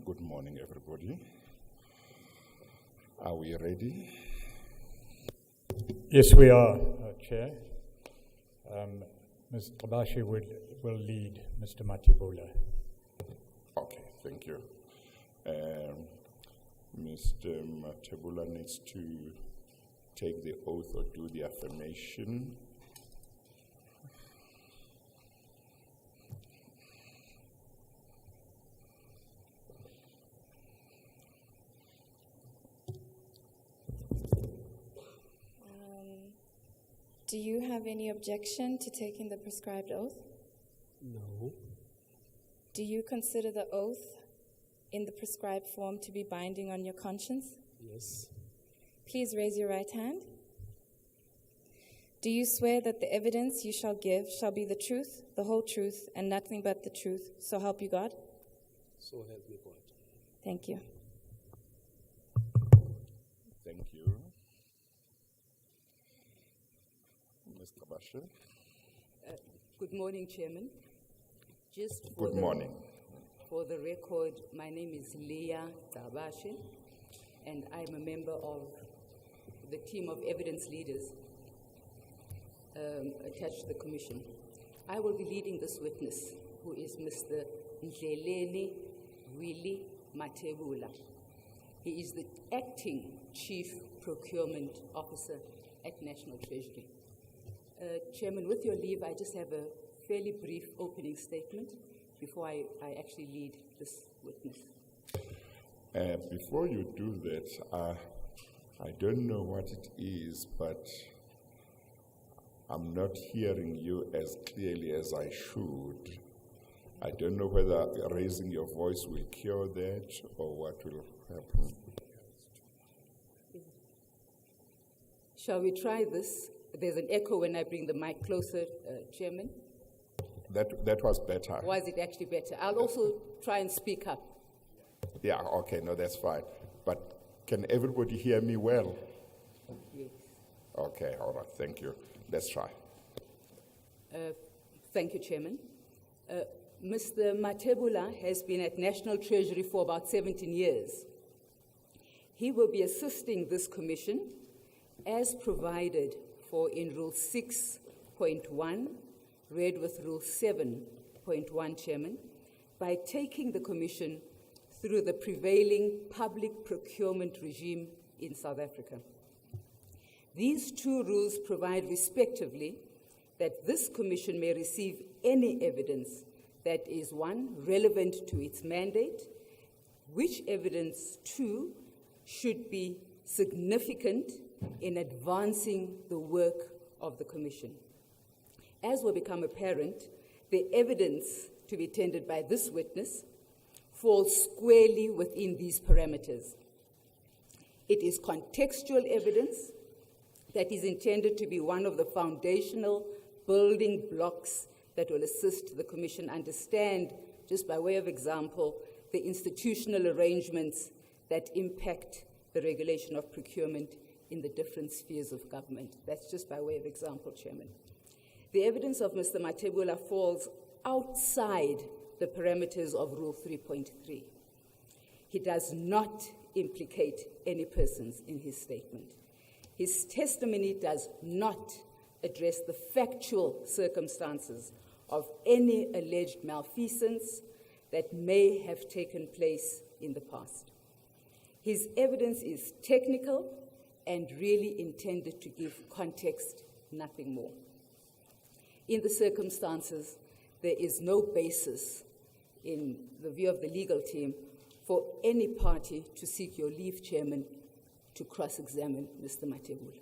Good morning, everybody. Are we ready? Yes, we are, Chair. Ms. Tabashi will lead Mr. Mathebula. Okay, thank you. Mr. Mathebula needs to take the oath or do the affirmation. Do you have any objection to taking the prescribed oath? No. Do you consider the oath in the prescribed form to be binding on your conscience? Yes. Please raise your right hand. Do you swear that the evidence you shall give shall be the truth, the whole truth, and nothing but the truth, so help you God? So help me God. Thank you. Thank you. Ms. Tabashi. Good morning, Chairman. Good morning. For the record, my name is Leah Tabashi, and I'm a member of the team of evidence leaders attached to the Commission. I will be leading this witness, who is Mr. Willie Mathebula. He is the acting Chief Procurement Officer at National Treasury. Chairman, with your leave, I just have a fairly brief opening statement before I actually lead this witness. Before you do that, I don't know what it is, but I'm not hearing you as clearly as I should. I don't know whether raising your voice will cure that or what will happen. Shall we try this? There's an echo when I bring the mic closer, Chairman. That was better. Was it actually better? I'll also try and speak up. Yeah, okay, no, that's fine. But can everybody hear me well? Yes. Okay, all right, thank you. Let's try. Thank you, Chairman. Mr. Mathebula has been at National Treasury for about 17 years. He will be assisting this commission as provided for in Rule 6.1, read with Rule 7.1, Chairman, by taking the Commission through the prevailing public procurement regime in South Africa. These two rules provide, respectively, that this Commission may receive any evidence that is, one, relevant to its mandate, which evidence, two, should be significant in advancing the work of the Commission. As will become apparent, the evidence to be tendered by this witness falls squarely within these parameters. It is contextual evidence that is intended to be one of the foundational building blocks that will assist the Commission understand, just by way of example, the institutional arrangements that impact the regulation of procurement in the different spheres of government. That's just by way of example, Chairman. The evidence of Mr. Mathebula falls outside the parameters of Rule 3.3. He does not implicate any persons in his statement. His testimony does not address the factual circumstances of any alleged malfeasance that may have taken place in the past. His evidence is technical and really intended to give context, nothing more. In the circumstances, there is no basis, in the view of the legal team, for any party to seek your leave, Chairman, to cross-examine Mr. Mathebula.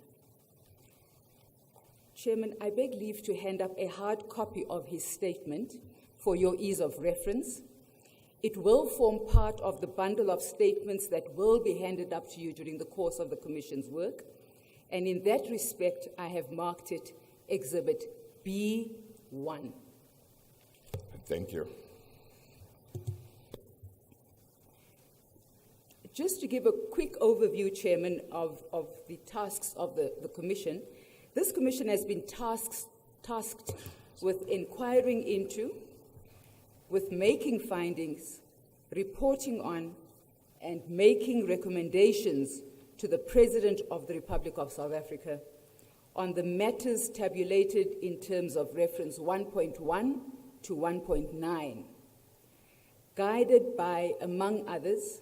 Chairman, I beg leave to hand up a hard copy of his statement for your ease of reference. It will form part of the bundle of statements that will be handed up to you during the course of the Commission's work. And in that respect, I have marked it Exhibit B1. Thank you. Just to give a quick overview, Chairman, of the tasks of the Commission, this Commission has been tasked with inquiring into, with making findings, reporting on, and making recommendations to the President of the Republic of South Africa on the matters tabulated in terms of reference 1.1 to 1.9, guided by, among others,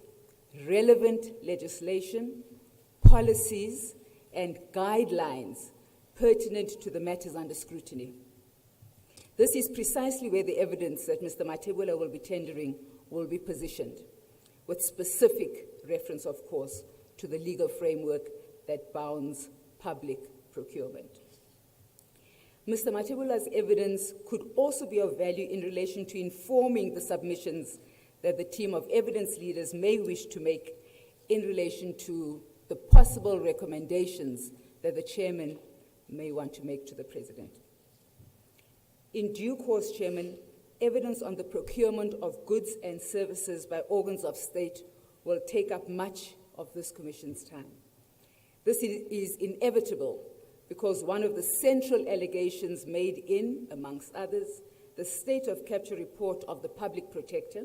relevant legislation, policies, and guidelines pertinent to the matters under scrutiny. This is precisely where the evidence that Mr. Mathebula will be tendering will be positioned, with specific reference, of course, to the legal framework that bounds public procurement. Mr. Mathebula's evidence could also be of value in relation to informing the submissions that the team of evidence leaders may wish to make in relation to the possible recommendations that the chairman may want to make to the president. In due course, Chairman, evidence on the procurement of goods and services by organs of state will take up much of this Commission's time. This is inevitable because one of the central allegations made in, amongst others, the State of Capture report of the Public Protector,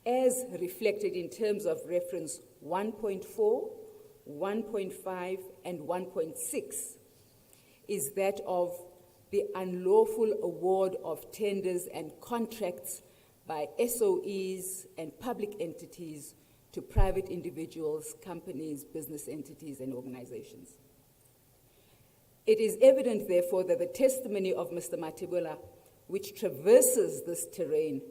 as reflected in terms of reference 1.4, 1.5, and 1.6, is that of the unlawful award of tenders and contracts by SOEs and public entities to private individuals, companies, business entities, and organizations. It is evident, therefore, that the testimony of Mr. Mathebula, which traverses this terrain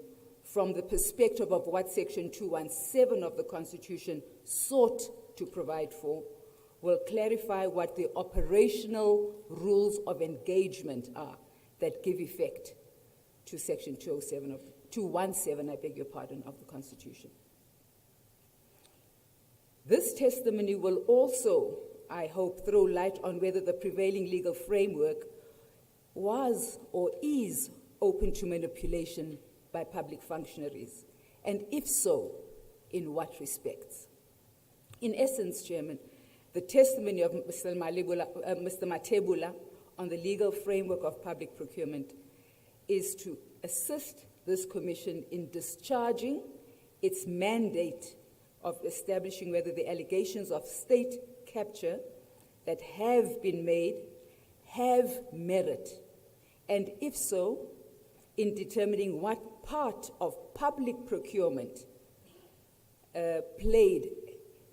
from the perspective of what Section 217 of the Constitution sought to provide for, will clarify what the operational rules of engagement are that give effect to Section 217, I beg your pardon, of the Constitution. This testimony will also, I hope, throw light on whether the prevailing legal framework was or is open to manipulation by public functionaries, and if so, in what respects. In essence, Chairman, the testimony of Mr. Mathebula on the legal framework of public procurement is to assist this Commission in discharging its mandate of establishing whether the allegations of state capture that have been made have merit, and if so, in determining what part of public procurement played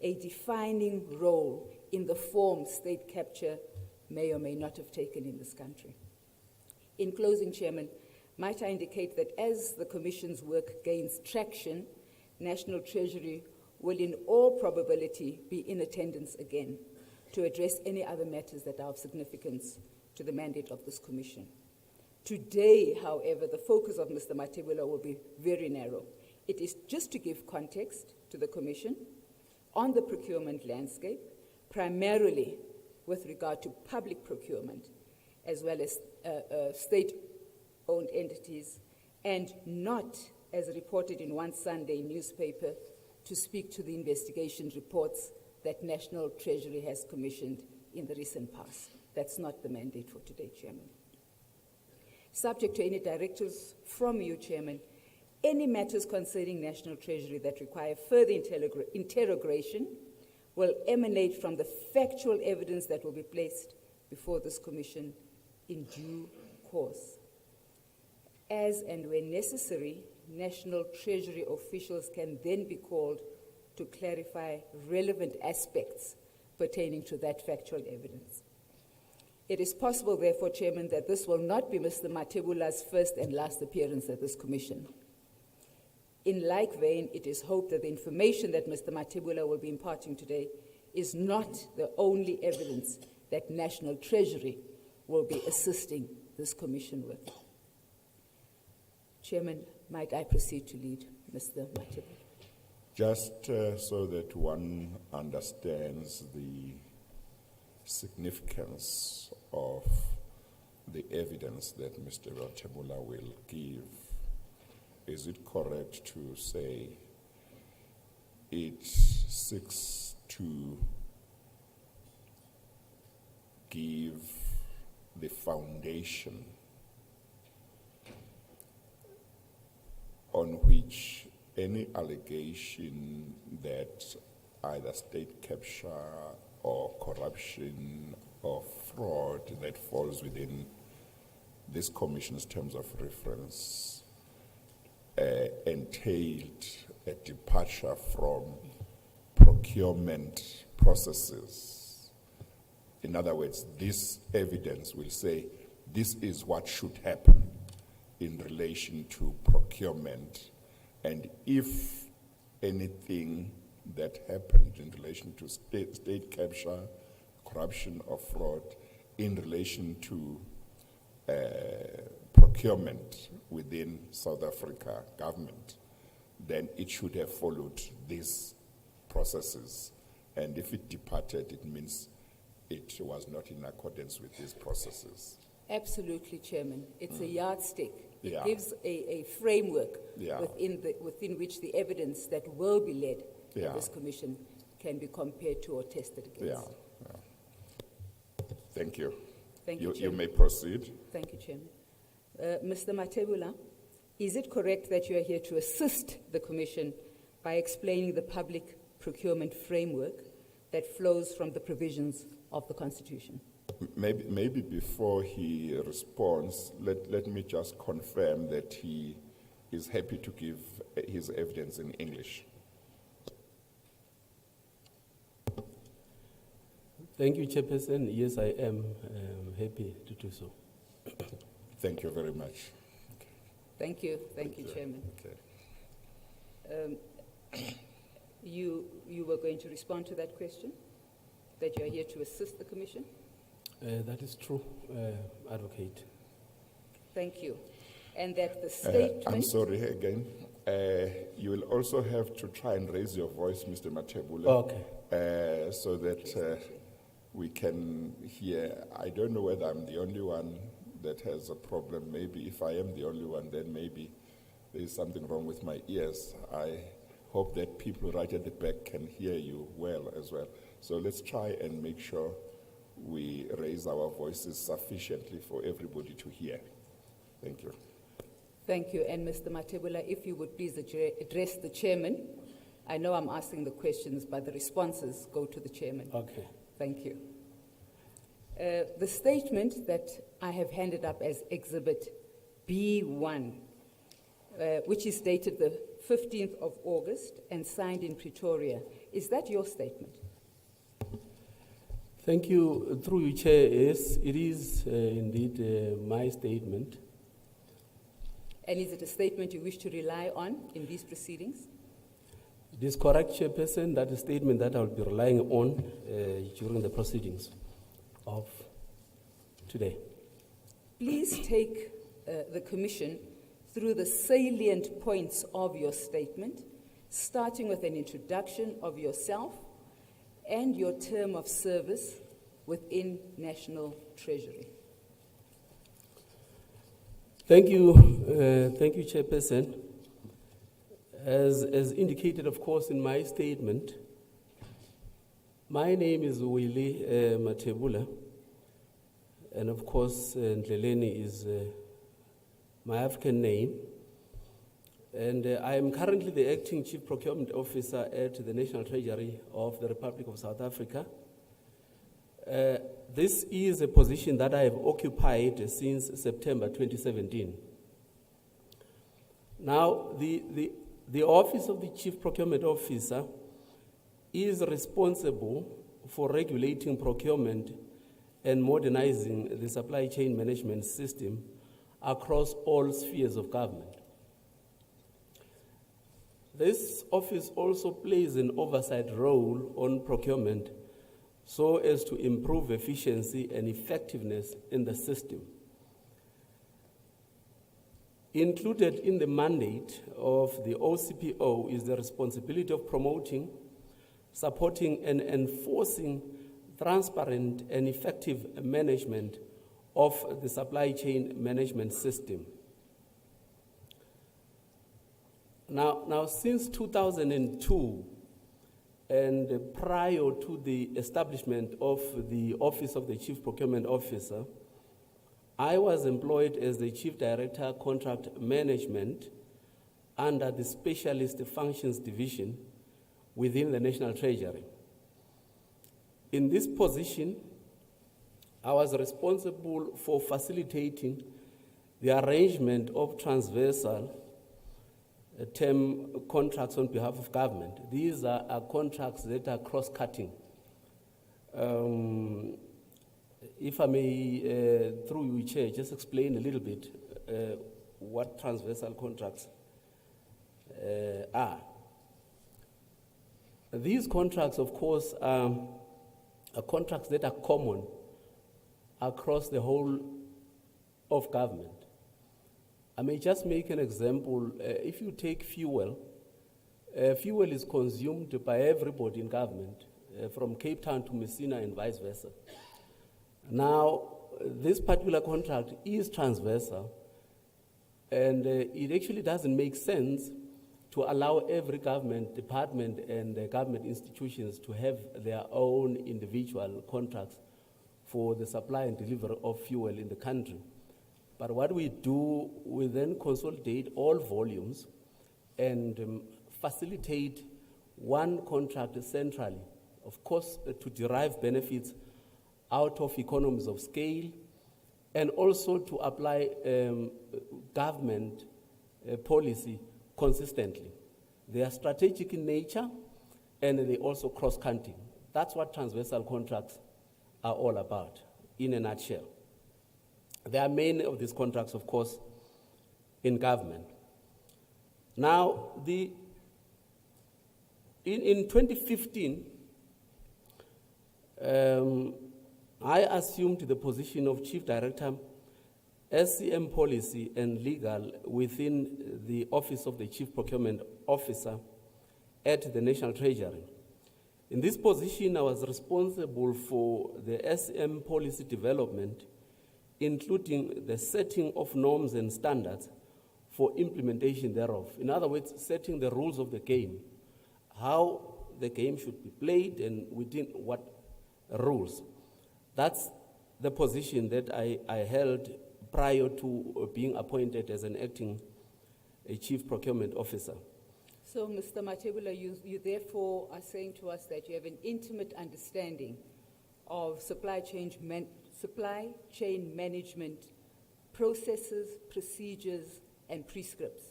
a defining role in the form state capture may or may not have taken in this country. In closing, Chairman, might I indicate that as the Commission's work gains traction, National Treasury will in all probability be in attendance again to address any other matters that are of significance to the mandate of this Commission. Today, however, the focus of Mr. Mathebula will be very narrow. It is just to give context to the Commission on the procurement landscape, primarily with regard to public procurement, as well as state-owned entities, and not, as reported in one Sunday newspaper, to speak to the investigation reports that National Treasury has commissioned in the recent past. That's not the mandate for today, Chairman. Subject to any directives from you, Chairman, any matters concerning National Treasury that require further interrogation will emanate from the factual evidence that will be placed before this Commission in due course. As and when necessary, National Treasury officials can then be called to clarify relevant aspects pertaining to that factual evidence. It is possible, therefore, Chairman, that this will not be Mr. Mathebula's first and last appearance at this Commission. In like vein, it is hoped that the information that Mr. Mathebula will be imparting today is not the only evidence that National Treasury will be assisting this Commission with. Chairman, might I proceed to lead Mr. Mathebula? Just so that one understands the significance of the evidence that Mr. Mathebula will give, is it correct to say it seeks to give the foundation which any allegation that either state capture or corruption or fraud that falls within this commission's terms of reference entailed a departure from procurement processes. In other words, this evidence will say this is what should happen in relation to procurement, and if anything that happened in relation to state capture, corruption or fraud in relation to procurement within South Africa government, then it should have followed these processes. And if it departed, it means it was not in accordance with these processes. Absolutely, Chairman. It's a yardstick. It Yeah. gives a framework Yeah. within which the evidence that will be led Yeah. by this commission can be compared to or tested against. Yeah. Thank you. Thank you, You Chairman. may proceed. Thank you, Chairman. Mr. Mathebula, is it correct that you are here to assist the Commission by explaining the public procurement framework that flows from the provisions of the Constitution? Maybe before he responds, let me just confirm that he is happy to give his evidence in English. Thank you, Chairperson. Yes, I am happy to do so. Thank you very much. Thank you, Chairman. Okay. You were going to respond to that question, that you are here to assist the Commission? That is true, Advocate. Thank you. And that the statement... I'm sorry again. You will also have to try and raise your voice, Mr. Mathebula, Okay. so that we can hear. I don't know whether I'm the only one that has a problem. Maybe if I am the only one, then maybe there is something wrong with my ears. I hope that people right at the back can hear you well as well. So let's try and make sure we raise our voices sufficiently for everybody to hear. Thank you. Thank you. And Mr. Mathebula, if you would please address the Chairman. I know I'm asking the questions, but the responses go to the Chairman. Okay. Thank you. The statement that I have handed up as Exhibit B1, which is dated the 15th of August and signed in Pretoria, is that your statement? Thank you. Through you, Chair, yes, it is indeed my statement. And is it a statement you wish to rely on in these proceedings? It is correct, Chairperson, that is a statement that I will be relying on during the proceedings of today. Please take the Commission through the salient points of your statement, starting with an introduction of yourself and your term of service within National Treasury. Thank you, Chairperson. As indicated, of course, in my statement, my name is Willie Mathebula, and of course, Ndleleni is my African name. And I am currently the Acting Chief Procurement Officer at the National Treasury of the Republic of South Africa. This is a position that I have occupied since September 2017. Now, the Office of the Chief Procurement Officer is responsible for regulating procurement and modernizing the supply chain management system across all spheres of government. This office also plays an oversight role on procurement so as to improve efficiency and effectiveness in the system. Included in the mandate of the OCPO is the responsibility of promoting, supporting, and enforcing transparent and effective management of the supply chain management system. Now, since 2002, and prior to the establishment of the Office of the Chief Procurement Officer, I was employed as the Chief Director, Contract Management, under the Specialist Functions Division within the National Treasury. In this position, I was responsible for facilitating the arrangement of transversal term contracts on behalf of government. These are contracts that are cross-cutting. If I may, through you, Chair, just explain a little bit what transversal contracts are. These contracts, of course, are contracts that are common across the whole of government. I may just make an example. If you take fuel, fuel is consumed by everybody in government, from Cape Town to Messina and vice versa. Now, this particular contract is transversal, and it actually doesn't make sense to allow every government department and government institutions to have their own individual contracts for the supply and delivery of fuel in the country. But what we do, we then consolidate all volumes and facilitate one contract centrally, of course, to derive benefits out of economies of scale, and also to apply government policy consistently. They are strategic in nature, and they also cross-cutting. That's what transversal contracts are all about, in a nutshell. There are many of these contracts, of course, in government. Now, in 2015, I assumed the position of Chief Director, SCM Policy and Legal within the Office of the Chief Procurement Officer at the National Treasury. In this position, I was responsible for the SCM policy development, including the setting of norms and standards for implementation thereof. In other words, setting the rules of the game, how the game should be played and within what rules. That's the position that I held prior to being appointed as an acting Chief Procurement Officer. So, Mr. Mathebula, you therefore are saying to us that you have an intimate understanding of supply chain management processes, procedures, and prescripts.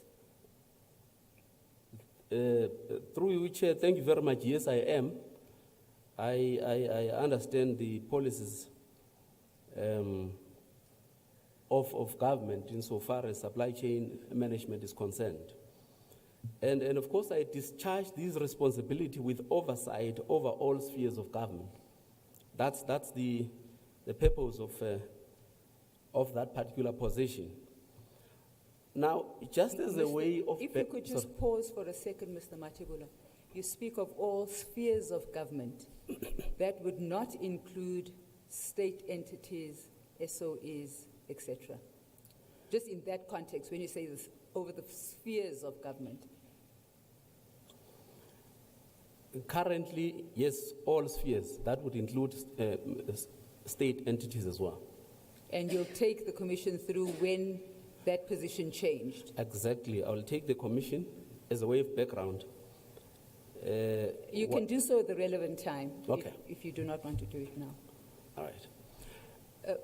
Through you, Chair, thank you very much. Yes, I am. I understand the policies of government insofar as supply chain management is concerned. And of course, I discharge this responsibility with oversight over all spheres of government. That's the purpose of that particular position. Now, just as a way of... If you could just pause for a second, Mr. Mathebula. You speak of all spheres of government. That would not include state entities, SOEs, etc. Just in that context, when you say this, over the spheres of government. Currently, yes, all spheres. That would include state entities as well. And you'll take the commission through when that position changed? Exactly. I will take the commission as a way of background. You can do so at the relevant time, okay, if you do not want to do it now. All right.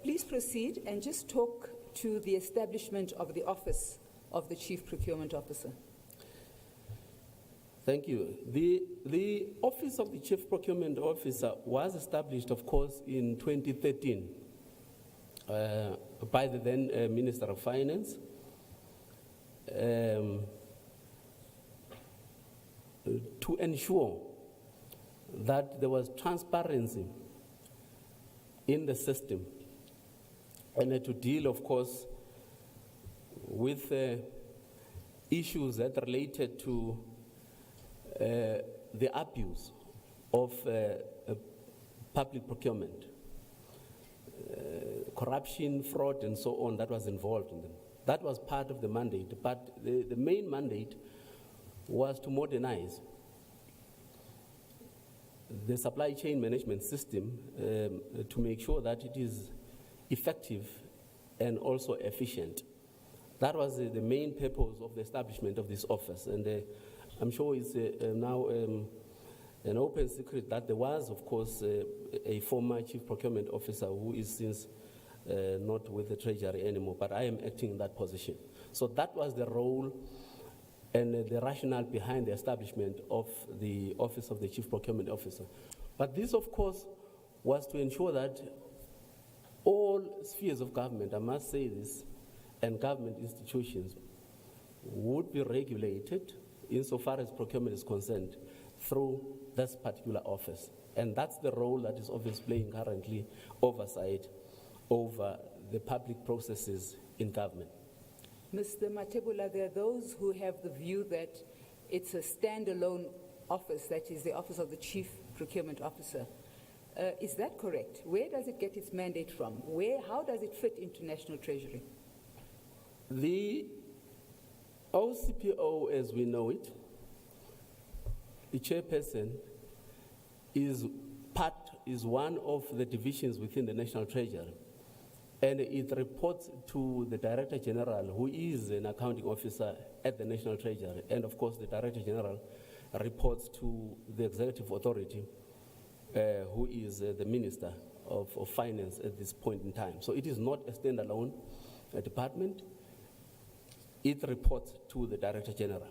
Please proceed and just talk to the establishment of the Office of the Chief Procurement Officer. Thank you. The Office of the Chief Procurement Officer was established, of course, in 2013 by the then Minister of Finance. To ensure that there was transparency in the system and to deal, of course, with issues that related to the abuse of public procurement, corruption, fraud, and so on that was involved in them. That was part of the mandate, but the main mandate was to modernize the supply chain management system to make sure that it is effective and also efficient. That was the main purpose of the establishment of this office. And I'm sure it's now an open secret that there was, of course, a former chief procurement officer who is since not with the Treasury anymore, but I am acting in that position. So that was the role and the rationale behind the establishment of the Office of the Chief Procurement Officer. But this, of course, was to ensure that all spheres of government, I must say this, and government institutions would be regulated insofar as procurement is concerned through this particular office. And that's the role that is obviously playing currently oversight over the public processes in government. Mr. Mathebula, there are those who have the view that it's a standalone office, that is the Office of the Chief Procurement Officer. Is that correct? Where does it get its mandate from? How does it fit into National Treasury? The OCPO, as we know it, the chairperson is one of the divisions within the National Treasury, and it reports to the Director General, who is an accounting officer at the National Treasury, and of course the Director General reports to the Executive Authority, who is the Minister of Finance at this point in time. So it is not a standalone department. It reports to the Director General.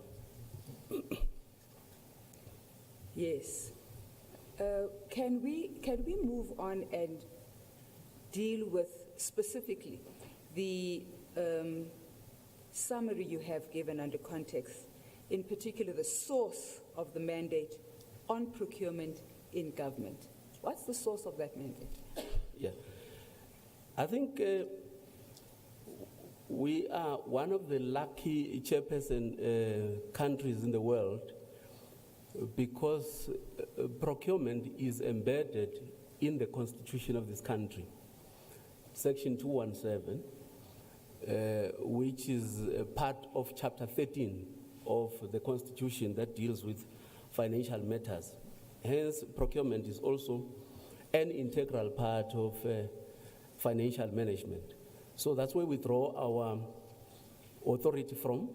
Yes. Can we move on and deal with specifically the summary you have given under context, in particular the source of the mandate on procurement in government? What's the source of that mandate? Yeah. I think we are one of the lucky chairperson countries in the world because procurement is embedded in the constitution of this country. Section 217, which is part of chapter 13 of the constitution that deals with financial matters. Hence, procurement is also an integral part of financial management. So that's where we draw our authority from,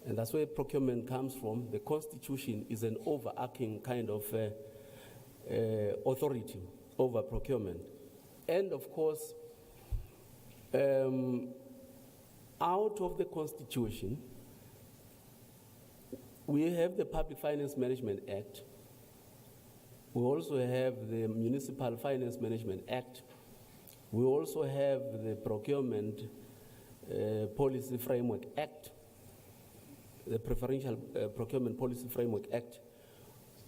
and that's where procurement comes from. The Constitution is an overarching kind of authority over procurement. And of course, out of the Constitution, we have the Public Finance Management Act. We also have the Municipal Finance Management Act. We also have the Procurement Policy Framework Act, the Preferential Procurement Policy Framework Act,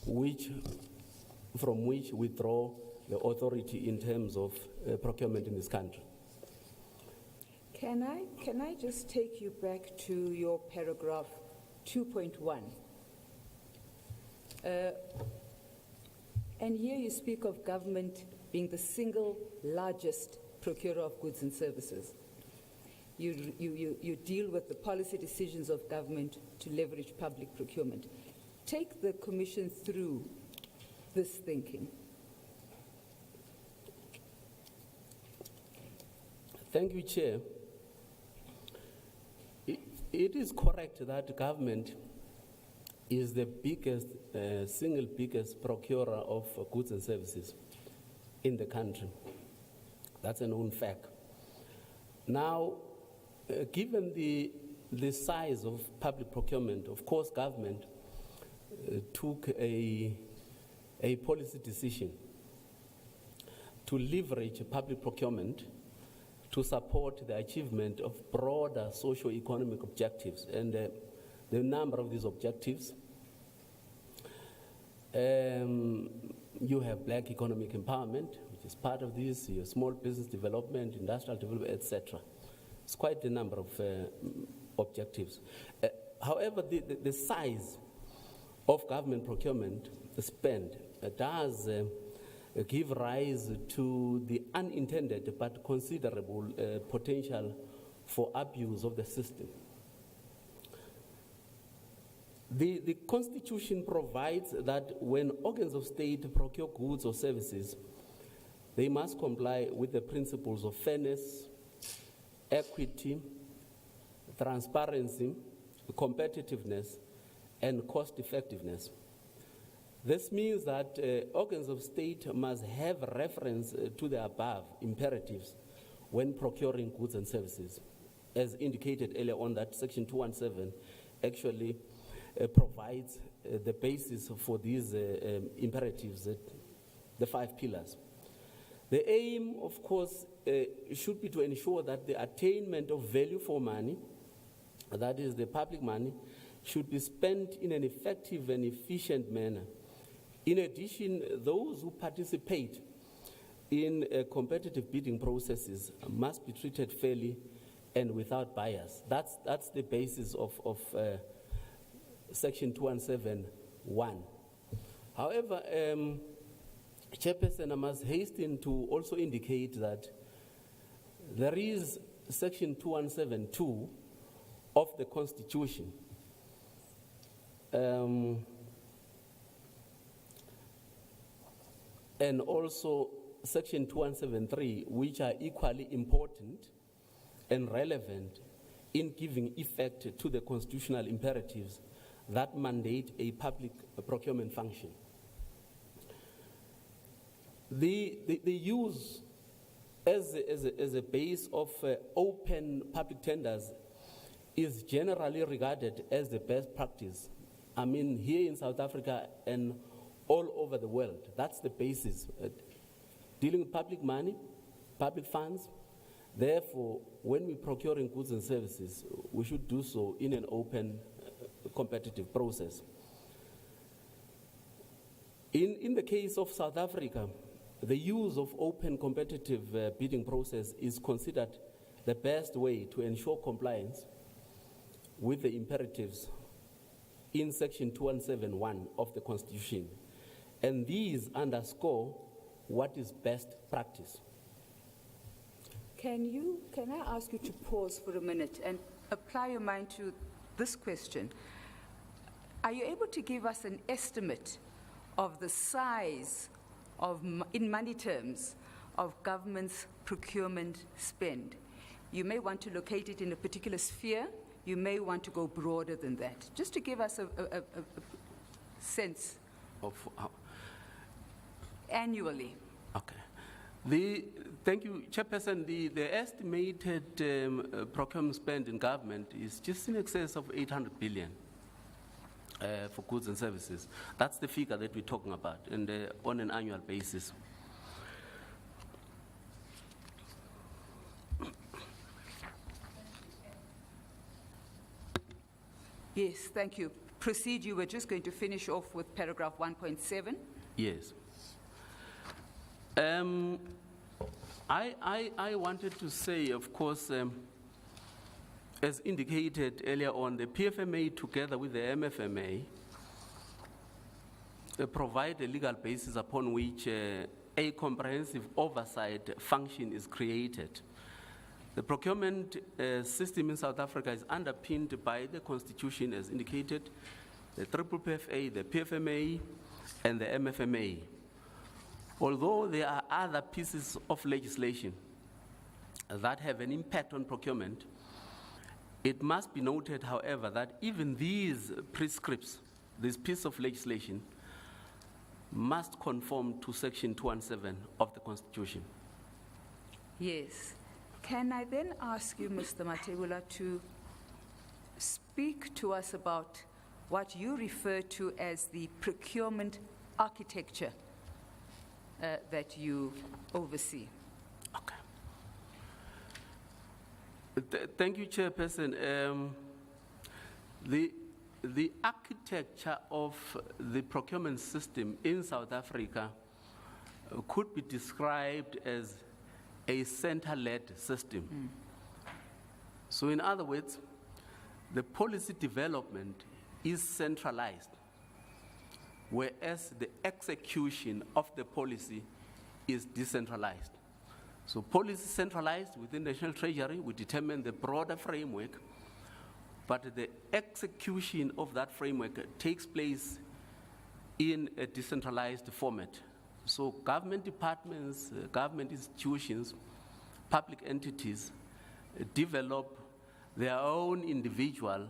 from which we draw the authority in terms of procurement in this country. Can I just take you back to your paragraph 2.1? And here you speak of government being the single largest procurer of goods and services. You deal with the policy decisions of government to leverage public procurement. Take the Commission through this thinking. Thank you, Chair. It is correct that government is the biggest, single biggest procurer of goods and services in the country. That's a known fact. Now, given the size of public procurement, of course, government took a policy decision to leverage public procurement to support the achievement of broader socio-economic objectives. And the number of these objectives, you have black economic empowerment, which is part of this, your small business development, industrial development, etc. It's quite a number of objectives. However, the size of government procurement spend does give rise to the unintended but considerable potential for abuse of the system. The Constitution provides that when organs of state procure goods or services, they must comply with the principles of fairness, equity, transparency, competitiveness, and cost effectiveness. This means that organs of state must have reference to the above imperatives when procuring goods and services. As indicated earlier on, that Section 217 actually provides the basis for these imperatives, the 5 pillars. The aim, of course, should be to ensure that the attainment of value for money, that is the public money, should be spent in an effective and efficient manner. In addition, those who participate in competitive bidding processes must be treated fairly and without bias. That's the basis of Section 217(1). However, Chairperson, I must hasten to also indicate that there is Section 217(2) of the Constitution. And also Section 217(3), which are equally important and relevant in giving effect to the constitutional imperatives that mandate a public procurement function. The use as a base of open public tenders is generally regarded as the best practice. I mean, here in South Africa and all over the world, that's the basis. Dealing with public money, public funds. Therefore, when we're procuring goods and services, we should do so in an open, competitive process. In the case of South Africa, the use of open competitive bidding process is considered the best way to ensure compliance with the imperatives in Section 217(1) of the Constitution. And these underscore what is best practice. Can I ask you to pause for a minute and apply your mind to this question? Are you able to give us an estimate of the size of, in money terms, of government's procurement spend? You may want to locate it in a particular sphere. You may want to go broader than that. Just to give us a sense Of annually. Okay. Thank you, Chairperson. The estimated procurement spend in government is just in excess of 800 billion for goods and services. That's the figure that we're talking about, and on an annual basis. Yes, thank you. Proceed. You were just going to finish off with paragraph 1.7. Yes. I wanted to say, of course, as indicated earlier on, the PFMA together with the MFMA provide a legal basis upon which a comprehensive oversight function is created. The procurement system in South Africa is underpinned by the Constitution as indicated, the PPPFA, the PFMA, and the MFMA. Although there are other pieces of legislation that have an impact on procurement, it must be noted, however, that even these prescripts, this piece of legislation, must conform to Section 217 of the Constitution. Yes. Can I then ask you, Mr. Mathebula, to speak to us about what you refer to as the procurement architecture that you oversee? Okay. Thank you, Chairperson. The architecture of the procurement system in South Africa could be described as a center-led system. So in other words, the policy development is centralized, whereas the execution of the policy is decentralized. So policy centralized within the National Treasury, we determine the broader framework, but the execution of that framework takes place in a decentralized format. So government departments, government institutions, public entities develop their own individual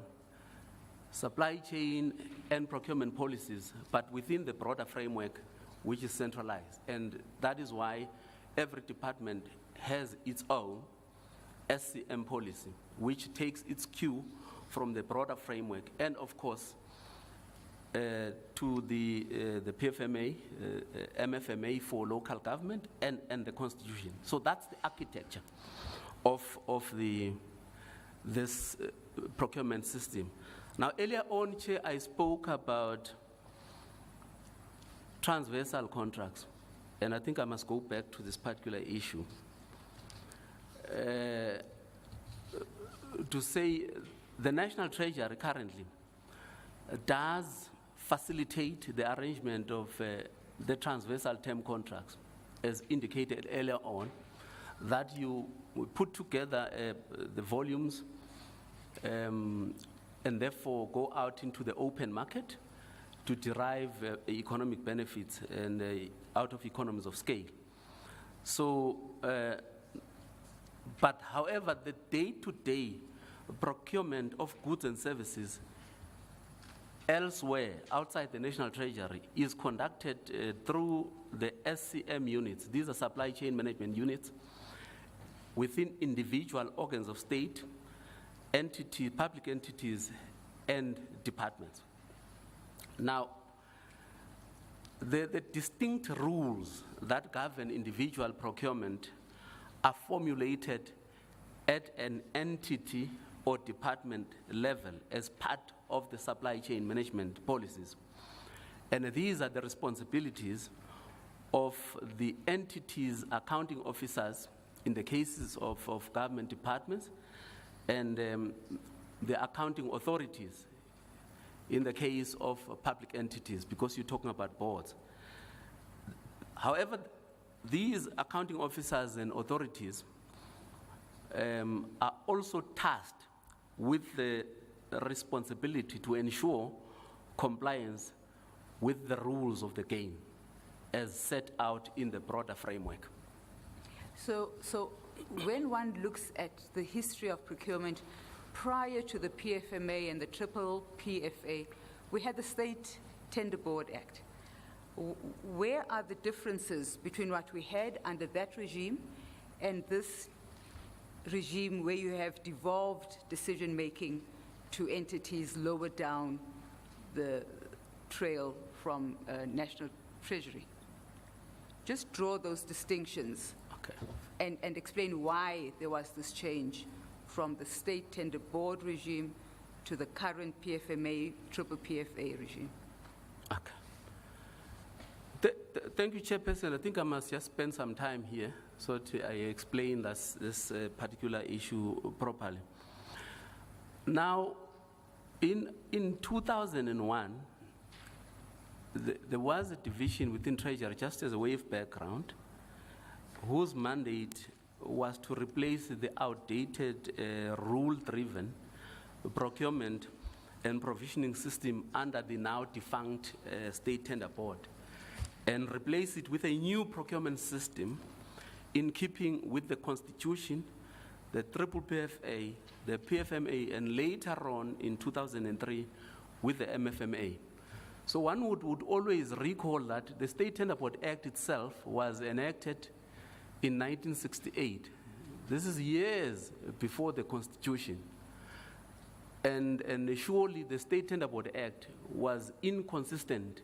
supply chain and procurement policies, but within the broader framework which is centralized. And that is why every department has its own SCM policy, which takes its cue from the broader framework, and of course, to the PFMA, MFMA for local government, and the Constitution. So that's the architecture of this procurement system. Now, earlier on, Chair, I spoke about transversal contracts, and I think I must go back to this particular issue to say the National Treasury currently does facilitate the arrangement of the transversal term contracts, as indicated earlier on, that you put together the volumes and therefore go out into the open market to derive economic benefits and out of economies of scale. So, but however, the day-to-day procurement of goods and services elsewhere outside the National Treasury is conducted through the SCM units. These are supply chain management units within individual organs of state, public entities, and departments. Now, the distinct rules that govern individual procurement are formulated at an entity or department level as part of the supply chain management policies. And these are the responsibilities of the entities' accounting officers in the cases of government departments, and the accounting authorities in the case of public entities, because you're talking about boards. However, these accounting officers and authorities are also tasked with the responsibility to ensure compliance with the rules of the game as set out in the broader framework. So when one looks at the history of procurement prior to the PFMA and the triple PFA, we had the State Tender Board Act. Where are the differences between what we had under that regime and this regime where you have devolved decision-making to entities lower down the trail from National Treasury? Just draw those distinctions. Okay. And explain why there was this change from the State Tender Board regime to the current PFMA, triple PFA regime. Okay. Thank you, Chairperson. I think I must just spend some time here so I explain this particular issue properly. Now, in 2001, there was a division within Treasury, just as a way of background, whose mandate was to replace the outdated rule-driven procurement and provisioning system under the now defunct State Tender Board, and replace it with a new procurement system in keeping with the Constitution, the triple PFA, the PFMA, and later on in 2003 with the MFMA. So one would always recall that the State Tender Board Act itself was enacted in 1968. This is years before the Constitution. And surely the State Tender Board Act was inconsistent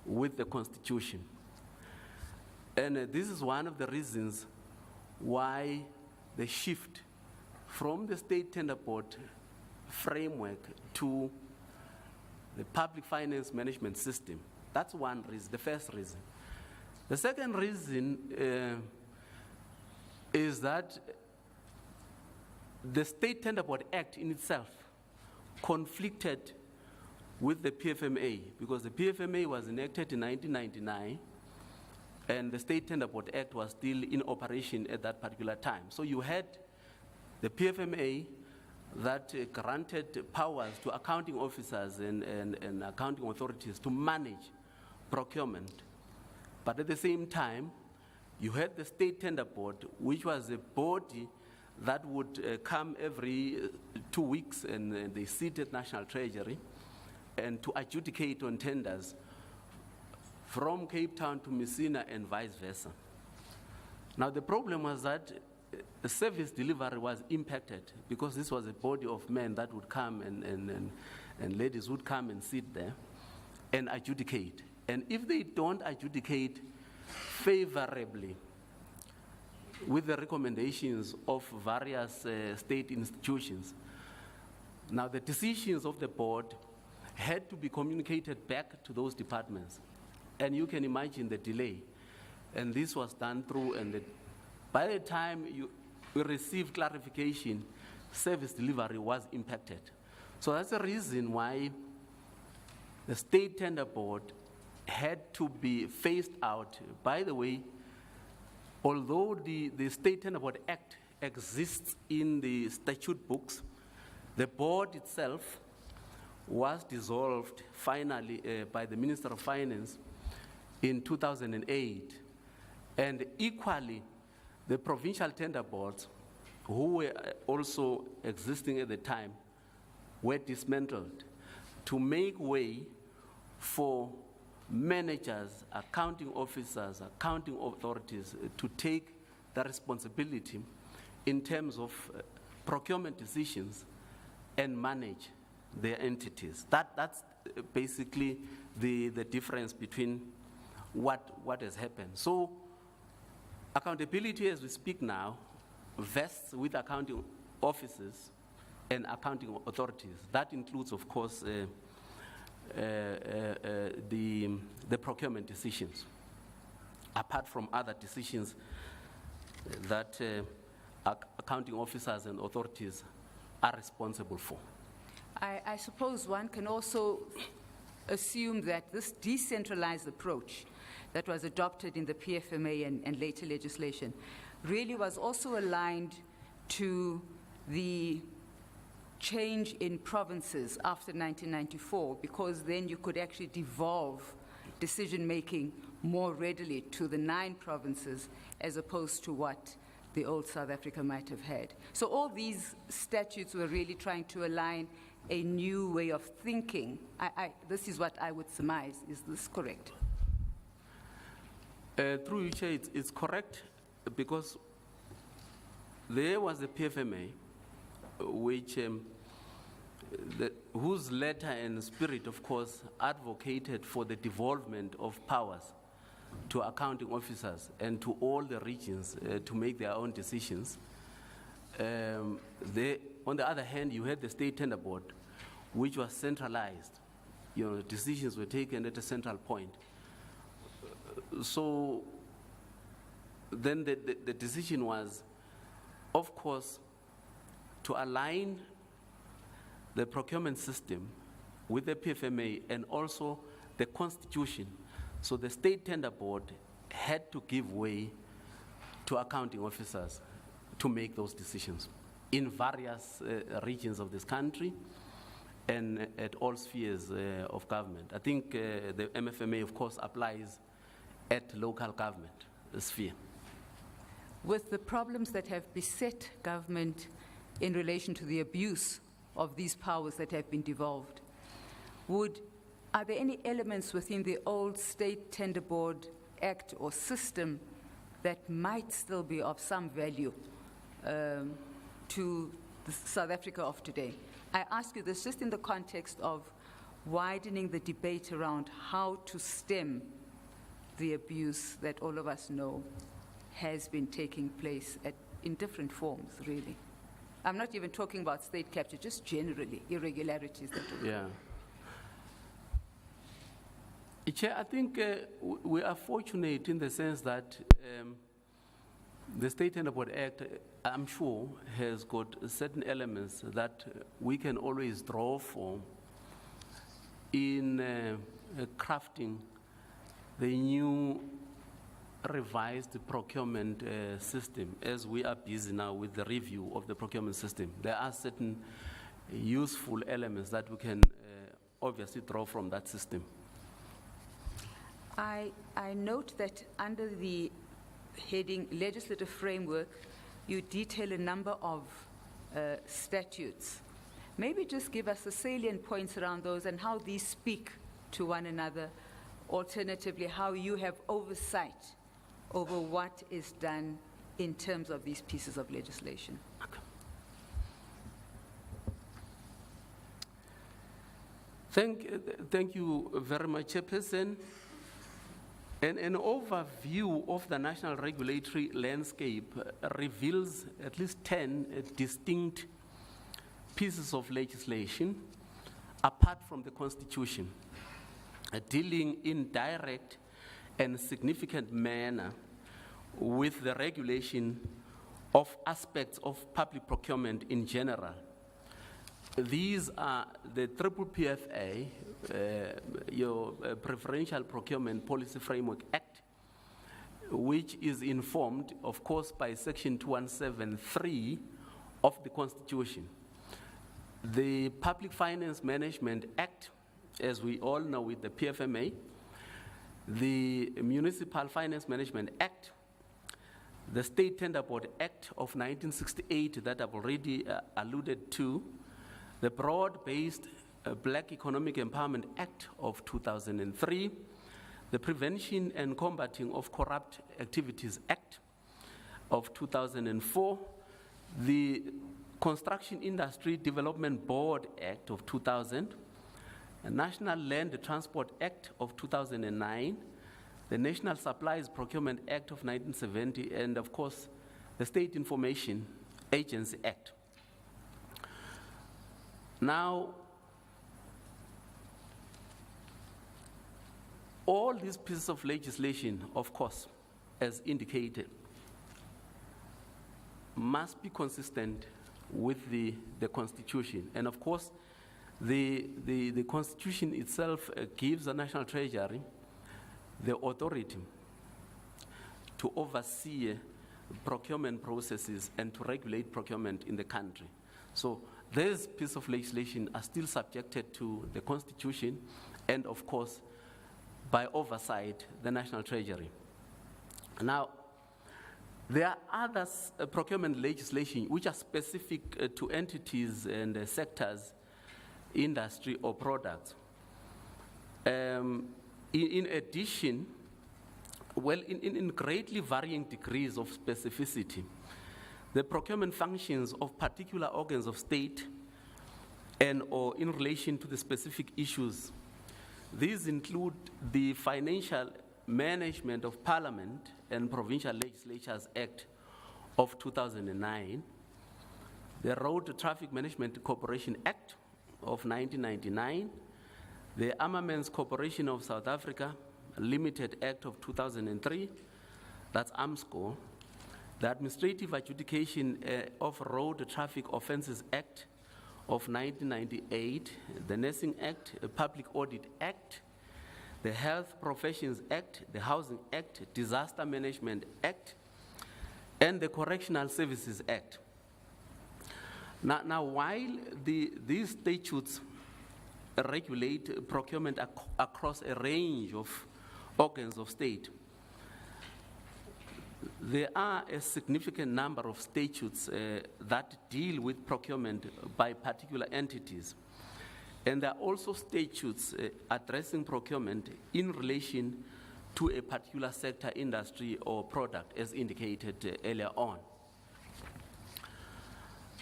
with the Constitution. And this is one of the reasons why the shift from the State Tender Board framework to the public finance management system. That's one reason, the first reason. The second reason is that the State Tender Board Act in itself conflicted with the PFMA, because the PFMA was enacted in 1999 and the State Tender Board Act was still in operation at that particular time. So you had the PFMA that granted powers to accounting officers and accounting authorities to manage procurement. But at the same time, you had the State Tender Board, which was a body that would come every 2 weeks, and they sit at National Treasury and to adjudicate on tenders from Cape Town to Messina and vice versa. Now, the problem was that the service delivery was impacted because this was a body of men that would come and ladies would come and sit there and adjudicate. And if they don't adjudicate favorably with the recommendations of various state institutions, now the decisions of the board had to be communicated back to those departments. And you can imagine the delay. And this was done through, and by the time we received clarification, service delivery was impacted. So that's the reason why the State Tender Board had to be phased out. By the way, although the State Tender Board Act exists in the statute books, the board itself was dissolved finally by the Minister of Finance in 2008. And equally, the provincial tender boards, who were also existing at the time, were dismantled to make way for managers, accounting officers, accounting authorities to take the responsibility in terms of procurement decisions and manage their entities. That's basically the difference between what has happened. So accountability as we speak now vests with accounting officers and accounting authorities. That includes, of course, the procurement decisions, apart from other decisions that accounting officers and authorities are responsible for. I suppose one can also assume that this decentralized approach that was adopted in the PFMA and later legislation really was also aligned to the change in provinces after 1994, because then you could actually devolve decision-making more readily to the 9 provinces as opposed to what the old South Africa might have had. So all these statutes were really trying to align a new way of thinking. This is what I would surmise. Is this correct? Through you, Chair, it's correct, because there was the PFMA, which whose letter and spirit, of course, advocated for the devolvement of powers to accounting officers and to all the regions to make their own decisions. On the other hand, you had the State Tender Board, which was centralized. Decisions were taken at a central point. So then the decision was, of course, to align the procurement system with the PFMA and also the Constitution. So the State Tender Board had to give way to accounting officers to make those decisions in various regions of this country and at all spheres of government. I think the MFMA, of course, applies at local government sphere. With the problems that have beset government in relation to the abuse of these powers that have been devolved, are there any elements within the old State Tender Board Act or system that might still be of some value to the South Africa of today? I ask you this just in the context of widening the debate around how to stem the abuse that all of us know has been taking place in different forms, really. I'm not even talking about state capture, just generally irregularities that occur. Yeah. Chair, I think we are fortunate in the sense that the State Tender Board Act, I'm sure, has got certain elements that we can always draw from in crafting the new revised procurement system, as we are busy now with the review of the procurement system. There are certain useful elements that we can obviously draw from that system. I note that under the heading legislative framework you detail a number of statutes. Maybe just give us the salient points around those and how these speak to one another. Alternatively, how you have oversight over what is done in terms of these pieces of legislation. Thank you very much, Chairperson. An overview of the national regulatory landscape reveals at least 10 distinct pieces of legislation apart from the Constitution, dealing in direct and significant manner with the regulation of aspects of public procurement in general. These are the Triple PFA, your Preferential Procurement Policy Framework Act, which is informed, of course, by Section 2173 of the Constitution. The Public Finance Management Act, as we all know with the PFMA, the Municipal Finance Management Act, the State Tender Board Act of 1968 that I've already alluded to, the Broad-Based Black Economic Empowerment Act of 2003, the Prevention and Combating of Corrupt Activities Act of 2004, the Construction Industry Development Board Act of 2000, the National Land Transport Act of 2009, the National Supplies Procurement Act of 1970, and of course, the State Information Agency Act. Now, all these pieces of legislation, of course, as indicated, must be consistent with the Constitution. And of course, the Constitution itself gives the National Treasury the authority to oversee procurement processes and to regulate procurement in the country. So these pieces of legislation are still subjected to the Constitution and, of course, by oversight, the National Treasury. Now, there are other procurement legislation which are specific to entities and sectors, industry or products. In addition, well, in greatly varying degrees of specificity, the procurement functions of particular organs of state and or in relation to the specific issues. These include the Financial Management of Parliament and Provincial Legislatures Act of 2009, the Road Traffic Management Corporation Act of 1999, the Armaments Corporation of South Africa Limited Act of 2003, that's AMSCO, the Administrative Adjudication of Road Traffic Offences Act of 1998, the Nursing Act, the Public Audit Act, the Health Professions Act, the Housing Act, Disaster Management Act, and the Correctional Services Act. Now while these statutes regulate procurement across a range of organs of state, there are a significant number of statutes that deal with procurement by particular entities. And there are also statutes addressing procurement in relation to a particular sector, industry, or product, as indicated earlier on.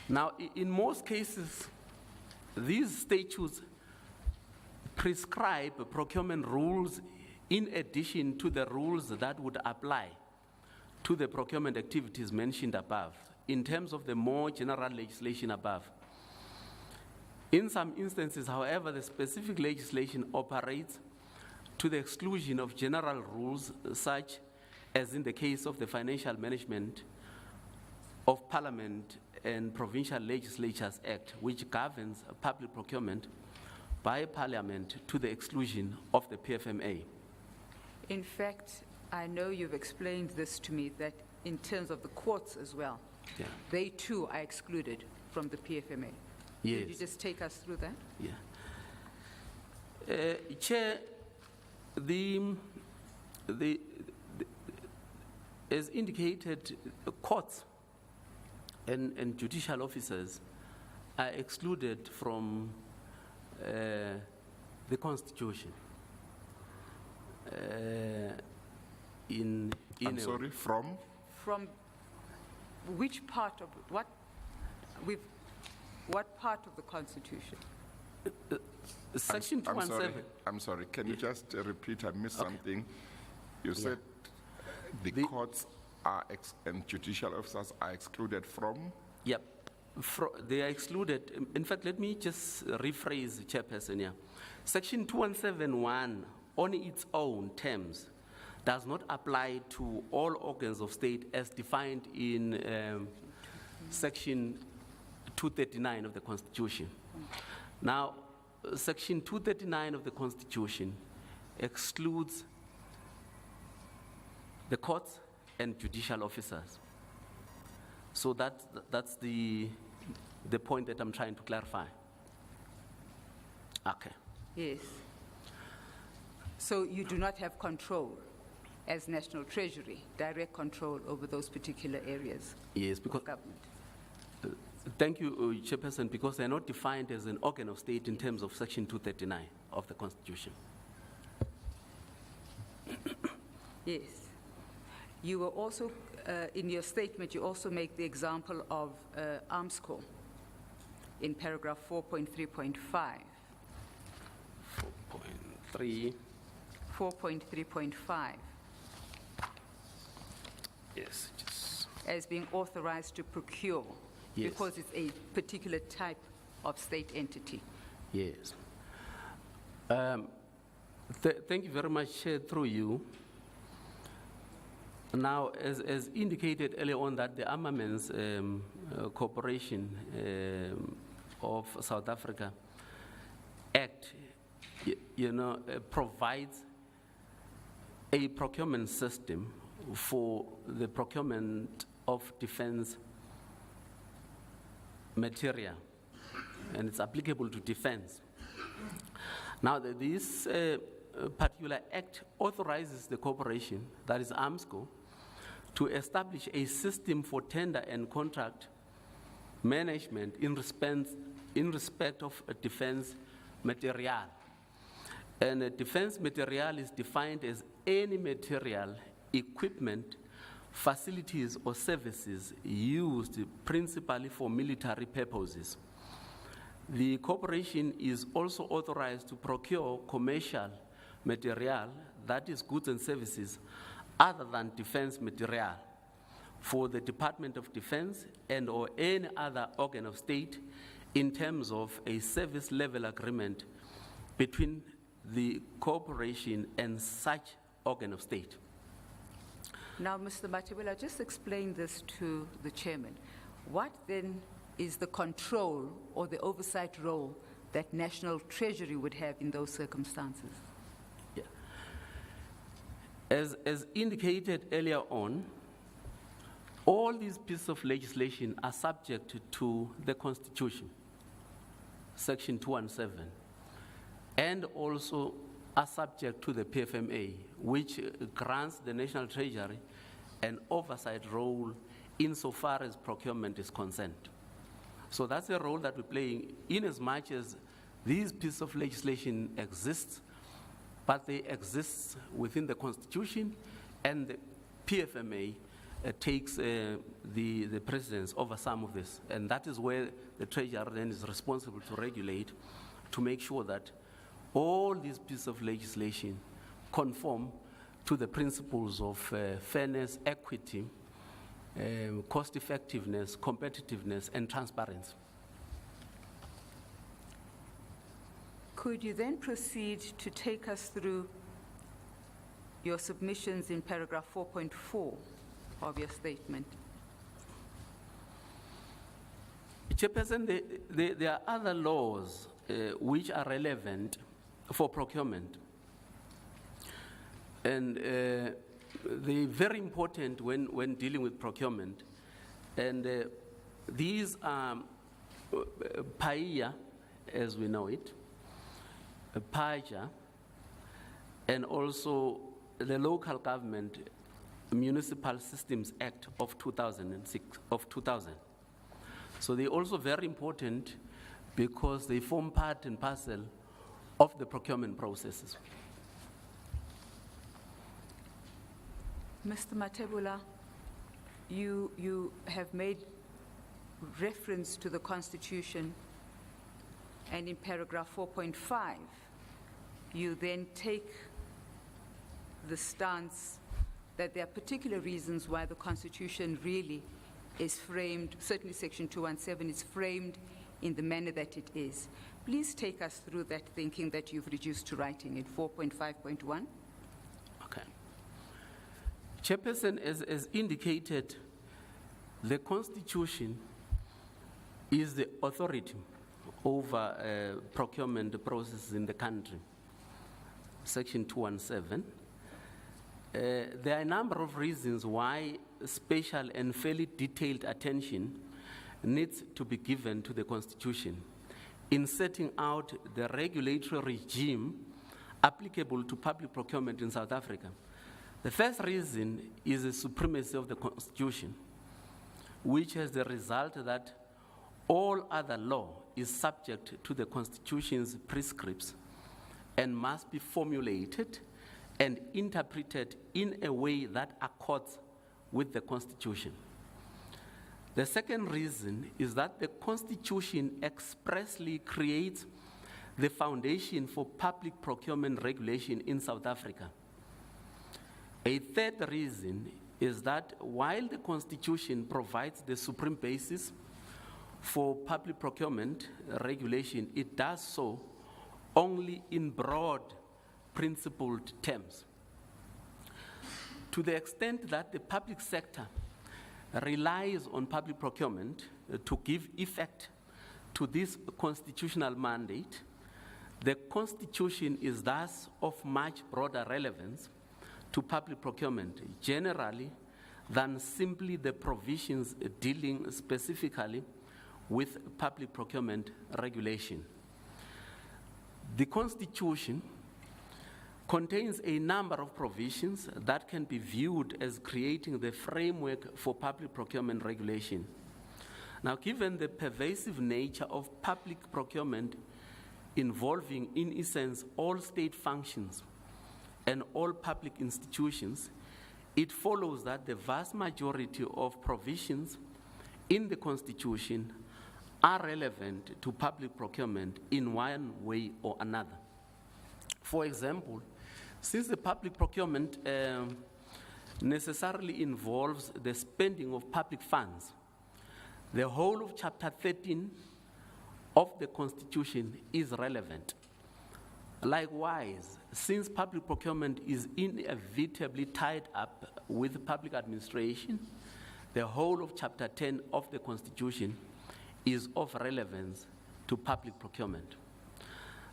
Now, in most cases, these statutes prescribe procurement rules in addition to the rules that would apply to the procurement activities mentioned above, in terms of the more general legislation above. In some instances, however, the specific legislation operates to the exclusion of general rules, such as in the case of the Financial Management of Parliament and Provincial Legislatures Act, which governs public procurement by Parliament to the exclusion of the PFMA. In fact, I know you've explained this to me, that in terms of the courts as well, Yeah. they too are excluded from the PFMA. Yes. Could you just take us through that? Yeah. Chair, as indicated, courts and judicial officers are excluded from the Constitution. I'm sorry, from? From which part of what? What part of the Constitution? Section I'm sorry, 217. I'm sorry, can you just repeat? I missed something. You said the courts are and judicial officers are excluded from? Yep. They are excluded. In fact, let me just rephrase, Chairperson here. Section 2171, on its own terms, does not apply to all organs of state as defined in Section 239 of the Constitution. Now, Section 239 of the Constitution excludes the courts and judicial officers. So that's the point that I'm trying to clarify. Okay. Yes. So you do not have control as National Treasury, direct control over those particular areas Yes, of because government. thank you, Chairperson, because they're not defined as an organ of state in terms of Section 239 of the Constitution. Yes. You were also, in your statement, you also make the example of ARMSCO in paragraph 4.3.5. 4.3. 4.3.5 Yes. Just, as being authorized to procure Yes. because it's a particular type of state entity. yes. Thank you very much, Chair, through you. Now, as indicated earlier on, that the Armaments Corporation of South Africa Act, provides a procurement system for the procurement of defense material, and it's applicable to defense. Now, this particular act authorizes the corporation, that is ARMSCO, to establish a system for tender and contract management in respect of a defense material. And a defense material is defined as any material, equipment, facilities, or services used principally for military purposes. The corporation is also authorized to procure commercial material, that is goods and services, other than defense material, for the Department of Defense and or any other organ of state in terms of a service level agreement between the corporation and such organ of state. Now, Mr. Mathebula, just explain this to the chairman. What then is the control or the oversight role that National Treasury would have in those circumstances? Yeah. As indicated earlier on, all these pieces of legislation are subject to the Constitution, Section 217, and also are subject to the PFMA, which grants the National Treasury an oversight role insofar as procurement is concerned. So that's a role that we're playing in as much as these pieces of legislation exist, but they exist within the Constitution, and the PFMA takes the precedence over some of this. And that is where the Treasury then is responsible to regulate, to make sure that all these pieces of legislation conform to the principles of fairness, equity, cost effectiveness, competitiveness, and transparency. Could you then proceed to take us through your submissions in paragraph 4.4 of your statement? Chairperson, there are other laws which are relevant for procurement. And they're very important when dealing with procurement. And these are PAIA, as we know it, PAJA, and also the Local Government Municipal Systems Act of 2006, of 2000. So they're also very important because they form part and parcel of the procurement processes. Mr. Mathebula, you have made reference to the Constitution, and in paragraph 4.5, you then take the stance that there are particular reasons why the Constitution really is framed, certainly Section 217 is framed in the manner that it is. Please take us through that thinking that you've reduced to writing in 4.5.1. Okay. Chairperson, as indicated, the Constitution is the authority over procurement processes in the country. Section 217. There are a number of reasons why special and fairly detailed attention needs to be given to the Constitution in setting out the regulatory regime applicable to public procurement in South Africa. The first reason is the supremacy of the Constitution, which has the result that all other law is subject to the Constitution's prescripts and must be formulated and interpreted in a way that accords with the Constitution. The second reason is that the Constitution expressly creates the foundation for public procurement regulation in South Africa. A third reason is that while the Constitution provides the supreme basis for public procurement regulation, it does so only in broad principled terms. To the extent that the public sector relies on public procurement to give effect to this constitutional mandate, the Constitution is thus of much broader relevance to public procurement generally than simply the provisions dealing specifically with public procurement regulation. The Constitution contains a number of provisions that can be viewed as creating the framework for public procurement regulation. Now, given the pervasive nature of public procurement involving, in essence, all state functions and all public institutions, it follows that the vast majority of provisions in the Constitution are relevant to public procurement in one way or another. For example, since the public procurement necessarily involves the spending of public funds, the whole of Chapter 13 of the Constitution is relevant. Likewise, since public procurement is inevitably tied up with public administration, the whole of Chapter 10 of the Constitution is of relevance to public procurement.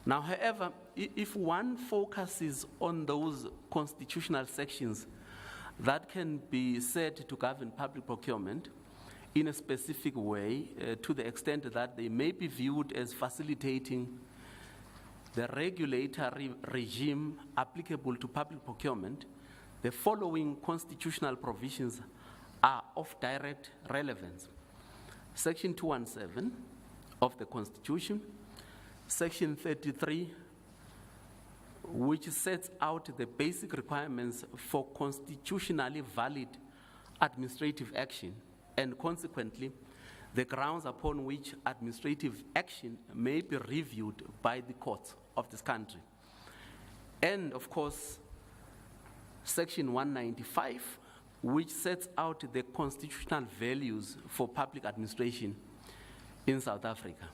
Now, however, if one focuses on those constitutional sections that can be said to govern public procurement in a specific way, to the extent that they may be viewed as facilitating the regulatory regime applicable to public procurement, the following constitutional provisions are of direct relevance. Section 217 of the Constitution, Section 33, which sets out the basic requirements for constitutionally valid administrative action, and consequently, the grounds upon which administrative action may be reviewed by the courts of this country. And of course, Section 195, which sets out the constitutional values for public administration in South Africa.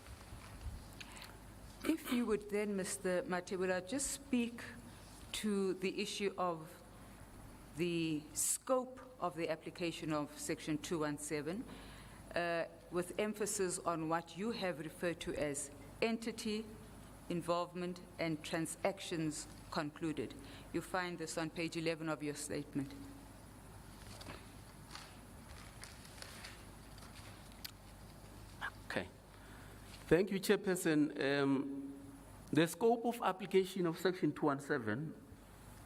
If you would then, Mr. Mathebula, just speak to the issue of the scope of the application of Section 217, with emphasis on what you have referred to as entity, involvement, and transactions concluded. You find this on page 11 of your statement. Okay. Thank you, Chairperson. The scope of application of Section 217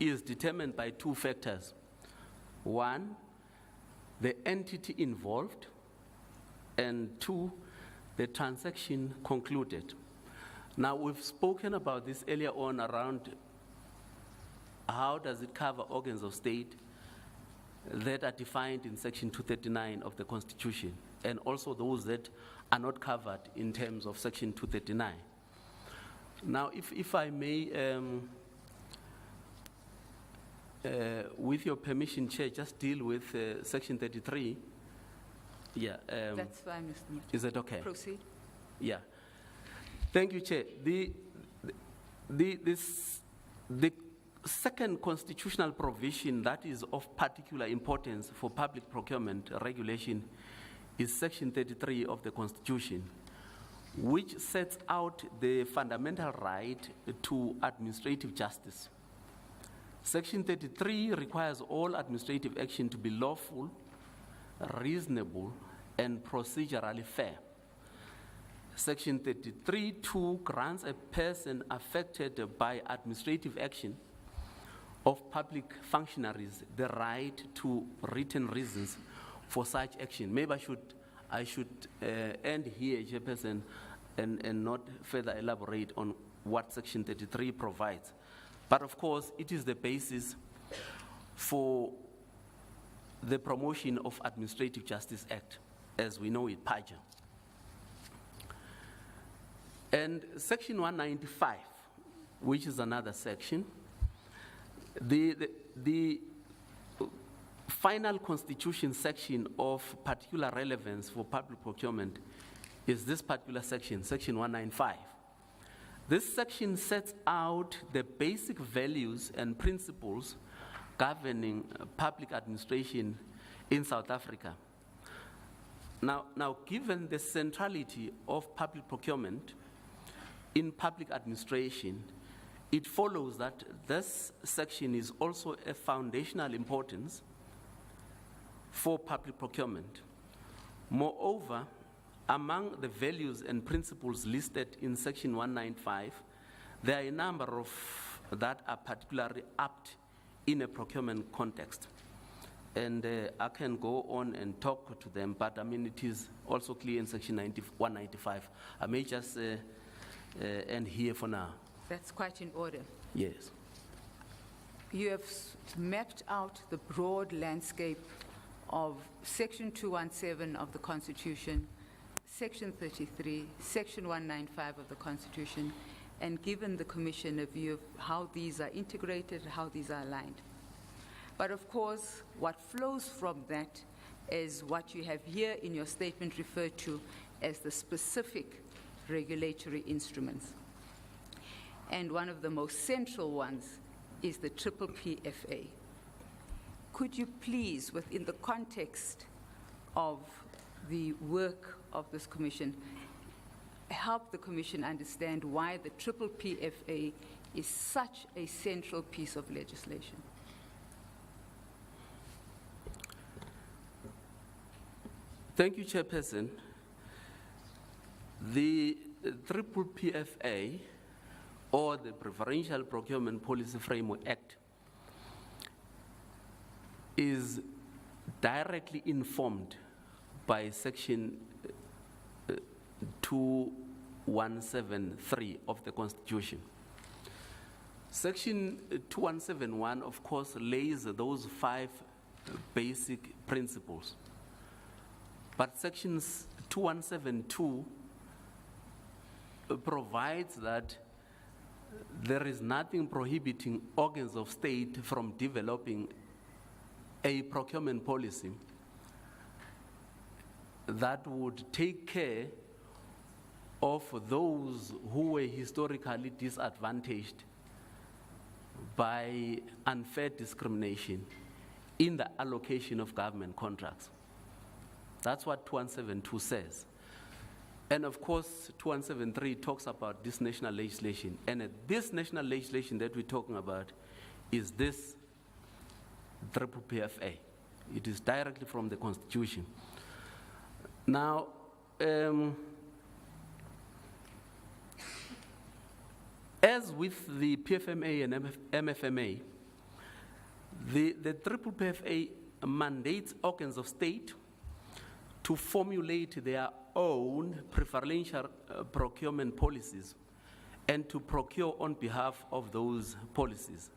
is determined by two factors. One, the entity involved, and two, the transaction concluded. Now, we've spoken about this earlier on around how does it cover organs of state that are defined in Section 239 of the Constitution, and also those that are not covered in terms of Section 239. Now, if I may, with your permission, Chair, just deal with Section 33. Yeah. That's fine, Mr. Mati. Is that okay? Proceed. Yeah. Thank you, Chair. The second constitutional provision that is of particular importance for public procurement regulation is Section 33 of the Constitution, which sets out the fundamental right to administrative justice. Section 33 requires all administrative action to be lawful, reasonable, and procedurally fair. Section 33(2) grants a person affected by administrative action of public functionaries the right to written reasons for such action. Maybe I should end here, Chairperson, and not further elaborate on what Section 33 provides. But of course, it is the basis for the Promotion of Administrative Justice Act, as we know it, PAJA. And Section 195, which is another section, the final constitution section of particular relevance for public procurement is this particular section, Section 195. This section sets out the basic values and principles governing public administration in South Africa. Now, given the centrality of public procurement in public administration, it follows that this section is also a foundational importance for public procurement. Moreover, among the values and principles listed in Section 195, there are a number of that are particularly apt in a procurement context. And I can go on and talk to them, but I mean, it is also clear in Section 195. I may just end here for now. That's quite in order. Yes. You have mapped out the broad landscape of Section 217 of the Constitution, Section 33, Section 195 of the Constitution, and given the Commission a view of how these are integrated, how these are aligned. But of course, what flows from that is what you have here in your statement referred to as the specific regulatory instruments. And one of the most central ones is the PPPFA. Could you please, within the context of the work of this Commission, help the Commission understand why the PPPFA is such a central piece of legislation? Thank you, Chairperson. The PPPFA, or the Preferential Procurement Policy Framework Act, is directly informed by Section 2173 of the Constitution. Section 2171, of course, lays those 5 basic principles. But Section 2172 provides that there is nothing prohibiting organs of state from developing a procurement policy that would take care of those who were historically disadvantaged by unfair discrimination in the allocation of government contracts. That's what 2172 says. And of course, 2173 talks about this national legislation. And this national legislation that we're talking about is this PPPFA. It is directly from the Constitution. Now, as with the PFMA and MFMA, the PPPFA mandates organs of state to formulate their own preferential procurement policies and to procure on behalf of those policies.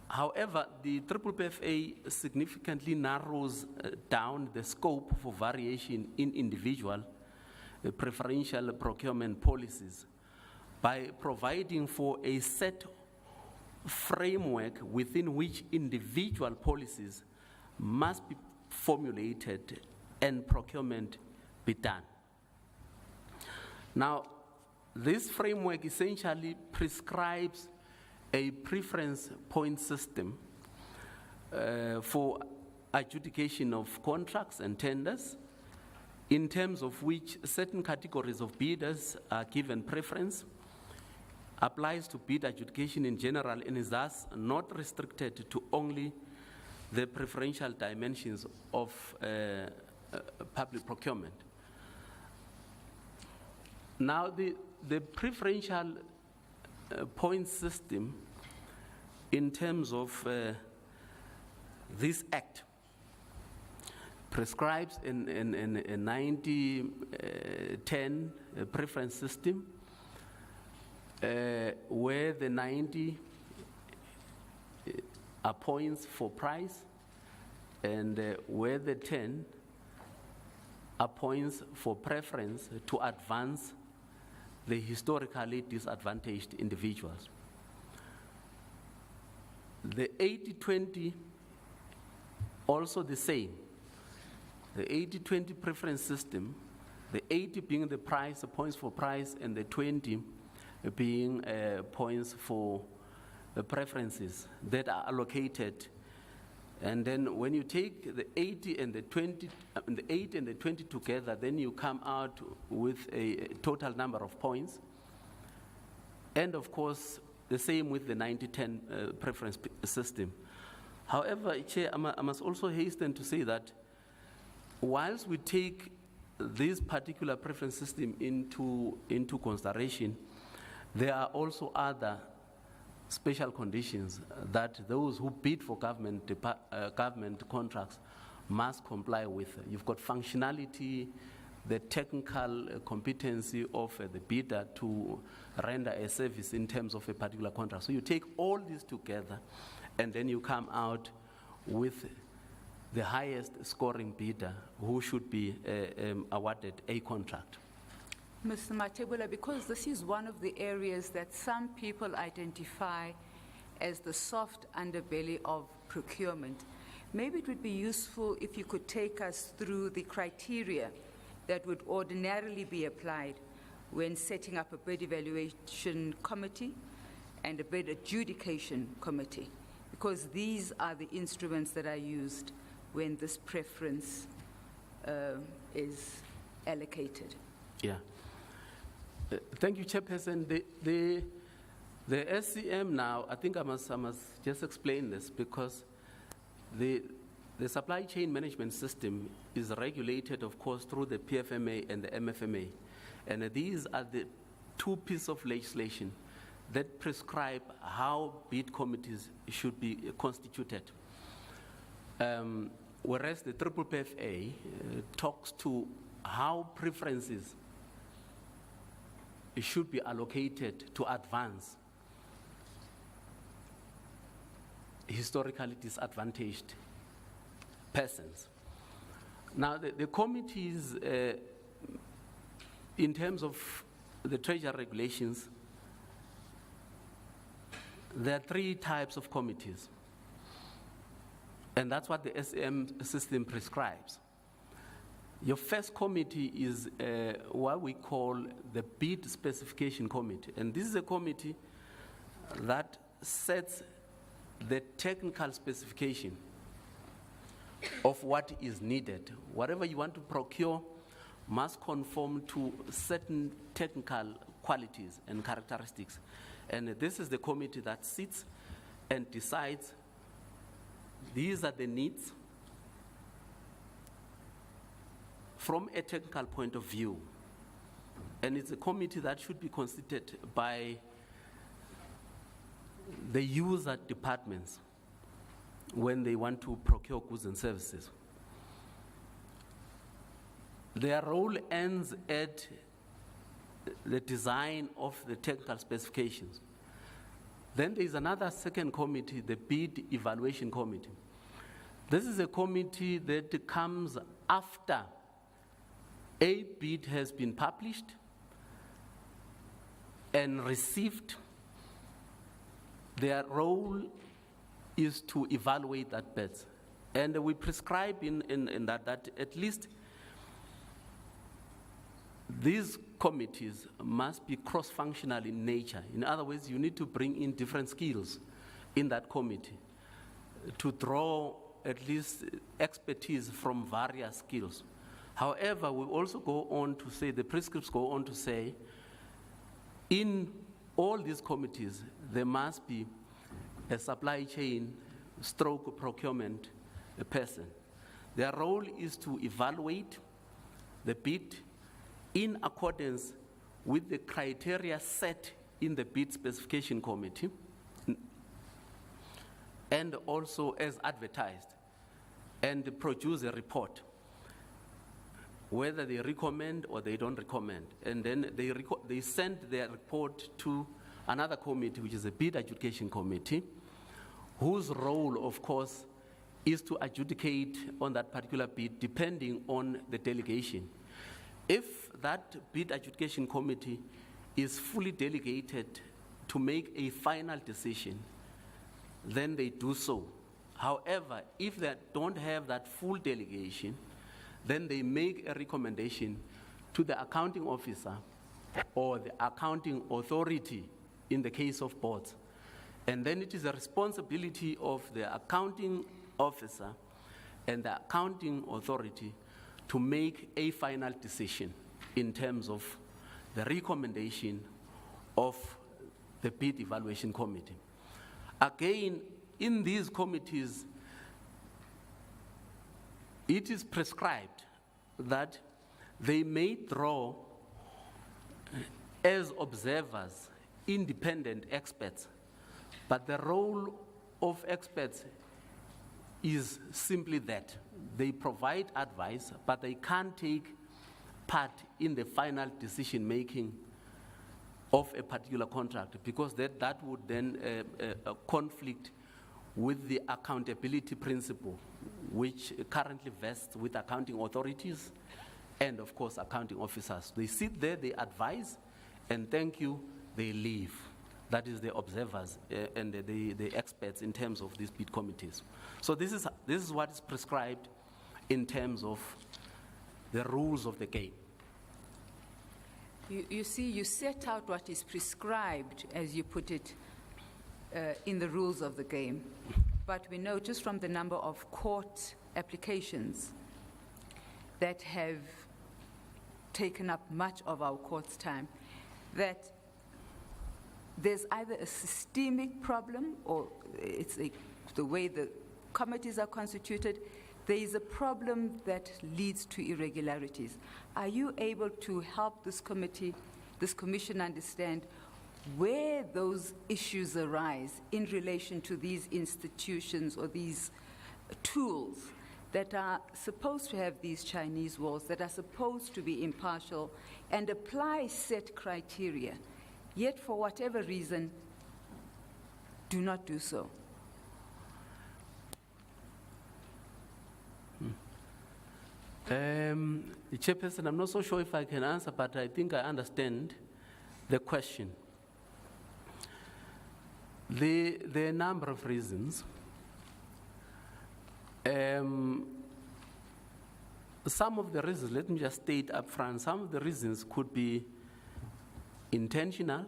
However, the PPPFA significantly narrows down the scope for variation in individual preferential procurement policies by providing for a set framework within which individual policies must be formulated and procurement be done. Now, this framework essentially prescribes a preference point system for adjudication of contracts and tenders, in terms of which certain categories of bidders are given preference, applies to bid adjudication in general, and is thus not restricted to only the preferential dimensions of public procurement. Now, the preferential point system in terms of this act prescribes in 90-10 preference system where the 90 are points for price and where the 10 are points for preference to advance the historically disadvantaged individuals. The 80-20 also the same. The 80-20 preference system, the 80 being the price, the points for price, and the 20 being points for preferences that are allocated. And then when you take the 80 and the 20, the 80 and the 20 together, then you come out with a total number of points. And of course, the same with the 90-10 preference system. However, Chair, I must also hasten to say that whilst we take this particular preference system into consideration, there are also other special conditions that those who bid for government contracts must comply with. You've got functionality, the technical competency of the bidder to render a service in terms of a particular contract. So you take all these together, and then you come out with the highest scoring bidder who should be awarded a contract. Mr. Mathebula, because this is one of the areas that some people identify as the soft underbelly of procurement, maybe it would be useful if you could take us through the criteria that would ordinarily be applied when setting up a bid evaluation committee and a bid adjudication committee, because these are the instruments that are used when this preference is allocated. Yeah. Thank you, Chairperson. The SCM now, I think I must just explain this, because the supply chain management system is regulated, of course, through the PFMA and the MFMA. And these are the two pieces of legislation that prescribe how bid committees should be constituted. Whereas the PPPFA talks to how preferences should be allocated to advance historically disadvantaged persons. Now, the committees, in terms of the Treasury regulations, there are three types of committees. And that's what the SM system prescribes. Your first committee is what we call the Bid Specification Committee. And this is a committee that sets the technical specification of what is needed. Whatever you want to procure must conform to certain technical qualities and characteristics. And this is the committee that sits and decides these are the needs from a technical point of view. And it's a committee that should be constituted by the user departments when they want to procure goods and services. their role ends at the design of the technical specifications. Then there is another second committee, the bid evaluation committee. This is a committee that comes after a bid has been published and received. Their role is to evaluate that bid. And we prescribe in that at least these committees must be cross-functional in nature. In other words, you need to bring in different skills in that committee to draw at least expertise from various skills. However, we also go on to say, the prescripts go on to say, in all these committees, there must be a supply chain stroke procurement person. Their role is to evaluate the bid in accordance with the criteria set in the bid specification committee and also as advertised, and produce a report whether they recommend or they don't recommend. And then they send their report to another committee, which is a bid adjudication committee, whose role, of course, is to adjudicate on that particular bid depending on the delegation. If that bid adjudication committee is fully delegated to make a final decision, then they do so. However, if they don't have that full delegation, then they make a recommendation to the accounting officer or the accounting authority in the case of boards. And then it is a responsibility of the accounting officer and the accounting authority to make a final decision in terms of the recommendation of the bid evaluation committee. Again, in these committees, it is prescribed that they may draw as observers independent experts, but the role of experts is simply that. They provide advice, but they can't take part in the final decision making of a particular contract, because that would then conflict with the accountability principle, which currently vests with accounting authorities and, of course, accounting officers. They sit there, they advise, and thank you, they leave. That is the observers and the experts in terms of these bid committees. So this is what is prescribed in terms of the rules of the game. You see, you set out what is prescribed, as you put it, in the rules of the game. But we know just from the number of court applications that have taken up much of our court's time, that there's either a systemic problem, or it's the way the committees are constituted. There is a problem that leads to irregularities. Are you able to help this commission understand where those issues arise in relation to these institutions or these tools that are supposed to have these Chinese walls, that are supposed to be impartial and apply set criteria, yet for whatever reason do not do so? Chairperson, I'm not so sure if I can answer, but I think I understand the question. There are a number of reasons. Some of the reasons, let me just state up front, some of the reasons could be intentional,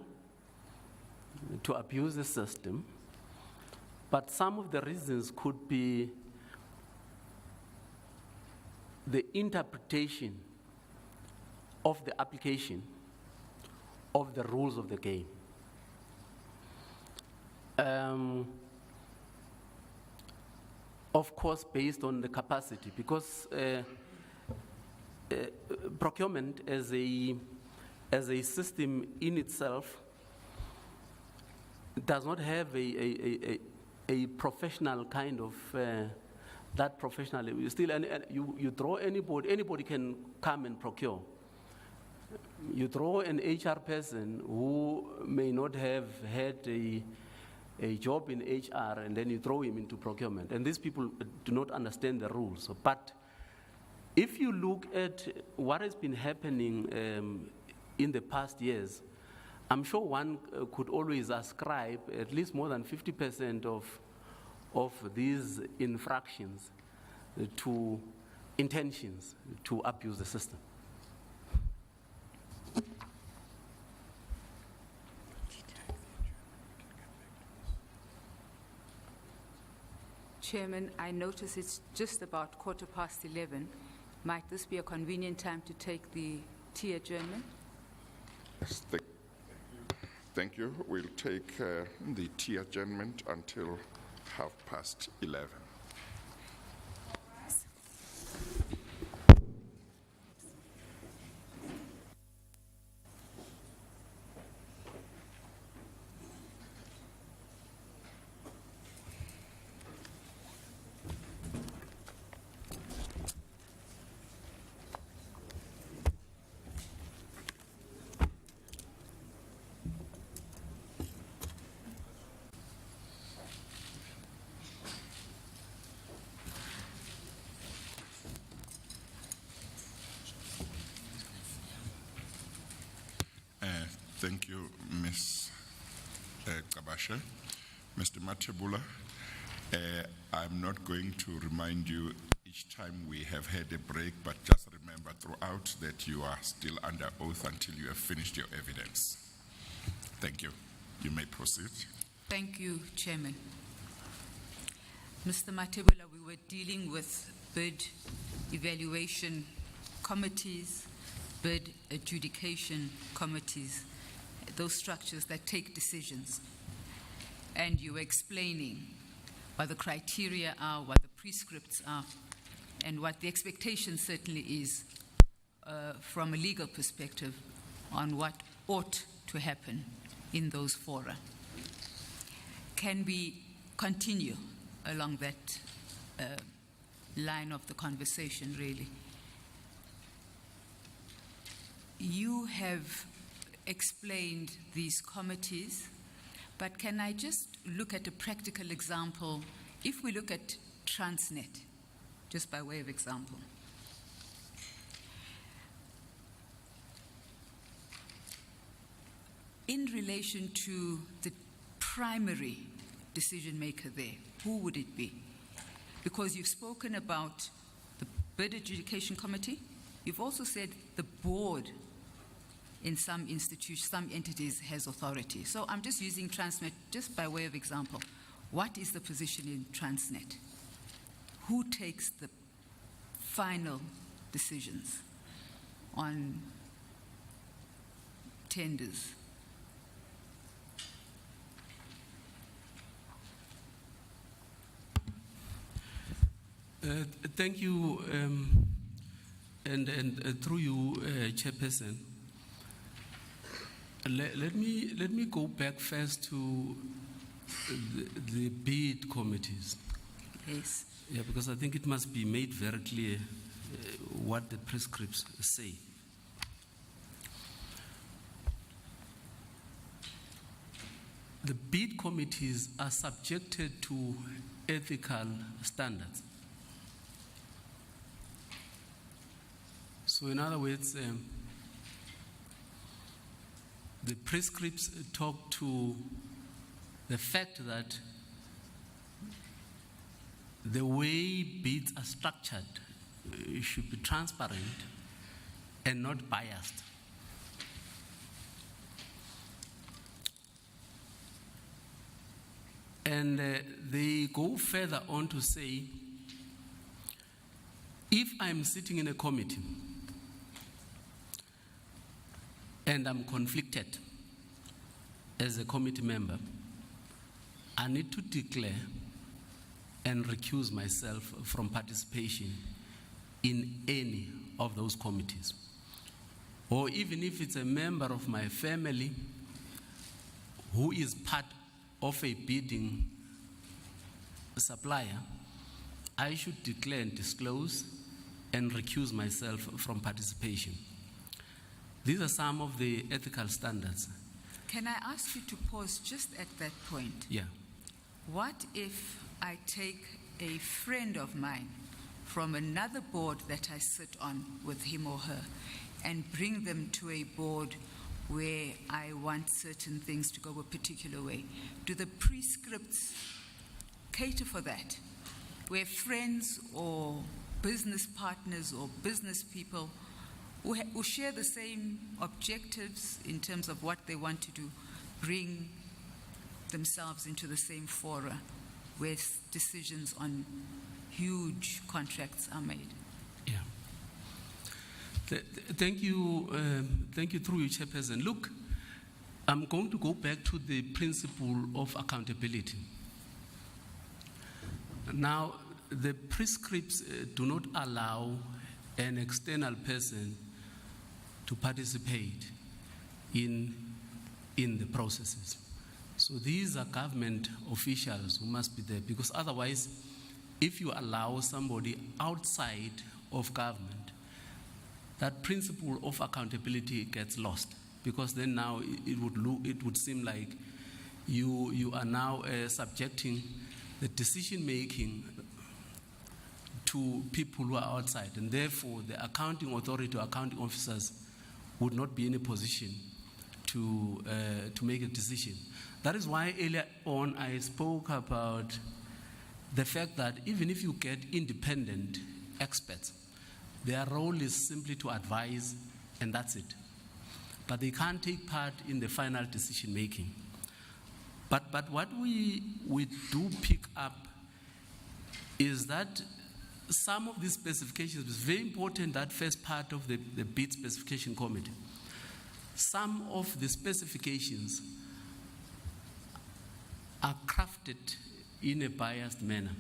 to abuse the system, but some of the reasons could be the interpretation of the application of the rules of the game. Of course, based on the capacity, because procurement as a system in itself does not have a professional kind of that professionally. You throw anybody can come and procure. You throw an HR person who may not have had a job in HR, and then you throw him into procurement. And these people do not understand the rules. But if you look at what has been happening in the past years, I'm sure one could always ascribe at least more than 50% of these infractions to intentions to abuse the system. Chairman, I notice it's just about 11:15. Might this be a convenient time to take the tea adjournment? Thank you. We'll take the tea adjournment until 11:30. Thank you, Ms. Kabashe. Mr. Mathebula, I'm not going to remind you each time we have had a break, but just remember throughout that you are still under oath until you have finished your evidence. Thank you. You may proceed. Thank you, Chairman. Mr. Mathebula, we were dealing with bid evaluation committees, bid adjudication committees, those structures that take decisions. And you were explaining what the criteria are, what the prescripts are, and what the expectation certainly is from a legal perspective on what ought to happen in those fora. Can we continue along that line of the conversation, really? You have explained these committees, but can I just look at a practical example? If we look at Transnet, just by way of example, in relation to the primary decision maker there, who would it be? Because you've spoken about the bid adjudication committee, you've also said the board in some institutions, some entities has authority. So I'm just using Transnet just by way of example. What is the position in Transnet? Who takes the final decisions on tenders? Thank you, and through you, Chairperson. Let me go back first to the bid committees. Yes. Yeah, because I think it must be made very clear what the prescripts say. The bid committees are subjected to ethical standards. So in other words, the prescripts talk to the fact that the way bids are structured should be transparent and not biased. And they go further on to say, if I'm sitting in a committee and I'm conflicted as a committee member, I need to declare and recuse myself from participation in any of those committees. Or even if it's a member of my family who is part of a bidding supplier, I should declare and disclose and recuse myself from participation. These are some of the ethical standards. Can I ask you to pause just at that point? Yeah. What if I take a friend of mine from another board that I sit on with him or her and bring them to a board where I want certain things to go a particular way? Do the prescripts cater for that? Where friends or business partners or business people who share the same objectives in terms of what they want to do bring themselves into the same fora where decisions on huge contracts are made. Yeah. Thank you through you, Chairperson. Look, I'm going to go back to the principle of accountability. Now, the prescripts do not allow an external person to participate in the processes. So these are government officials who must be there, because otherwise, if you allow somebody outside of government, that principle of accountability gets lost, because then now it would seem like you are now subjecting the decision making to people who are outside, and therefore the accounting authority or accounting officers would not be in a position to make a decision. That is why earlier on I spoke about the fact that even if you get independent experts, their role is simply to advise, and that's it. But they can't take part in the final decision making. But what we do pick up is that some of these specifications, it's very important, that first part of the bid specification committee. Some of the specifications are crafted in a biased manner,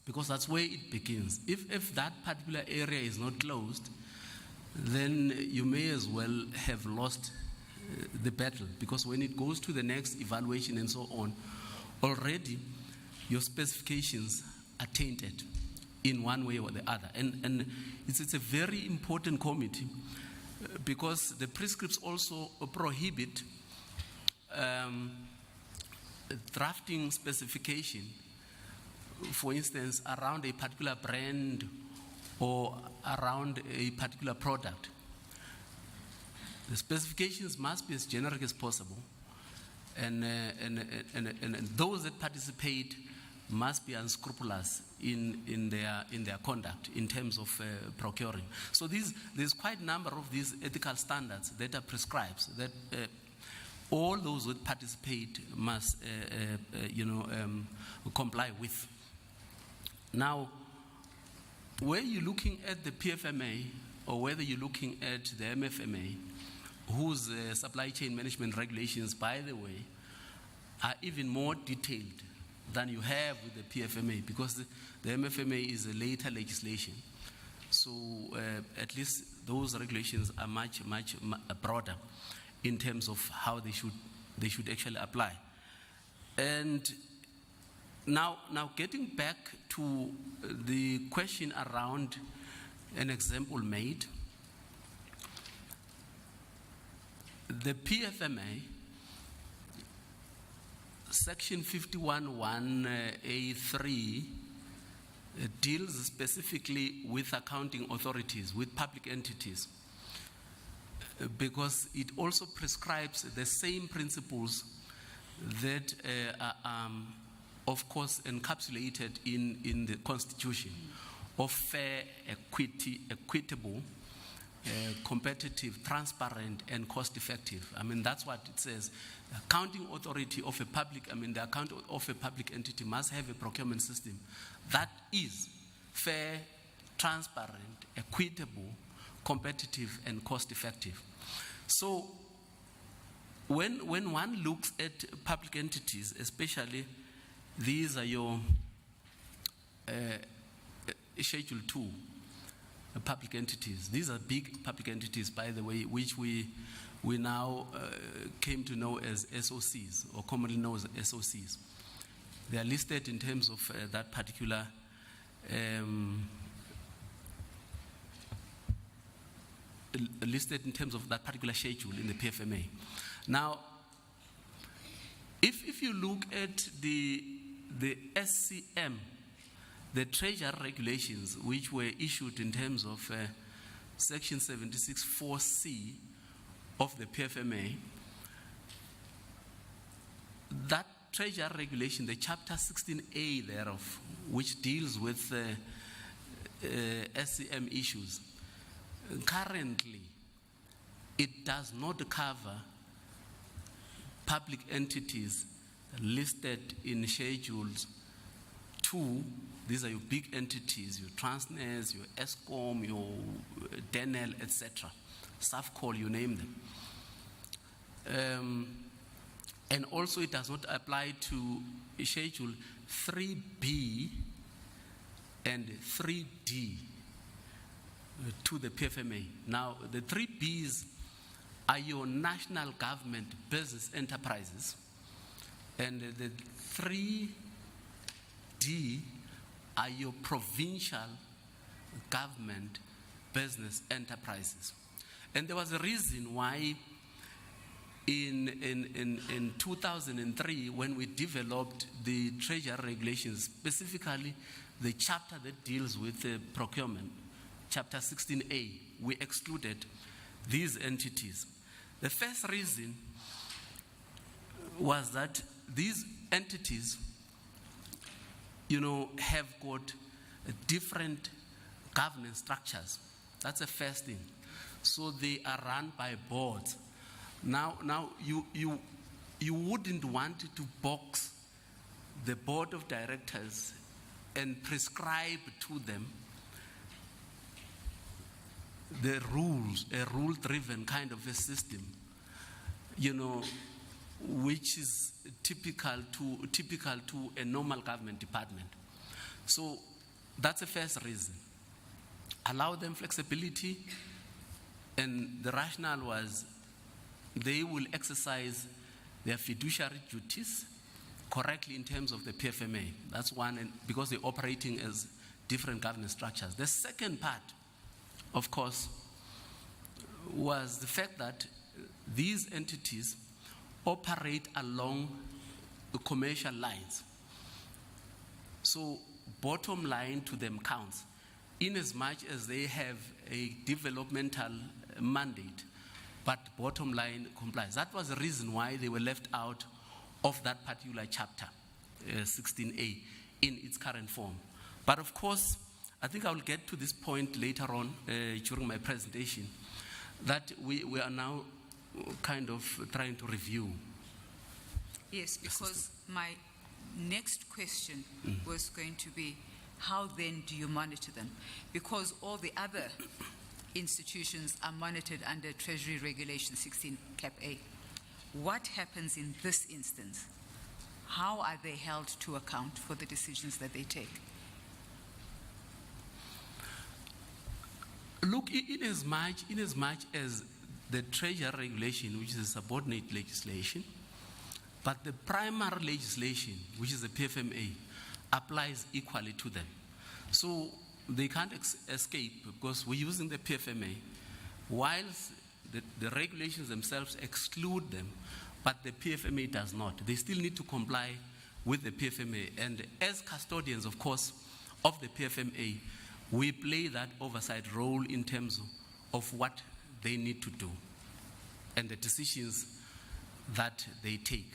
because that's where it begins. If that particular area is not closed, then you may as well have lost the battle, because when it goes to the next evaluation and so on, already your specifications are tainted in one way or the other. And it's a very important committee, because the prescripts also prohibit drafting specification, for instance, around a particular brand or around a particular product. The specifications must be as generic as possible, and those that participate must be unscrupulous in their conduct in terms of procuring. So there's quite a number of these ethical standards that are prescribed that all those that participate must comply with. Now, whether you're looking at the PFMA or whether you're looking at the MFMA, whose supply chain management regulations, by the way, are even more detailed than you have with the PFMA, because the MFMA is a later legislation. So at least those regulations are much broader in terms of how they should actually apply. And now getting back to the question around an example made, the PFMA, Section 51(1)(a)(3) deals specifically with accounting authorities, with public entities, because it also prescribes the same principles that are, of course, encapsulated in the Constitution of fair, equitable, competitive, transparent, and cost-effective. I mean, that's what it says. The accounting authority of a public, the account of a public entity must have a procurement system that is fair, transparent, equitable, competitive, and cost-effective. So when one looks at public entities, especially these are your Schedule 2 public entities. These are big public entities, by the way, which we now came to know as SOCs, or commonly known as SOCs. They are listed in terms of that particular listed in terms of that particular schedule in the PFMA. Now, if you look at the SCM, the Treasury regulations which were issued in terms of Section 76(4)(c) of the PFMA, that Treasury regulation, the Chapter 16A thereof, which deals with SCM issues, currently it does not cover public entities listed in Schedules 2. These are your big entities, your Transnet, your Eskom, your Denel, etc. Safcol, you name them. And also it does not apply to Schedule 3B and 3D to the PFMA. Now, the 3Bs are your national government business enterprises, and the 3D are your provincial government business enterprises. And there was a reason why in 2003, when we developed the Treasury regulations, specifically the chapter that deals with procurement, Chapter 16A, we excluded these entities. The first reason was that these entities, have got different governance structures. That's the first thing. So they are run by boards. Now you wouldn't want to box the board of directors and prescribe to them the rules, a rule-driven kind of a system, which is typical to a normal government department. So that's the first reason. Allow them flexibility, and the rationale was they will exercise their fiduciary duties correctly in terms of the PFMA. That's one, and because they're operating as different governance structures. The second part, of course, was the fact that these entities operate along the commercial lines. So bottom line to them counts, in as much as they have a developmental mandate, but bottom line complies. That was the reason why they were left out of that particular chapter, 16A, in its current form. But of course, I think I will get to this point later on during my presentation, that we are now kind of trying to review. Yes, because my next question was going to be, how then do you monitor them? Because all the other institutions are monitored under Treasury Regulation 16 Cap A. What happens in this instance? How are they held to account for the decisions that they take? Look, in as much as the Treasury Regulation, which is a subordinate legislation, but the primary legislation, which is the PFMA, applies equally to them. So they can't escape, because we're using the PFMA, whilst the regulations themselves exclude them, but the PFMA does not. They still need to comply with the PFMA. And as custodians, of course, of the PFMA, we play that oversight role in terms of what they need to do and the decisions that they take.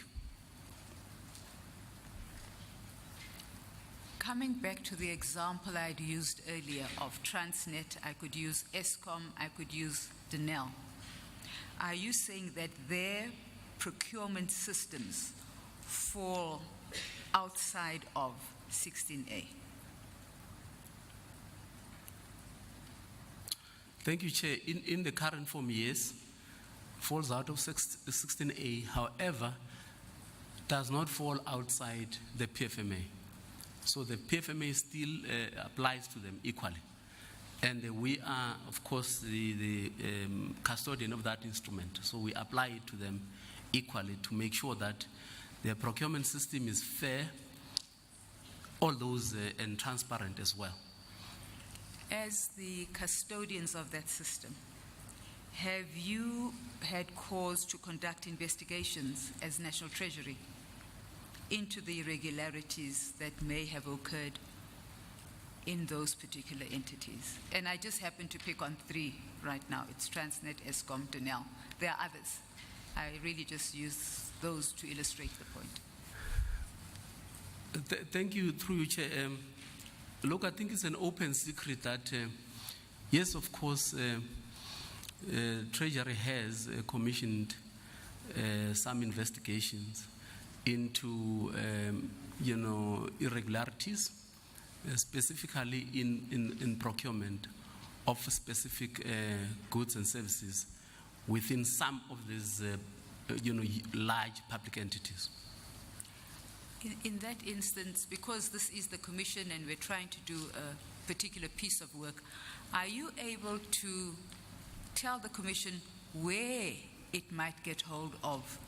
Coming back to the example I'd used earlier of Transnet, I could use Eskom, I could use Denel. Are you saying that their procurement systems fall outside of 16A? Thank you, Chair. In the current form, yes, falls out of 16A, however, does not fall outside the PFMA. So the PFMA still applies to them equally. And we are, of course, the custodian of that instrument. So we apply it to them equally to make sure that their procurement system is fair, all those and transparent as well. As the custodians of that system, have you had cause to conduct investigations as National Treasury into the irregularities that may have occurred in those particular entities? And I just happen to pick on three right now. It's Transnet, Eskom, Denel. There are others. I really just use those to illustrate the point. Thank you, through you, Chair. Look, I think it's an open secret that, yes, of course, Treasury has commissioned some investigations into, irregularities, specifically in procurement of specific goods and services within some of these, large public entities. In that instance, because this is the commission and we're trying to do a particular piece of work, are you able to tell the commission where it might get hold of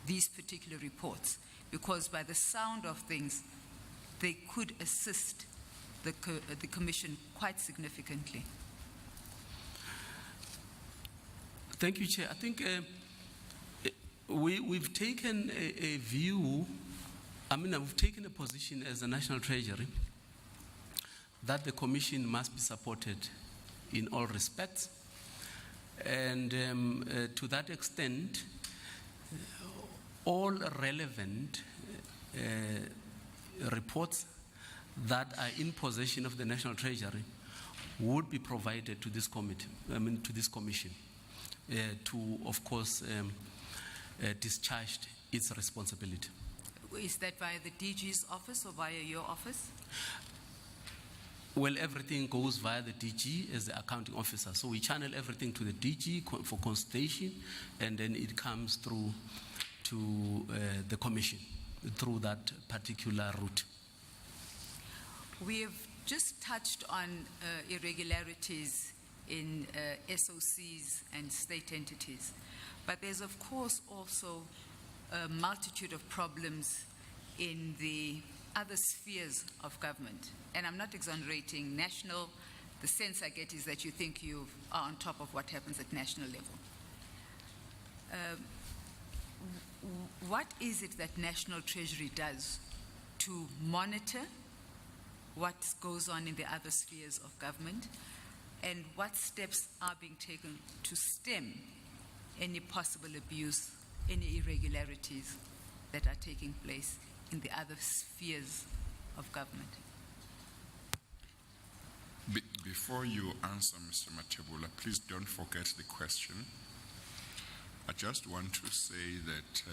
these particular reports? Because by the sound of things, they could assist the commission quite significantly. Thank you, Chair. I think we've taken a view, we've taken a position as the National Treasury that the Commission must be supported in all respects. And to that extent, all relevant reports that are in possession of the National Treasury would be provided to this committee, to this commission, to, of course, discharge its responsibility. Is that via the DG's office or via your office? Well, everything goes via the DG as the accounting officer. So we channel everything to the DG for consultation, and then it comes through to the commission through that particular route. We have just touched on irregularities in SOCs and state entities, but there's of course also a multitude of problems in the other spheres of government. And I'm not exonerating national. The sense I get is that you think you are on top of what happens at national level. What is it that National Treasury does to monitor what goes on in the other spheres of government, and what steps are being taken to stem any possible abuse, any irregularities that are taking place in the other spheres of government? Before you answer, Mr. Mathebula, please don't forget the question. I just want to say that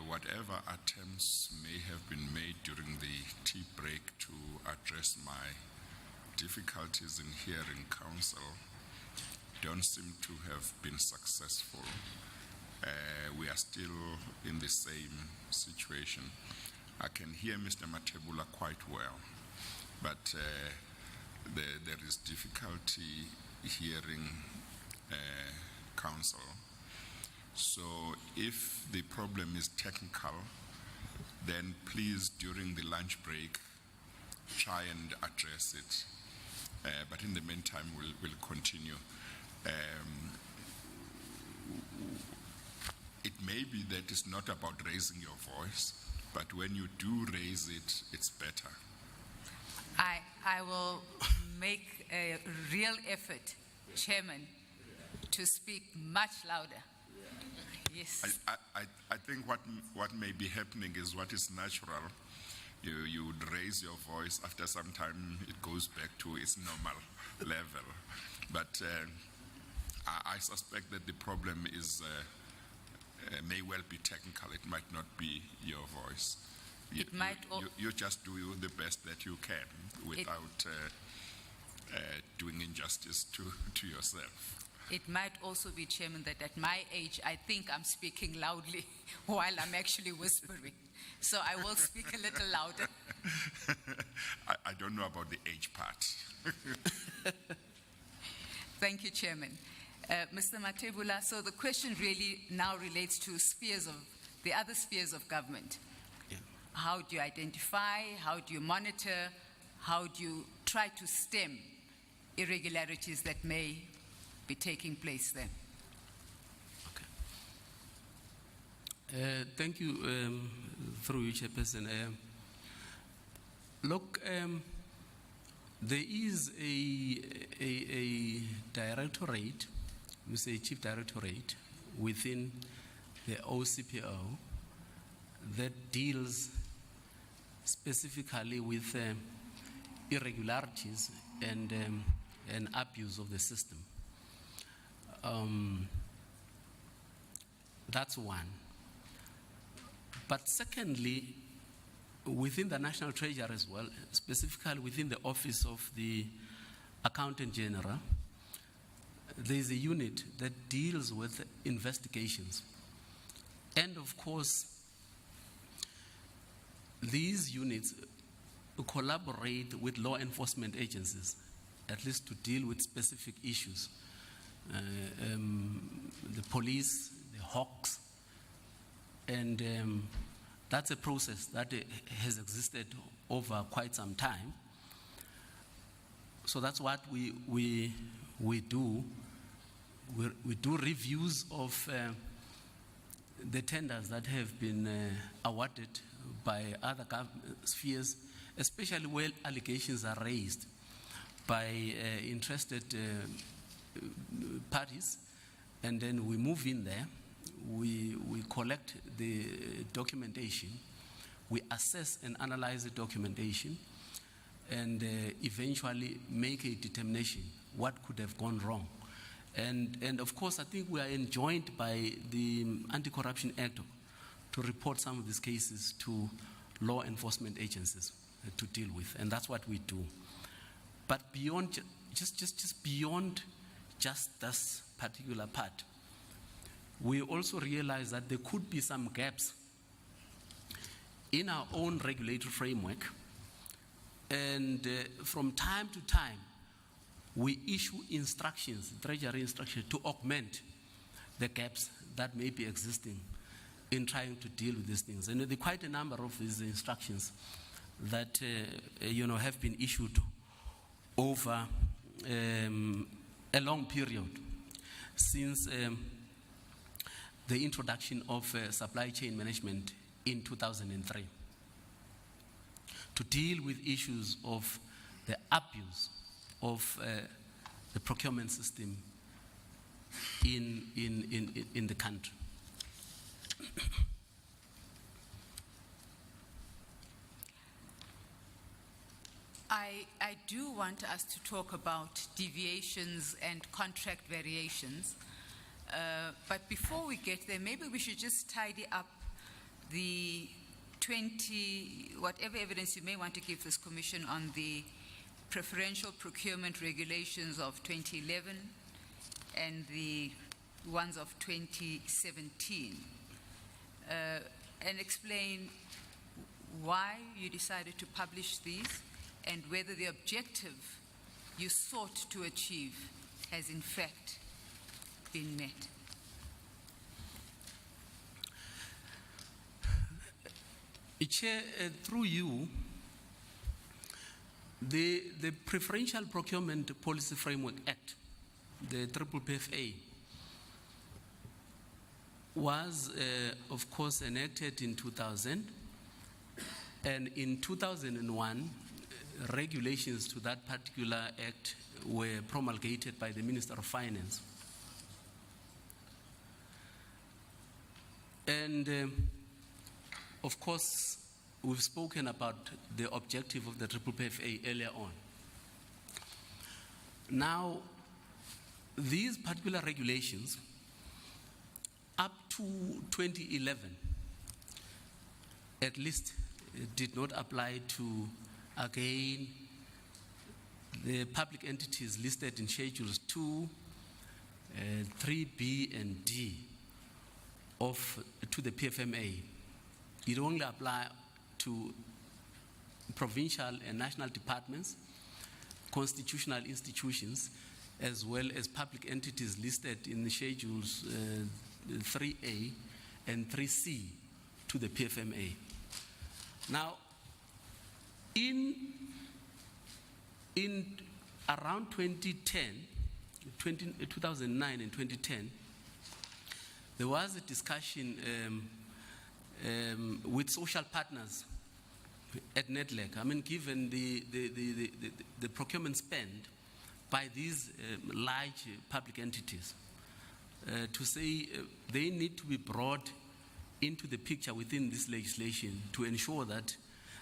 whatever attempts may have been made during the tea break to address my difficulties in hearing counsel don't seem to have been successful. We are still in the same situation. I can hear Mr. Mathebula quite well, but there is difficulty hearing counsel. So if the problem is technical, then please, during the lunch break, try and address it. But in the meantime, we'll continue. It may be that it's not about raising your voice, but when you do raise it, it's better. I will make a real effort, Chairman, to speak much louder. Yes. I think what may be happening is what is natural. You would raise your voice. After some time, it goes back to its normal level. But I suspect that the problem is may well be technical. It might not be your voice. You just do the best that you can without doing injustice to yourself. It might also be, Chairman, that at my age, I think I'm speaking loudly while I'm actually whispering. So I will speak a little louder. I don't know about the age part. Thank you, Chairman. Mr. Mathebula, so the question really now relates to the other spheres of government. Yeah. how do you identify, how do you monitor, how do you try to stem irregularities that may be taking place there? Thank you, through you, Chairperson. Look, there is a directorate, we say chief directorate, within the OCPO that deals specifically with irregularities and abuse of the system. That's one. But secondly, within the National Treasury as well, specifically within the Office of the Accountant General, there is a unit that deals with investigations. And of course, these units collaborate with law enforcement agencies, at least to deal with specific issues. The police, the Hawks, and that's a process that has existed over quite some time. So that's what we do. We do reviews of the tenders that have been awarded by other spheres, especially where allegations are raised by interested parties, and then we move in there. We collect the documentation, we assess and analyze the documentation, and eventually make a determination what could have gone wrong. And of course, I think we are enjoined by the Anti-Corruption Act to report some of these cases to law enforcement agencies to deal with, and that's what we do. But beyond, just beyond just this particular part, we also realize that there could be some gaps in our own regulatory framework, and from time to time, we issue instructions, treasury instructions, to augment the gaps that may be existing in trying to deal with these things. And there are quite a number of these instructions that have been issued over a long period since the introduction of supply chain management in 2003 to deal with issues of the abuse of the procurement system in the country. I do want us to talk about deviations and contract variations. But before we get there, maybe we should just tidy up the whatever evidence you may want to give this commission on the preferential procurement regulations of 2011 and the ones of 2017, and explain why you decided to publish these and whether the objective you sought to achieve has in fact been met. Chair, through you, the Preferential Procurement Policy Framework Act, the PPPFA, was, of course, enacted in 2000, and in 2001, regulations to that particular act were promulgated by the Minister of Finance. And of course, we've spoken about the objective of the PPPFA earlier on. Now, these particular regulations, up to 2011, at least, did not apply to, again, the public entities listed in Schedules 2, 3B, and D to the PFMA. It only applies to provincial and national departments, constitutional institutions, as well as public entities listed in the Schedules 3A and 3C to the PFMA. Now, in around 2009 and 2010, there was a discussion with social partners at Netlec. I mean, given the procurement spend by these large public entities, to say they need to be brought into the picture within this legislation to ensure that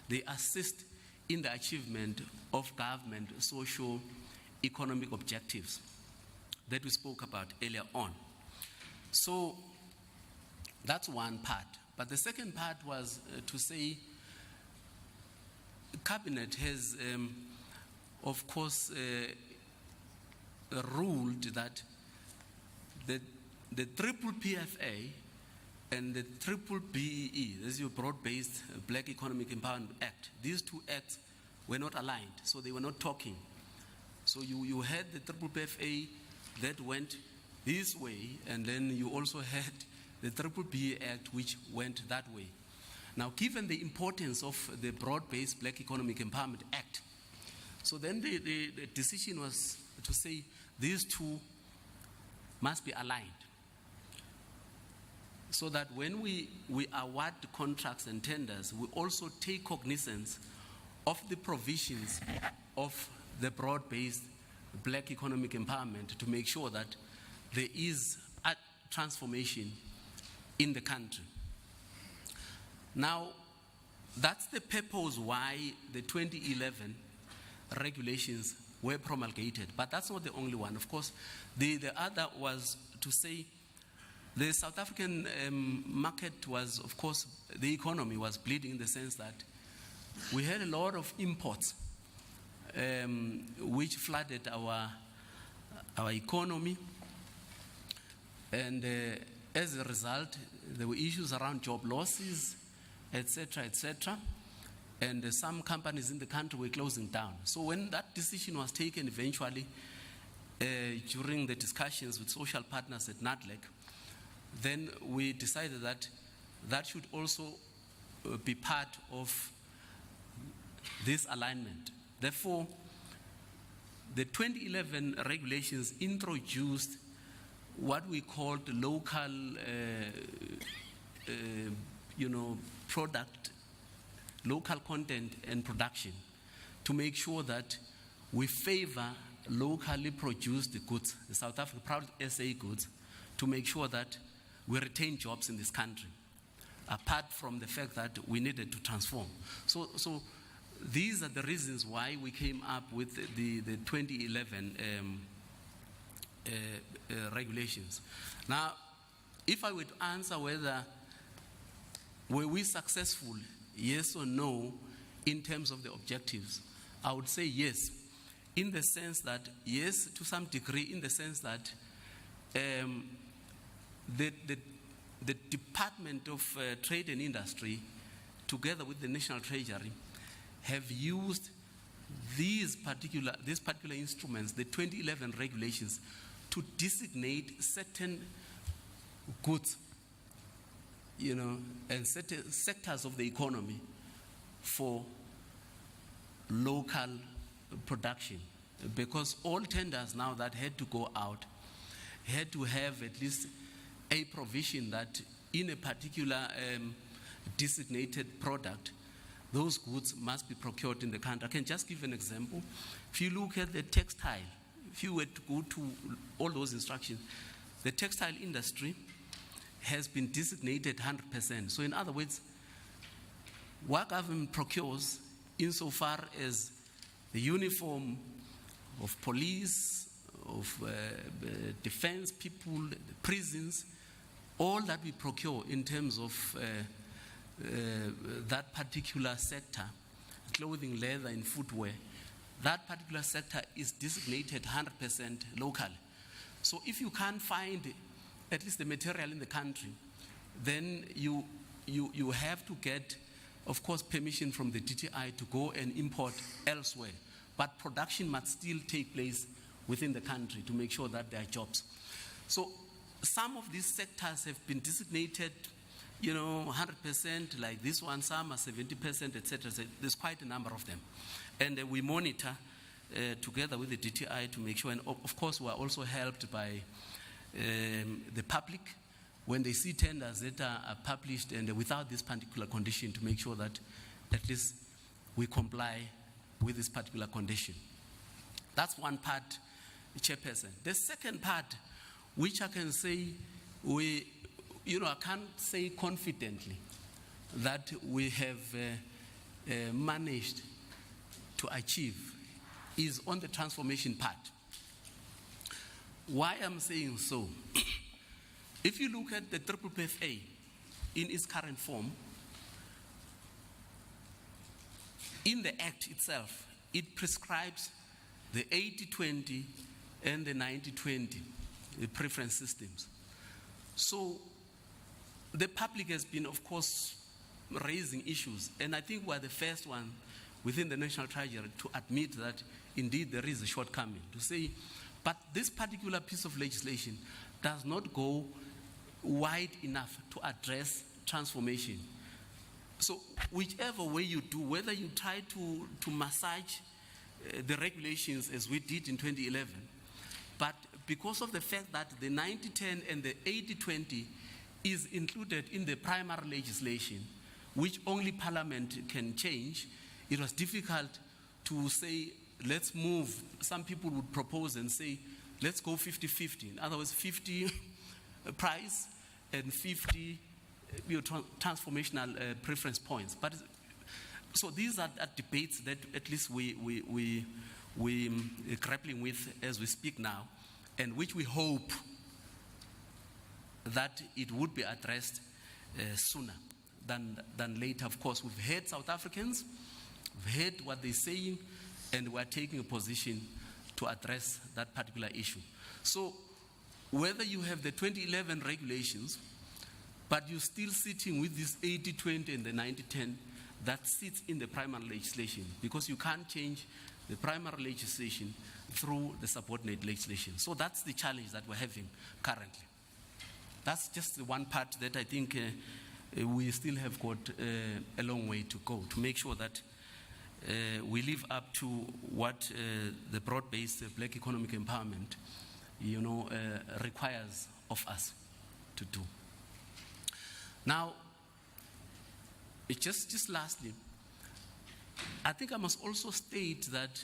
they assist in the achievement of government socio-economic objectives that we spoke about earlier on. So that's one part. But the second part was to say Cabinet has, of course, ruled that the triple PFA and the triple BEE, this is your Broad-Based Black Economic Empowerment Act, these two acts were not aligned, so they were not talking. So you had the triple PFA that went this way, and then you also had the triple BEE Act which went that way. Now, given the importance of the Broad-Based Black Economic Empowerment Act, so then the decision was to say these two must be aligned, so that when we award contracts and tenders, we also take cognizance of the provisions of the Broad-Based Black Economic Empowerment to make sure that there is a transformation in the country. Now, that's the purpose why the 2011 regulations were promulgated, but that's not the only one. Of course, the other was to say the South African market was, of course, the economy was bleeding in the sense that we had a lot of imports which flooded our economy, and as a result, there were issues around job losses, etc., and some companies in the country were closing down. So when that decision was taken eventually during the discussions with social partners at Netlec, then we decided that that should also be part of this alignment. Therefore, the 2011 regulations introduced what we called local, product, local content and production, to make sure that we favor locally produced goods, the South African proud SA goods, to make sure that we retain jobs in this country, apart from the fact that we needed to transform. So these are the reasons why we came up with the 2011 regulations. Now, if I would answer whether were we successful, yes or no, in terms of the objectives, I would say yes, in the sense that, yes, to some degree, in the sense that the Department of Trade and Industry, together with the National Treasury, have used these particular instruments, the 2011 regulations, to designate certain goods, and certain sectors of the economy for local production. Because all tenders now that had to go out had to have at least a provision that in a particular designated product, those goods must be procured in the country. I can just give an example. If you look at the textile, if you were to go to all those instructions, the textile industry has been designated 100%. So in other words, what government procures insofar as the uniform of police, of defense people, the prisons, all that we procure in terms of that particular sector, clothing, leather, and footwear, that particular sector is designated 100% locally. So if you can't find at least the material in the country, then you have to get, of course, permission from the DTI to go and import elsewhere. But production must still take place within the country to make sure that there are jobs. So some of these sectors have been designated 100% like this one, some are 70%, etc. So there's quite a number of them. And we monitor together with the DTI to make sure, and of course we are also helped by the public when they see tenders that are published and without this particular condition, to make sure that at least we comply with this particular condition. That's one part, Chairperson. The second part, which I can say I can't say confidently that we have managed to achieve, is on the transformation part. Why I'm saying so? If you look at the PPPFA in its current form, in the Act itself, it prescribes the 80-20 and the 90-20 preference systems. So the public has been, of course, raising issues, and I think we're the first one within the National Treasury to admit that indeed there is a shortcoming, to say, but this particular piece of legislation does not go wide enough to address transformation. So whichever way you do, whether you try to massage the regulations as we did in 2011, but because of the fact that the 90-10 and the 80-20 is included in the primary legislation, which only Parliament can change, it was difficult to say, let's move. Some people would propose and say, let's go 50-50. In other words, 50 price and 50 transformational preference points. But so these are debates that at least we grappling with as we speak now, and which we hope that it would be addressed sooner than later. Of course, we've heard South Africans, we've heard what they're saying, and we're taking a position to address that particular issue. So whether you have the 2011 regulations, but you're still sitting with this 80-20 and the 90-10, that sits in the primary legislation, because you can't change the primary legislation through the subordinate legislation. So that's the challenge that we're having currently. That's just the one part that I think we still have got a long way to go to make sure that we live up to what the broad-based black economic empowerment, requires of us to do. Now, just lastly, I think I must also state that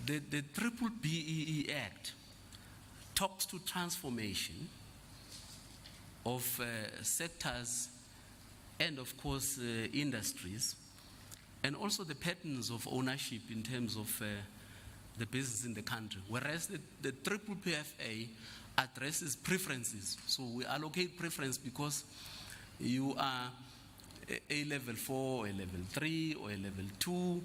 the BBBEE Act talks to transformation of sectors and, of course, industries, and also the patterns of ownership in terms of the business in the country, whereas the PPPFA addresses preferences. So we allocate preference because you are a level 4, a level 3, or a level 2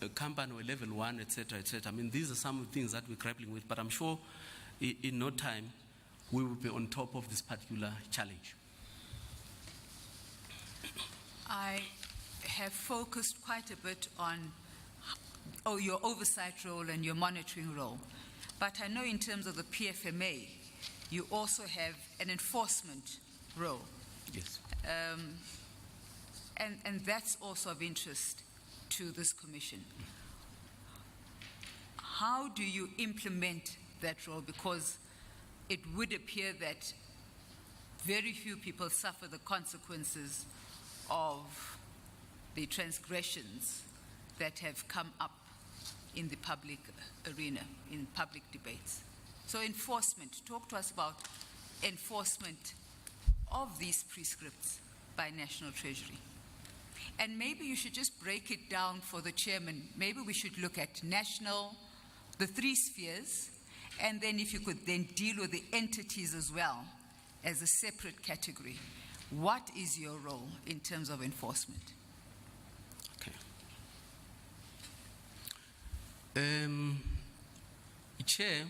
a company, or a level 1, etc., etc. I mean, these are some of the things that we're grappling with, but I'm sure in no time we will be on top of this particular challenge. I have focused quite a bit on your oversight role and your monitoring role. But I know in terms of the PFMA, you also have an enforcement role. Yes. And that's also of interest to this commission. How do you implement that role? Because it would appear that very few people suffer the consequences of the transgressions that have come up in the public arena, in public debates. So enforcement, talk to us about enforcement of these prescripts by National Treasury. And maybe you should just break it down for the chairman. Maybe we should look at national, the 3 spheres, and then if you could then deal with the entities as well as a separate category. What is your role in terms of enforcement? Okay. Chair,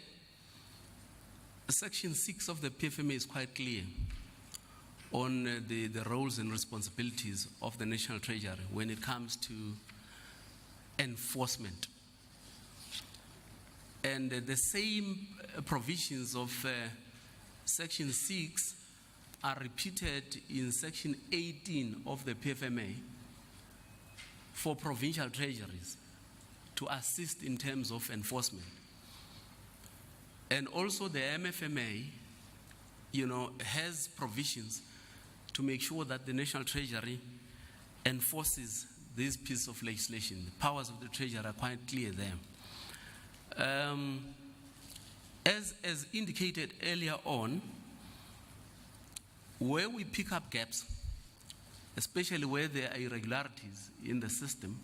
Section 6 of the PFMA is quite clear on the roles and responsibilities of the National Treasury when it comes to enforcement. And the same provisions of Section 6 are repeated in Section 18 of the PFMA for provincial treasuries to assist in terms of enforcement. And also the MFMA, has provisions to make sure that the National Treasury enforces this piece of legislation. The powers of the Treasury are quite clear there. As indicated earlier on, where we pick up gaps, especially where there are irregularities in the system,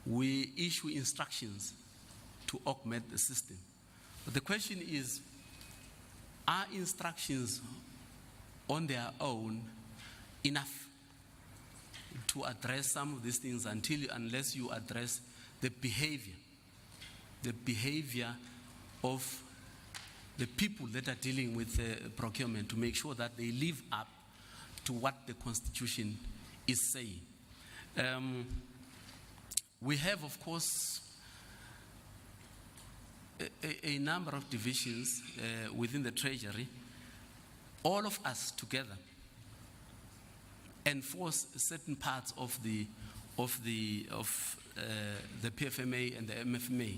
we issue instructions to augment the system. But the question is, are instructions on their own enough to address some of these things unless you address the behavior of the people that are dealing with procurement, to make sure that they live up to what the Constitution is saying. We have, of course, a number of divisions within the Treasury. All of us together enforce certain parts of the PFMA and the MFMA.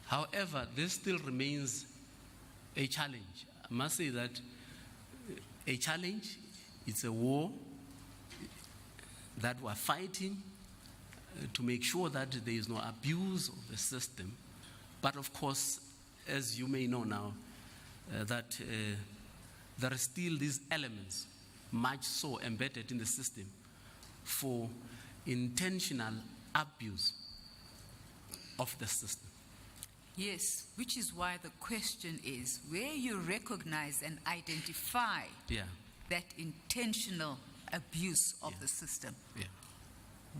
However, this still remains a challenge. I must say that a challenge, it's a war that we're fighting to make sure that there is no abuse of the system. But of course, as you may know now, that there are still these elements, much so embedded in the system, for intentional abuse of the system. Yes, which is why the question is, where you recognize and identify that intentional abuse of the system,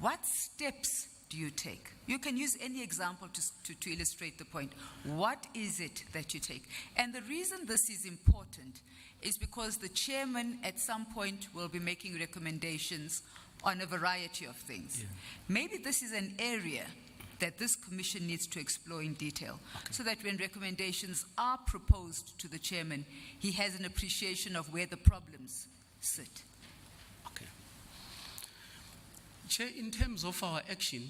what steps do you take? You can use any example to illustrate the point. What is it that you take? And the reason this is important is because the chairman at some point will be making recommendations on a variety of things. Maybe this is an area that this commission needs to explore in detail, so that when recommendations are proposed to the chairman, he has an appreciation of where the problems sit. Okay. Chair, in terms of our action,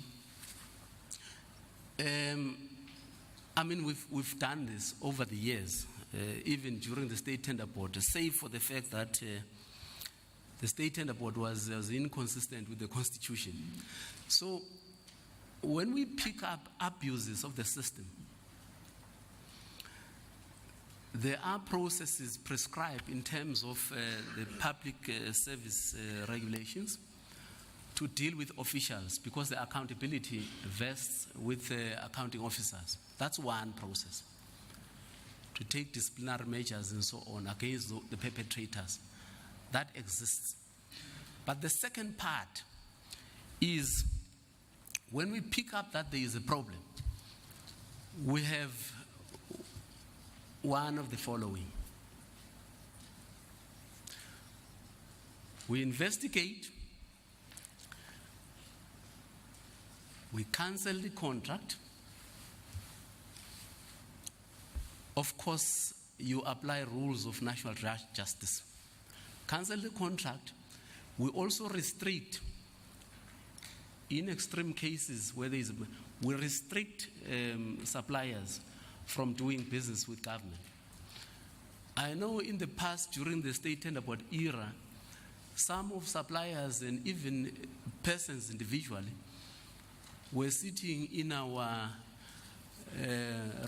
we've done this over the years, even during the State Tender Board, save for the fact that the State Tender Board was inconsistent with the Constitution. So when we pick up abuses of the system, there are processes prescribed in terms of the public service regulations to deal with officials, because the accountability vests with accounting officers. That's one process, to take disciplinary measures and so on against the perpetrators. That exists. But the second part is, when we pick up that there is a problem, we have one of the following. We investigate, we cancel the contract. Of course, you apply rules of national justice. Cancel the contract. We also restrict, in extreme cases where there is, we restrict suppliers from doing business with government. I know in the past, during the State Tender Board era, some of suppliers and even persons individually were sitting in our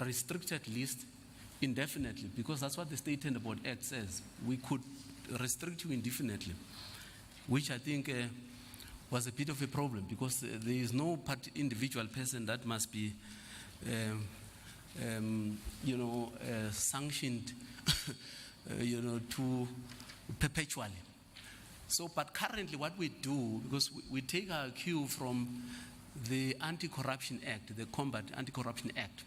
restricted list indefinitely, because that's what the State Tender Board Act says. We could restrict you indefinitely, which I think was a bit of a problem, because there is no individual person that must be sanctioned to perpetually. So, but currently what we do, because we take our cue from the Anti-Corruption Act, the Combat Anti-Corruption Act,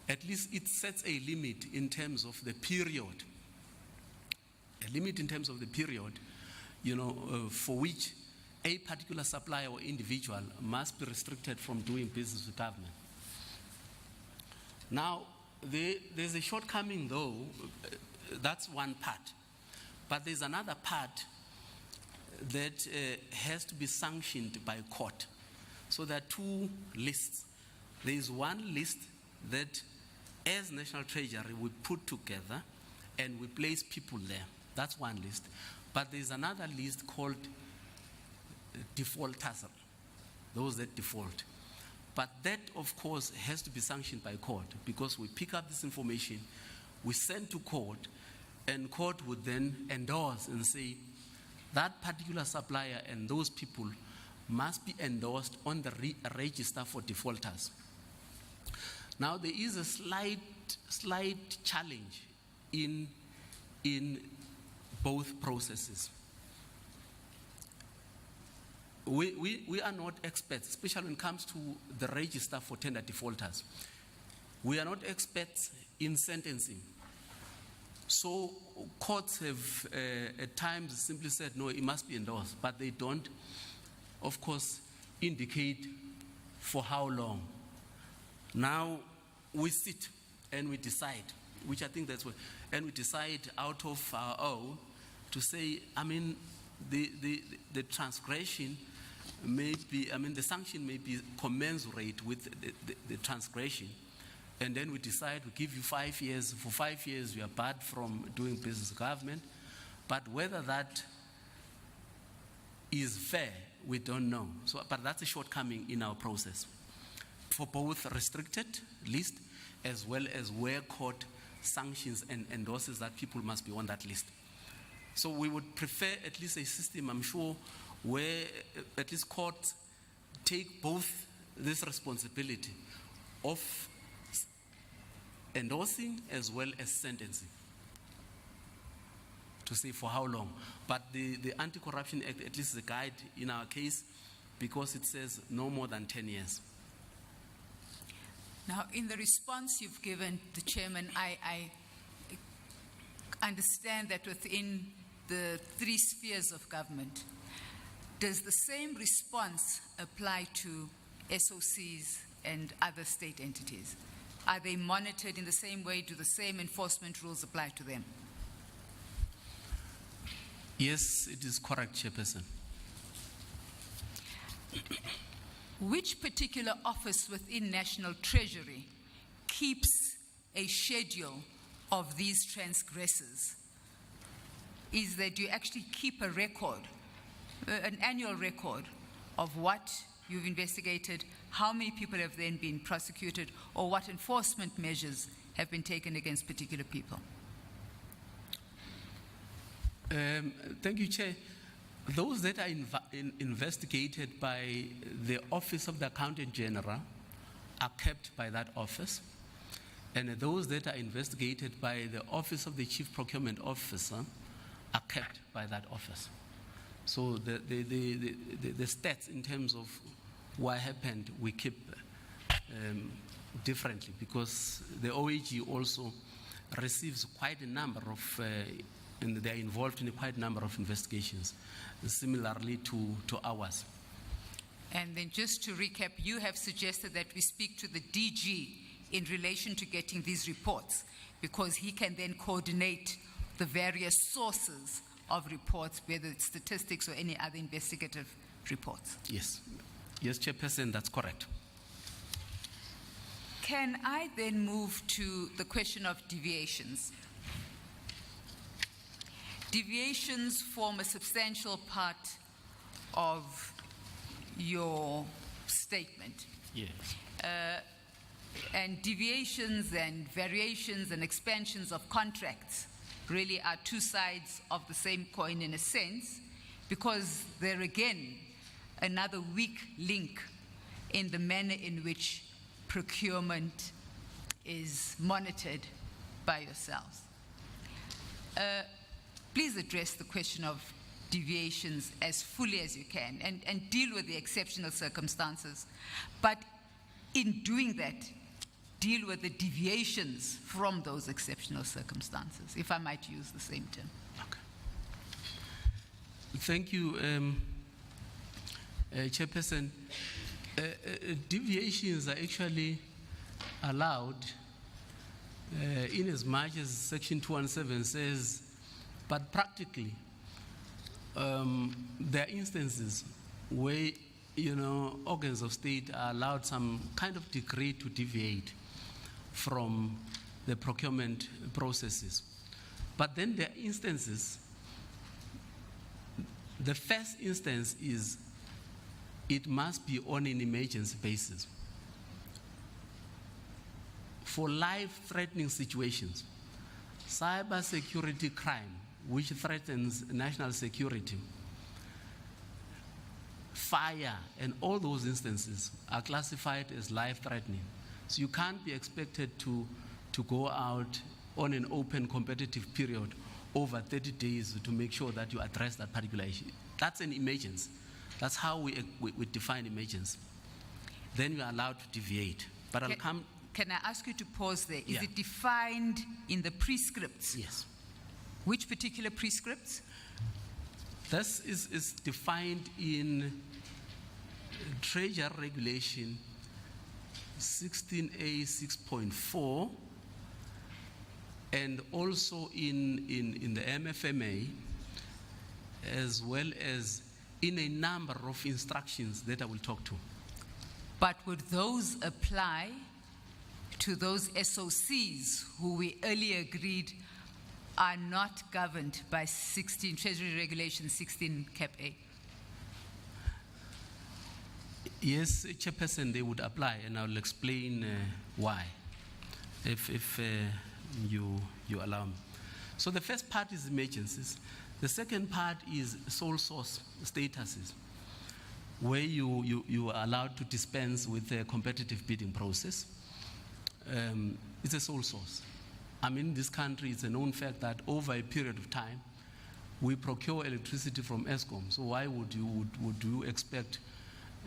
at least it sets a limit in terms of the period, for which a particular supplier or individual must be restricted from doing business with government. Now, there's a shortcoming though, that's one part. But there's another part that has to be sanctioned by court. So there are two lists. There is one list that, as National Treasury, we put together and we place people there. That's one list. But there's another list called defaulters, those that default. But that, of course, has to be sanctioned by court, because we pick up this information, we send to court, and court would then endorse and say that particular supplier and those people must be endorsed on the register for defaulters. Now, there is a slight challenge in both processes. We are not experts, especially when it comes to the register for tender defaulters. We are not experts in sentencing. So courts have at times simply said, no, it must be endorsed, but they don't, of course, indicate for how long. Now we sit and we decide, which I think that's what, and we decide out of our own to say, I mean, the transgression may be, I mean, the sanction may be commensurate with the transgression. And then we decide we give you 5 years. For 5 years, you are barred from doing business with government. But whether that is fair, we don't know. So, but that's a shortcoming in our process for both restricted list as well as where court sanctions and endorses that people must be on that list. So we would prefer at least a system, I'm sure, where at least courts take both this responsibility of endorsing as well as sentencing, to say for how long. But the Anti-Corruption Act at least is a guide in our case, because it says no more than 10 years. Now, in the response you've given the chairman, I understand that within the 3 spheres of government, does the same response apply to SOCs and other state entities? Are they monitored in the same way? Do the same enforcement rules apply to them? Yes, it is correct, Chairperson. Which particular office within National Treasury keeps a schedule of these transgressors? Is that you actually keep a record, an annual record of what you've investigated, how many people have then been prosecuted, or what enforcement measures have been taken against particular people? Thank you, Chair. Those that are investigated by the Office of the Accountant General are kept by that office, and those that are investigated by the Office of the Chief Procurement Officer are kept by that office. So the stats in terms of what happened, we keep differently, because the OAG also receives quite a number of, and they're involved in quite a number of investigations, similarly to ours. And then just to recap, you have suggested that we speak to the DG in relation to getting these reports, because he can then coordinate the various sources of reports, whether it's statistics or any other investigative reports. Yes. Yes, Chairperson, that's correct. Can I then move to the question of deviations? Deviations form a substantial part of your statement. Yes. And deviations and variations and expansions of contracts really are 2 sides of the same coin in a sense, because they're again another weak link in the manner in which procurement is monitored by yourselves. Please address the question of deviations as fully as you can, and deal with the exceptional circumstances. But in doing that, deal with the deviations from those exceptional circumstances, if I might use the same term. Okay. Thank you, Chairperson. Deviations are actually allowed in as much as Section 217 says But practically, there are instances where, organs of state are allowed some kind of degree to deviate from the procurement processes. But then there are instances, the first instance is it must be on an emergency basis. For life-threatening situations, cyber security crime, which threatens national security, fire, and all those instances are classified as life-threatening. So you can't be expected to go out on an open competitive period over 30 days to make sure that you address that particular issue. That's an emergency. That's how we define emergency. Then you are allowed to deviate. But I'll come. Can I ask you to pause there? Is Yeah. it defined in the prescripts? Yes. Which particular prescripts? This is defined in Treasury Regulation 16A 6.4 and also in the MFMA, as well as in a number of instructions that I will talk to. But would those apply to those SOCs who we earlier agreed are not governed by Treasury Regulation 16 Cap A? Yes, Chairperson, they would apply, and I'll explain why, if you allow me. So the first part is emergencies. The second part is sole source statuses, where you are allowed to dispense with the competitive bidding process. It's a sole source. I mean, in this country, it's a known fact that over a period of time, we procure electricity from ESCOM. So why would you expect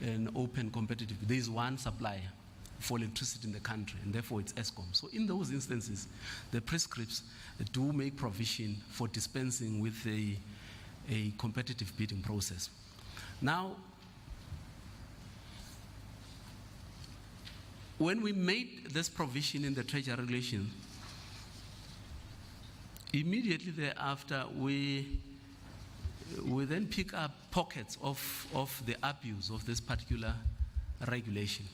an open competitive? There is one supplier for electricity in the country, and therefore it's ESCOM. So in those instances, the prescripts do make provision for dispensing with a competitive bidding process. Now, when we made this provision in the Treasury Regulation, immediately thereafter, we then pick up pockets of the abuse of this particular regulation.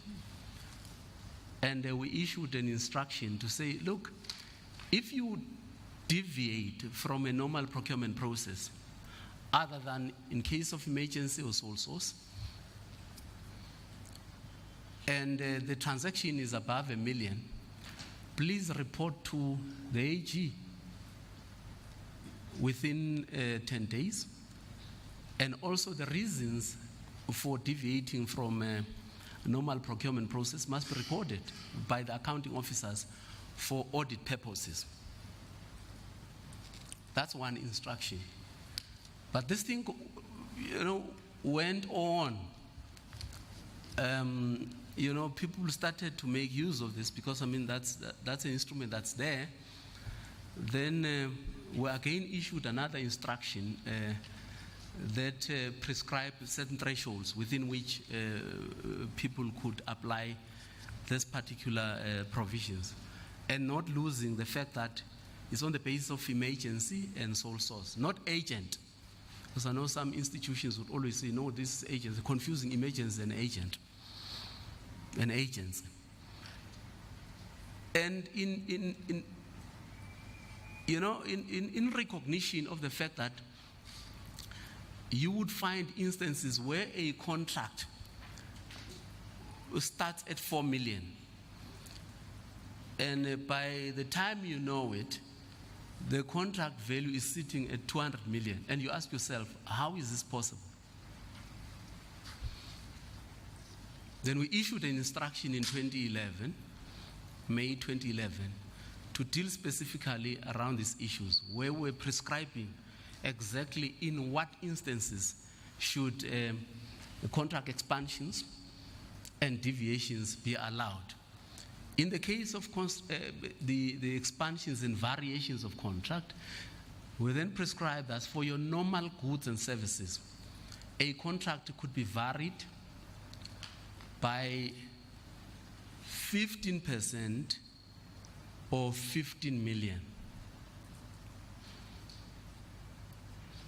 And we issued an instruction to say, look, if you deviate from a normal procurement process, other than in case of emergency or sole source, and the transaction is above $1 million, please report to the AG within 10 days. And also the reasons for deviating from a normal procurement process must be recorded by the accounting officers for audit purposes. That's one instruction. But this thing, went on. People started to make use of this because, that's an instrument that's there. Then we again issued another instruction that prescribed certain thresholds within which people could apply this particular provisions, and not losing the fact that it's on the basis of emergency and sole source, not agent. Because I know some institutions would always say, no, this is agency, confusing emergency and agent. And agency. And in recognition of the fact that you would find instances where a contract starts at 4 million, and by the time you know it, the contract value is sitting at 200 million, and you ask yourself, how is this possible? Then we issued an instruction in 2011, May 2011, to deal specifically around these issues, where we're prescribing exactly in what instances should the contract expansions and deviations be allowed. In the case of the expansions and variations of contract, we then prescribe that for your normal goods and services, a contract could be varied by 15% or 15 million.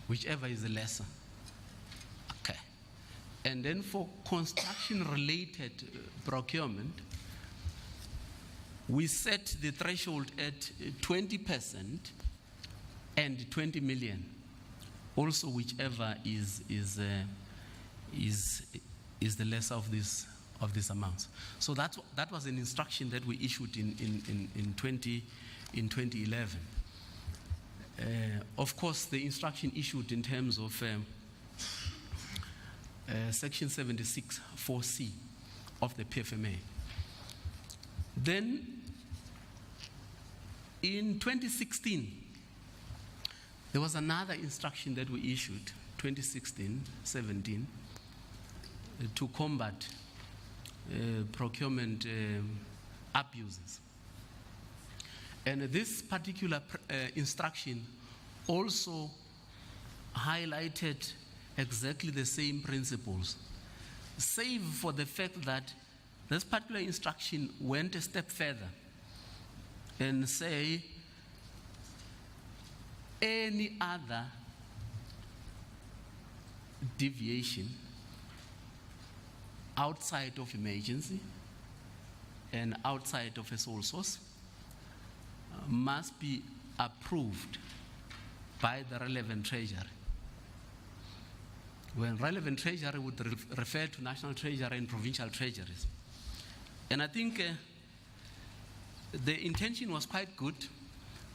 whichever is the lesser. Okay. And then for construction-related procurement, we set the threshold at 20% and 20 million. Also, whichever is the lesser of these amounts. So that was an instruction that we issued in 2011. Of course, the instruction issued in terms of Section 76 4C of the PFMA. Then, in 2016, there was another instruction that we issued, 2016-17, to combat procurement abuses. And this particular instruction also highlighted exactly the same principles, save for the fact that this particular instruction went a step further and say any other deviation outside of emergency and outside of a sole source must be approved by the relevant treasury. When relevant treasury would refer to national treasury and provincial treasuries. And I think the intention was quite good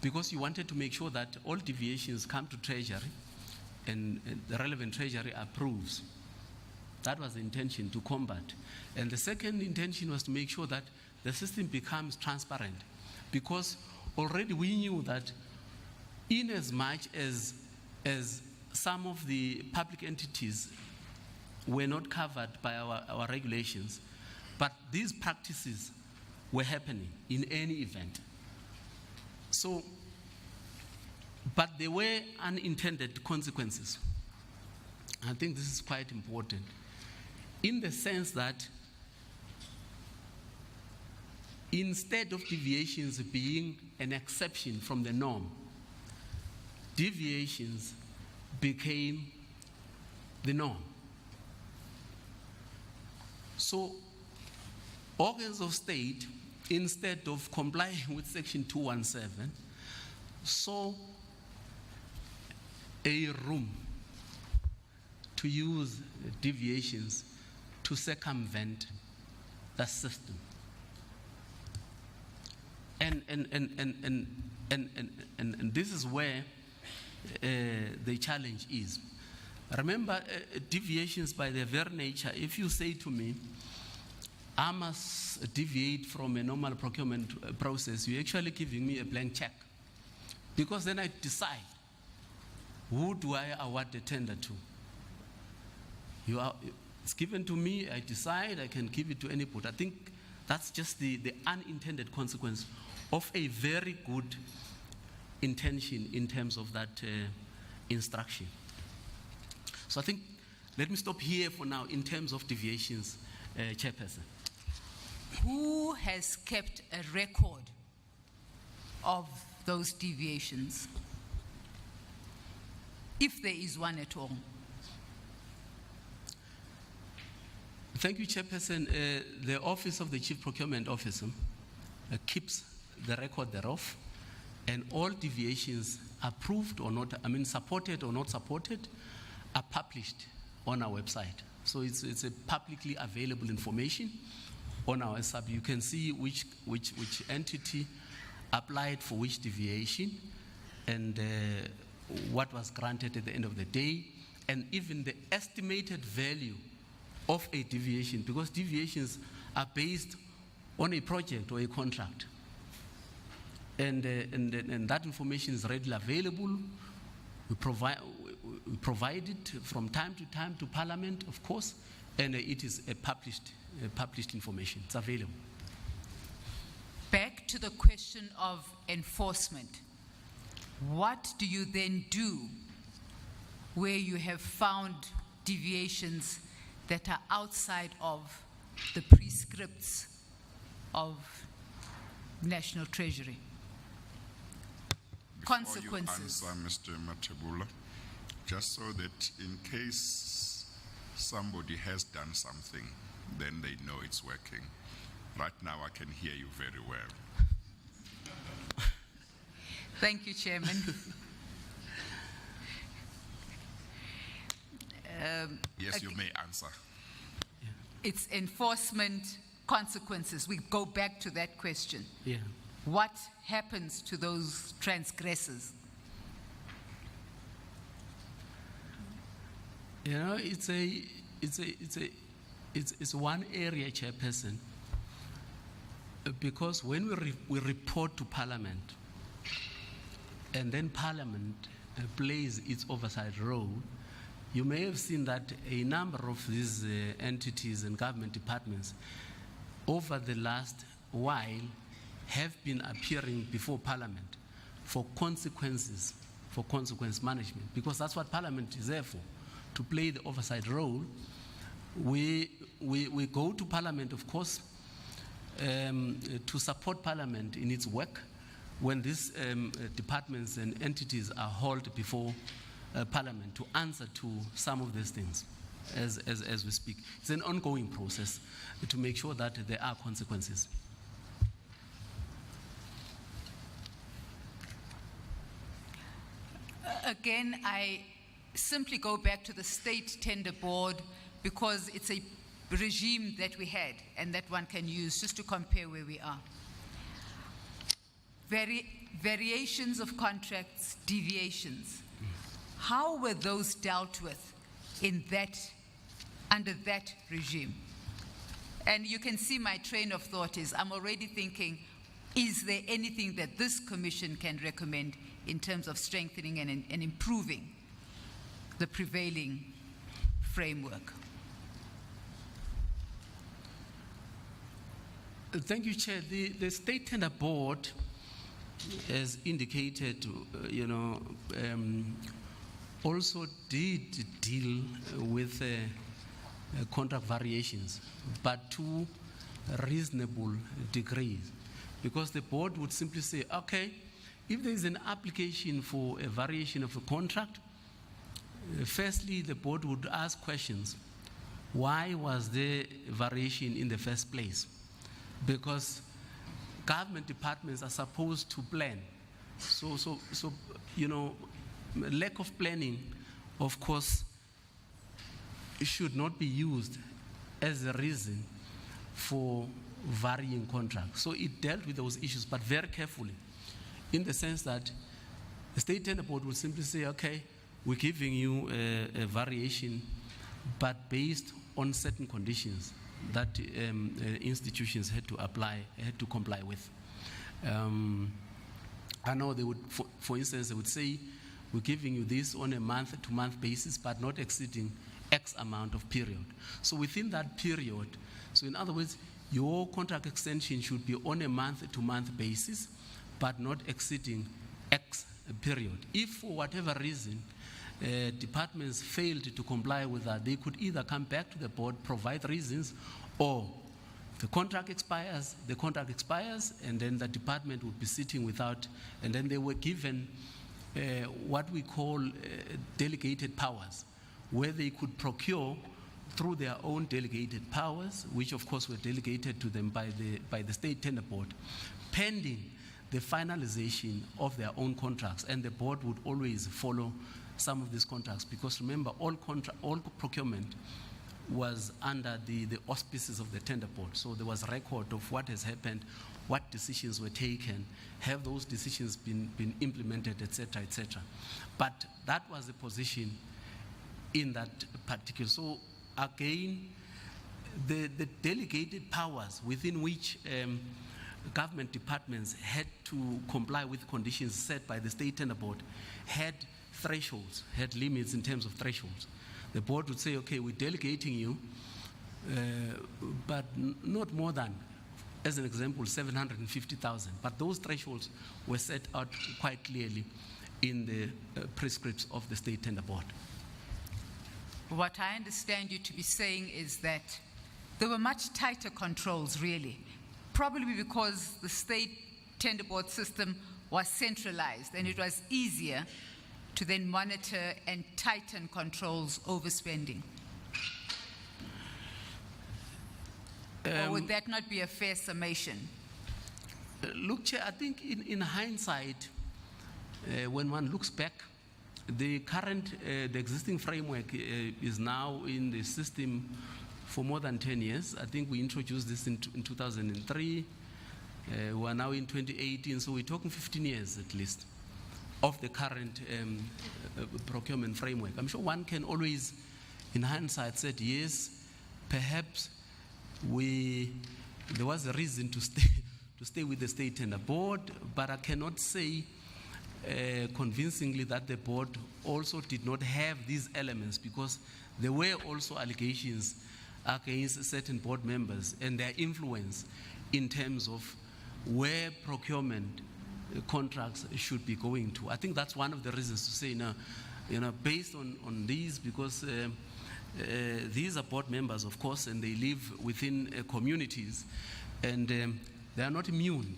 because you wanted to make sure that all deviations come to treasury and the relevant treasury approves. That was the intention, to combat. And the second intention was to make sure that the system becomes transparent, because already we knew that in as much as some of the public entities were not covered by our regulations, but these practices were happening in any event. So, but there were unintended consequences. I think this is quite important, in the sense that instead of deviations being an exception from the norm, deviations became the norm. So organs of state, instead of complying with Section 217, saw a room to use deviations to circumvent the system. And this is where the challenge is. Remember, deviations by their very nature, if you say to me, I must deviate from a normal procurement process, you're actually giving me a blank check. Because then I decide, who do I award the tender to? It's given to me, I decide, I can give it to anybody. I think that's just the unintended consequence of a very good intention in terms of that instruction. So I think, let me stop here for now in terms of deviations, Chairperson. Who has kept a record of those deviations, if there is one at all? Thank you, Chairperson. The Office of the Chief Procurement Officer keeps the record thereof, and all deviations approved or not, supported or not supported, are published on our website. So it's a publicly available information on our website. You can see which entity applied for which deviation and what was granted at the end of the day, and even the estimated value of a deviation, because deviations are based on a project or a contract. And that information is readily available. We provide it from time to time to Parliament, of course, and it is a published information. It's available. Back to the question of enforcement. What do you then do where you have found deviations that are outside of the prescripts of National Treasury? Consequences. Before you answer, Mr. Mathebula, just so that in case somebody has done something, then they know it's working. Right now, I can hear you very well. Thank you, Chairman. Yes, you may answer. It's enforcement consequences. We go back to that question. Yeah. What happens to those transgressors? You know, it's one area, Chairperson, because when we report to Parliament, and then Parliament plays its oversight role, you may have seen that a number of these entities and government departments over the last while have been appearing before Parliament for consequence management, because that's what Parliament is there for, to play the oversight role. We go to Parliament, of course, to support Parliament in its work when these departments and entities are hauled before Parliament to answer to some of these things as we speak. It's an ongoing process to make sure that there are consequences. Again, I simply go back to the State Tender Board because it's a regime that we had and that one can use just to compare where we are. Variations of contracts, deviations. How were those dealt with under that regime? And you can see my train of thought is I'm already thinking, is there anything that this commission can recommend in terms of strengthening and improving the prevailing framework? Thank you, Chair. The State Tender Board, as indicated, also did deal with contract variations, but to reasonable degrees, because the board would simply say, okay, if there is an application for a variation of a contract, firstly, the board would ask questions. Why was there variation in the first place? Because government departments are supposed to plan. So lack of planning, of course, should not be used as a reason for varying contracts. So it dealt with those issues, but very carefully, in the sense that the State Tender Board would simply say, okay, we're giving you a variation, but based on certain conditions that institutions had to comply with. I know they would, for instance, they would say, we're giving you this on a month-to-month basis, but not exceeding X amount of period. So within that period, so in other words, your contract extension should be on a month-to-month basis, but not exceeding X period. If for whatever reason, departments failed to comply with that, they could either come back to the board, provide reasons, or the contract expires, and then the department would be sitting without, and then they were given what we call delegated powers, where they could procure through their own delegated powers, which of course were delegated to them by the State Tender Board, pending the finalization of their own contracts. And the board would always follow some of these contracts, because remember, all procurement was under the auspices of the Tender Board. So there was a record of what has happened, what decisions were taken, have those decisions been implemented, etc., etc. But that was the position in that particular. So again, the delegated powers within which government departments had to comply with conditions set by the State Tender Board had thresholds, had limits in terms of thresholds. The board would say, okay, we're delegating you, but not more than, as an example, 750,000. But those thresholds were set out quite clearly in the prescripts of the State Tender Board. What I understand you to be saying is that there were much tighter controls, really, probably because the State Tender Board system was centralized and it was easier to then monitor and tighten controls over spending? Or would that not be a fair summation? Look, Chair, I think in hindsight, when one looks back, the existing framework is now in the system for more than 10 years. I think we introduced this in 2003. We are now in 2018, so we're talking 15 years at least of the current procurement framework. I'm sure one can always, in hindsight, say, yes, perhaps there was a reason to stay with the State Tender Board, but I cannot say convincingly that the board also did not have these elements, because there were also allegations against certain board members and their influence in terms of where procurement contracts should be going to. I think that's one of the reasons to say, based on these, because these are board members, of course, and they live within communities, and they are not immune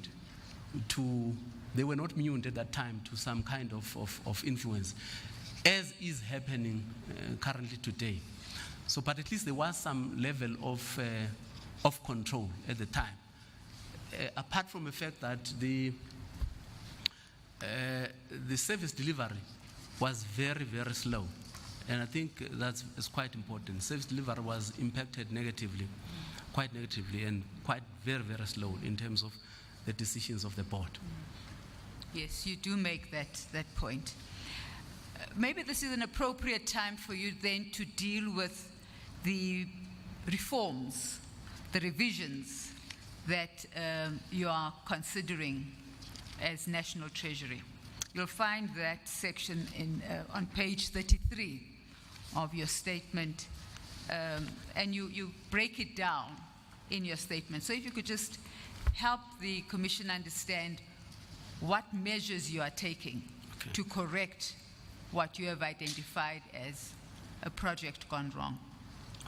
they were not immune at that time to some kind of influence, as is happening currently today. So, but at least there was some level of control at the time. Apart from the fact that the service delivery was very, very slow. And I think that's quite important. Service delivery was impacted negatively, quite negatively, and quite very, very slow in terms of the decisions of the board. Yes, you do make that point. Maybe this is an appropriate time for you then to deal with the reforms, the revisions that you are considering as National Treasury. You'll find that section on page 33 of your statement, and you break it down in your statement. So if you could just help the Commission understand what measures you are taking to correct what you have identified as a project gone wrong.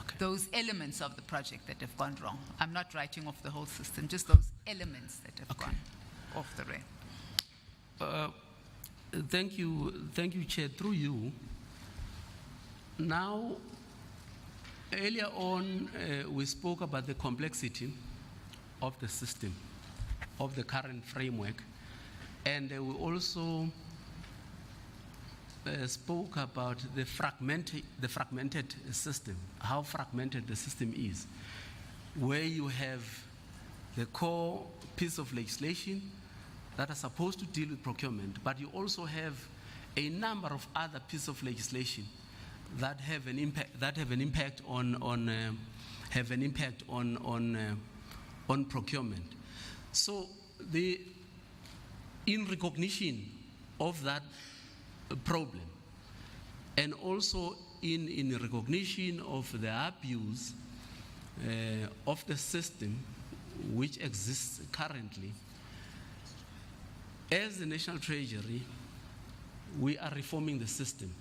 Okay. Those elements of the project that have gone wrong. I'm not writing off the whole system, just those elements that have gone off the rail. Thank you, Chair. Through you. Now, earlier on, we spoke about the complexity of the system, of the current framework, and we also spoke about the fragmented system, how fragmented the system is, where you have the core piece of legislation that are supposed to deal with procurement, but you also have a number of other pieces of legislation that have an impact on procurement. So in recognition of that problem, and also in recognition of the abuse of the system which exists currently, as the National Treasury, we are reforming the system.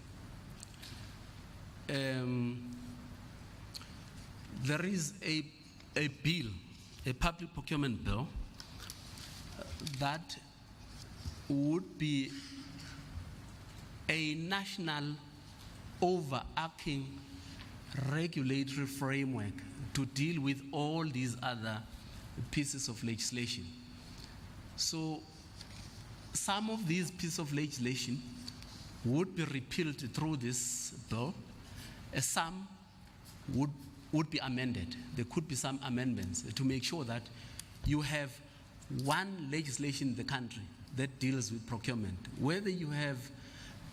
There is a bill, a public procurement bill, that would be a national overarching regulatory framework to deal with all these other pieces of legislation. So some of these pieces of legislation would be repealed through this bill, as some would be amended. There could be some amendments to make sure that you have one legislation in the country that deals with procurement. Whether you have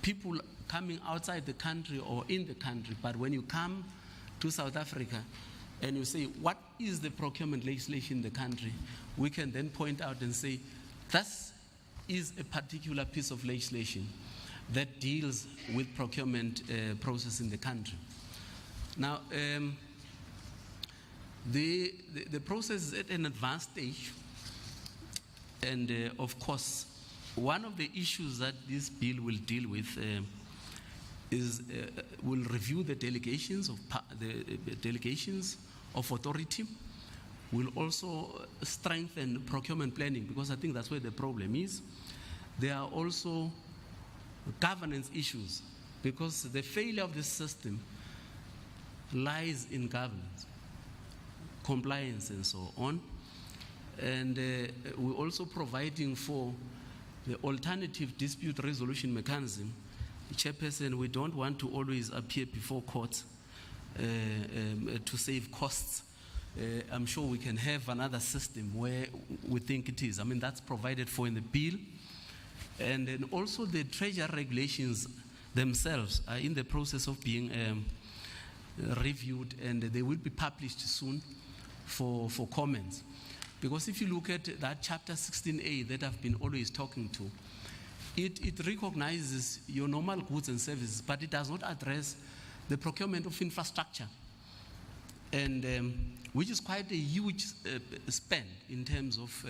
people coming outside the country or in the country, but when you come to South Africa and you say, what is the procurement legislation in the country, we can then point out and say, this is a particular piece of legislation that deals with procurement process in the country. Now, the process is at an advanced stage, and of course, one of the issues that this bill will deal with is will review the delegations of authority. Will also strengthen procurement planning, because I think that's where the problem is. There are also governance issues, because the failure of this system lies in governance, compliance, and so on. And we're also providing for the alternative dispute resolution mechanism. Chairperson, we don't want to always appear before court to save costs. I'm sure we can have another system where we think it is. I mean, that's provided for in the bill. And then also the treasury regulations themselves are in the process of being reviewed, and they will be published soon for comments. Because if you look at that chapter 16A that I've been always talking to, it recognizes your normal goods and services, but it does not address the procurement of infrastructure, and which is quite a huge spend in terms of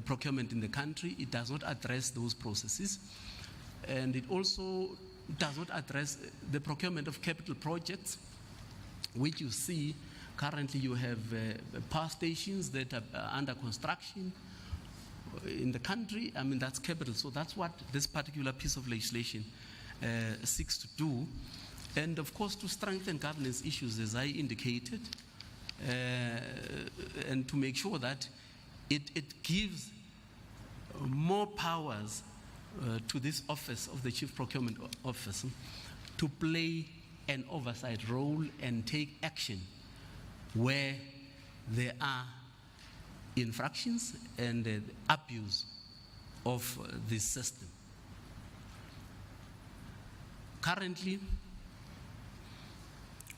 procurement in the country. It does not address those processes, and it also does not address the procurement of capital projects, which you see currently you have power stations that are under construction in the country. I mean, that's capital. So that's what this particular piece of legislation seeks to do. And of course, to strengthen governance issues, as I indicated, and to make sure that it gives more powers to this office of the Chief Procurement Officer to play an oversight role and take action where there are infractions and abuse of this system. Currently,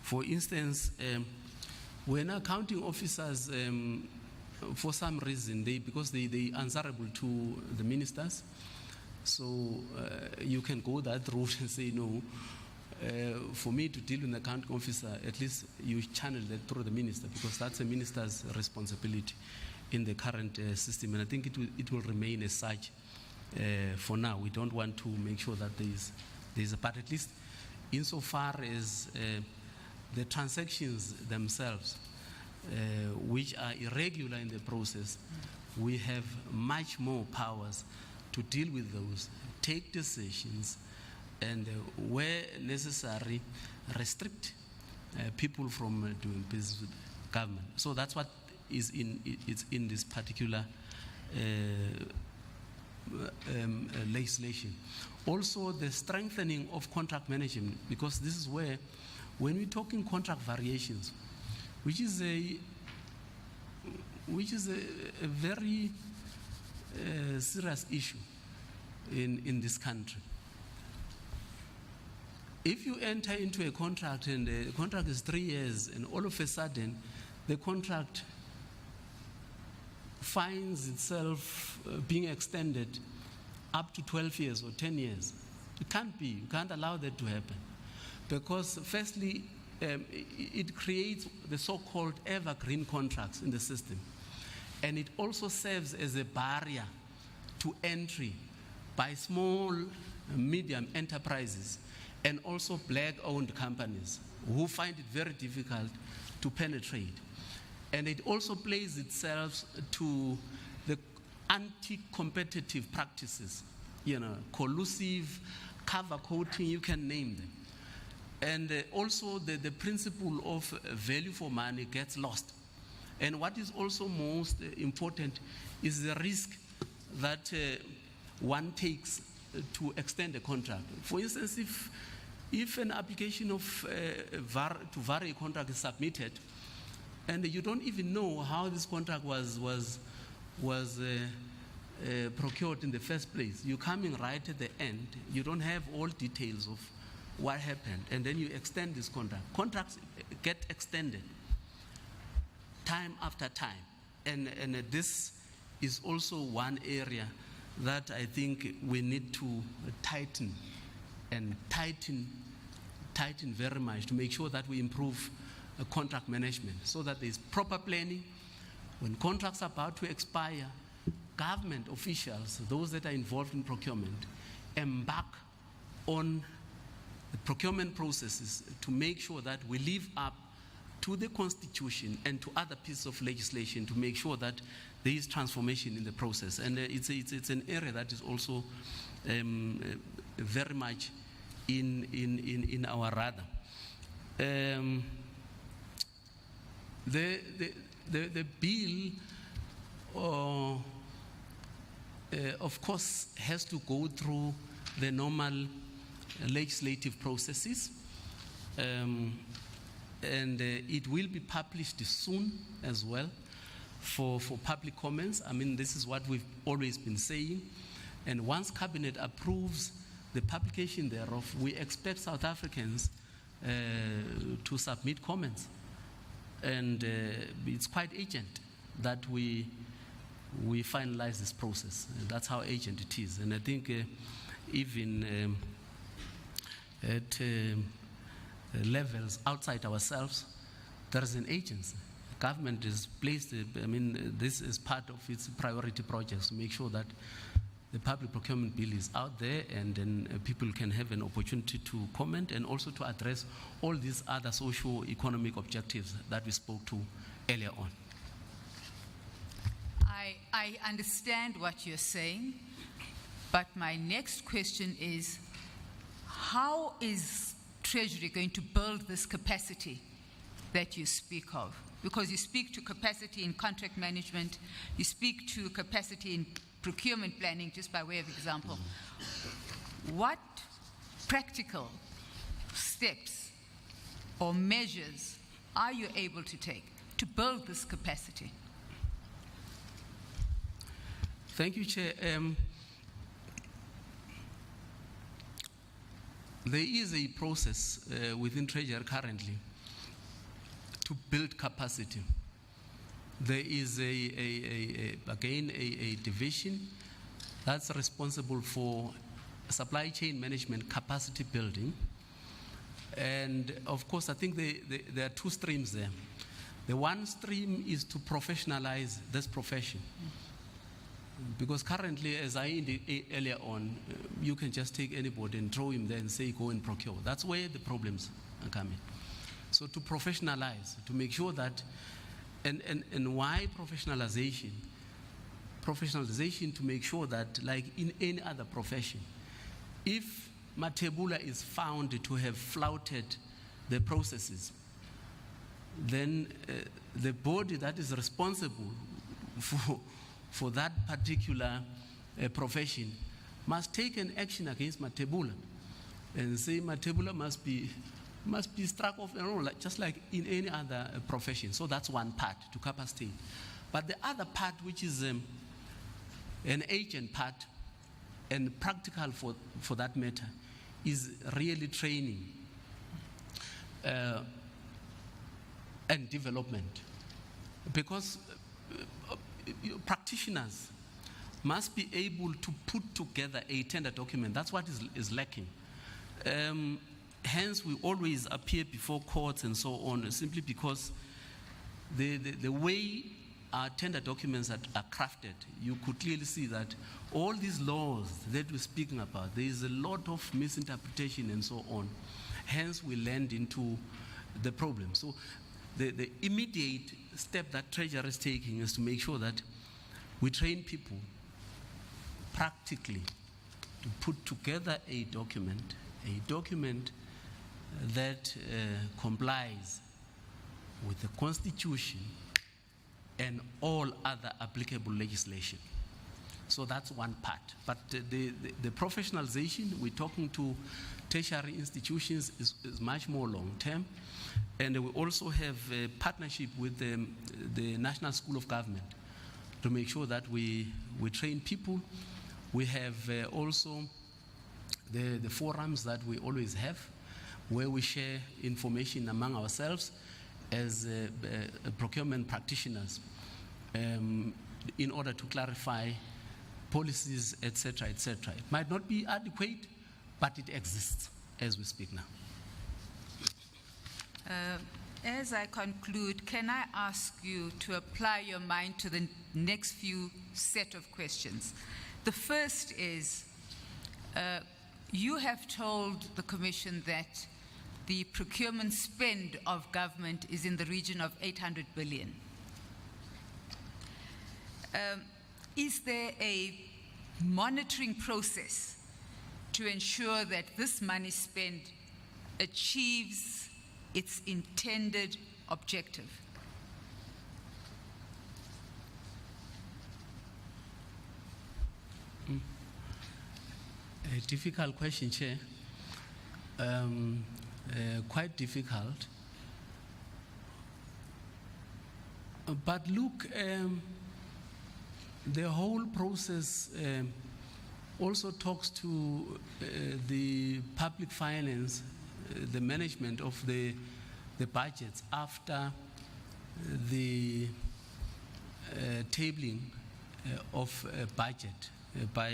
for instance, when accounting officers, for some reason, because they answerable to the ministers, so you can go that route and say, no, for me to deal with an accounting officer, at least you channel that through the minister, because that's a minister's responsibility in the current system. And I think it will remain as such for now. We don't want to make sure that there's a part, at least insofar as the transactions themselves, which are irregular in the process, we have much more powers to deal with those, take decisions, and where necessary, restrict people from doing business with government. So that's what is in this particular legislation. Also, the strengthening of contract management, because this is where, when we're talking contract variations, which is a very serious issue in this country. If you enter into a contract and the contract is 3 years, and all of a sudden the contract finds itself being extended up to 12 years or 10 years, it can't be. You can't allow that to happen. Because firstly, it creates the so-called evergreen contracts in the system. And it also serves as a barrier to entry by small, medium enterprises and also black-owned companies who find it very difficult to penetrate. And it also plays itself to the anti-competitive practices, collusive, cover coating, you can name them. And also the principle of value for money gets lost. And what is also most important is the risk that one takes to extend a contract. For instance, if an application to vary a contract is submitted, and you don't even know how this contract was procured in the first place, you're coming right at the end, you don't have all details of what happened, and then you extend this contract. Contracts get extended time after time, and this is also one area that I think we need to tighten very much to make sure that we improve contract management, so that there's proper planning. When contracts are about to expire, government officials, those that are involved in procurement, embark on the procurement processes to make sure that we live up to the Constitution and to other pieces of legislation to make sure that there is transformation in the process. And it's an area that is also very much in our radar. The bill, of course, has to go through the normal legislative processes, and it will be published soon as well for public comments. I mean, this is what we've always been saying. And once Cabinet approves the publication thereof, we expect South Africans to submit comments. And it's quite urgent that we finalize this process. That's how urgent it is. And I think even at levels outside ourselves, there is an agency. Government is placed, I mean, this is part of its priority projects to make sure that the public procurement bill is out there, and then people can have an opportunity to comment and also to address all these other socio-economic objectives that we spoke to earlier on. I understand what you're saying, but my next question is, how is Treasury going to build this capacity that you speak of? Because you speak to capacity in contract management, you speak to capacity in procurement planning, just by way of example. What practical steps or measures are you able to take to build this capacity? Thank you, Chair. There is a process within Treasury currently to build capacity. There is again a division that's responsible for supply chain management capacity building. And of course, I think there are two streams there. The one stream is to professionalize this profession. Because currently, as I indicated earlier on, you can just take anybody and throw him there and say, go and procure. That's where the problems are coming. So to professionalize, to make sure that, and why professionalization? Professionalization to make sure that, like in any other profession, if Mathebula is found to have flouted the processes, then the body that is responsible for that particular profession must take an action against Mathebula and say Mathebula must be struck off, just like in any other profession. So that's one part, to capacitate. But the other part, which is an agent part and practical for that matter, is really training and development. Because practitioners must be able to put together a tender document. That's what is lacking. Hence, we always appear before courts and so on, simply because the way our tender documents are crafted, you could clearly see that all these laws that we're speaking about, there is a lot of misinterpretation and so on. Hence, we land into the problem. So the immediate step that Treasury is taking is to make sure that we train people practically to put together a document that complies with the Constitution and all other applicable legislation. So that's one part. But the professionalization, we're talking to tertiary institutions, is much more long-term. And we also have a partnership with the National School of Government to make sure that we train people. We have also the forums that we always have, where we share information among ourselves as procurement practitioners in order to clarify policies, etc., etc. It might not be adequate, but it exists as we speak now. As I conclude, can I ask you to apply your mind to the next few set of questions? The first is, you have told the Commission that the procurement spend of government is in the region of 800 billion. Is there a monitoring process to ensure that this money spent achieves its intended objective? A difficult question, Chair. Quite difficult. But look, the whole process also talks to the public finance, the management of the budgets after the tabling of a budget by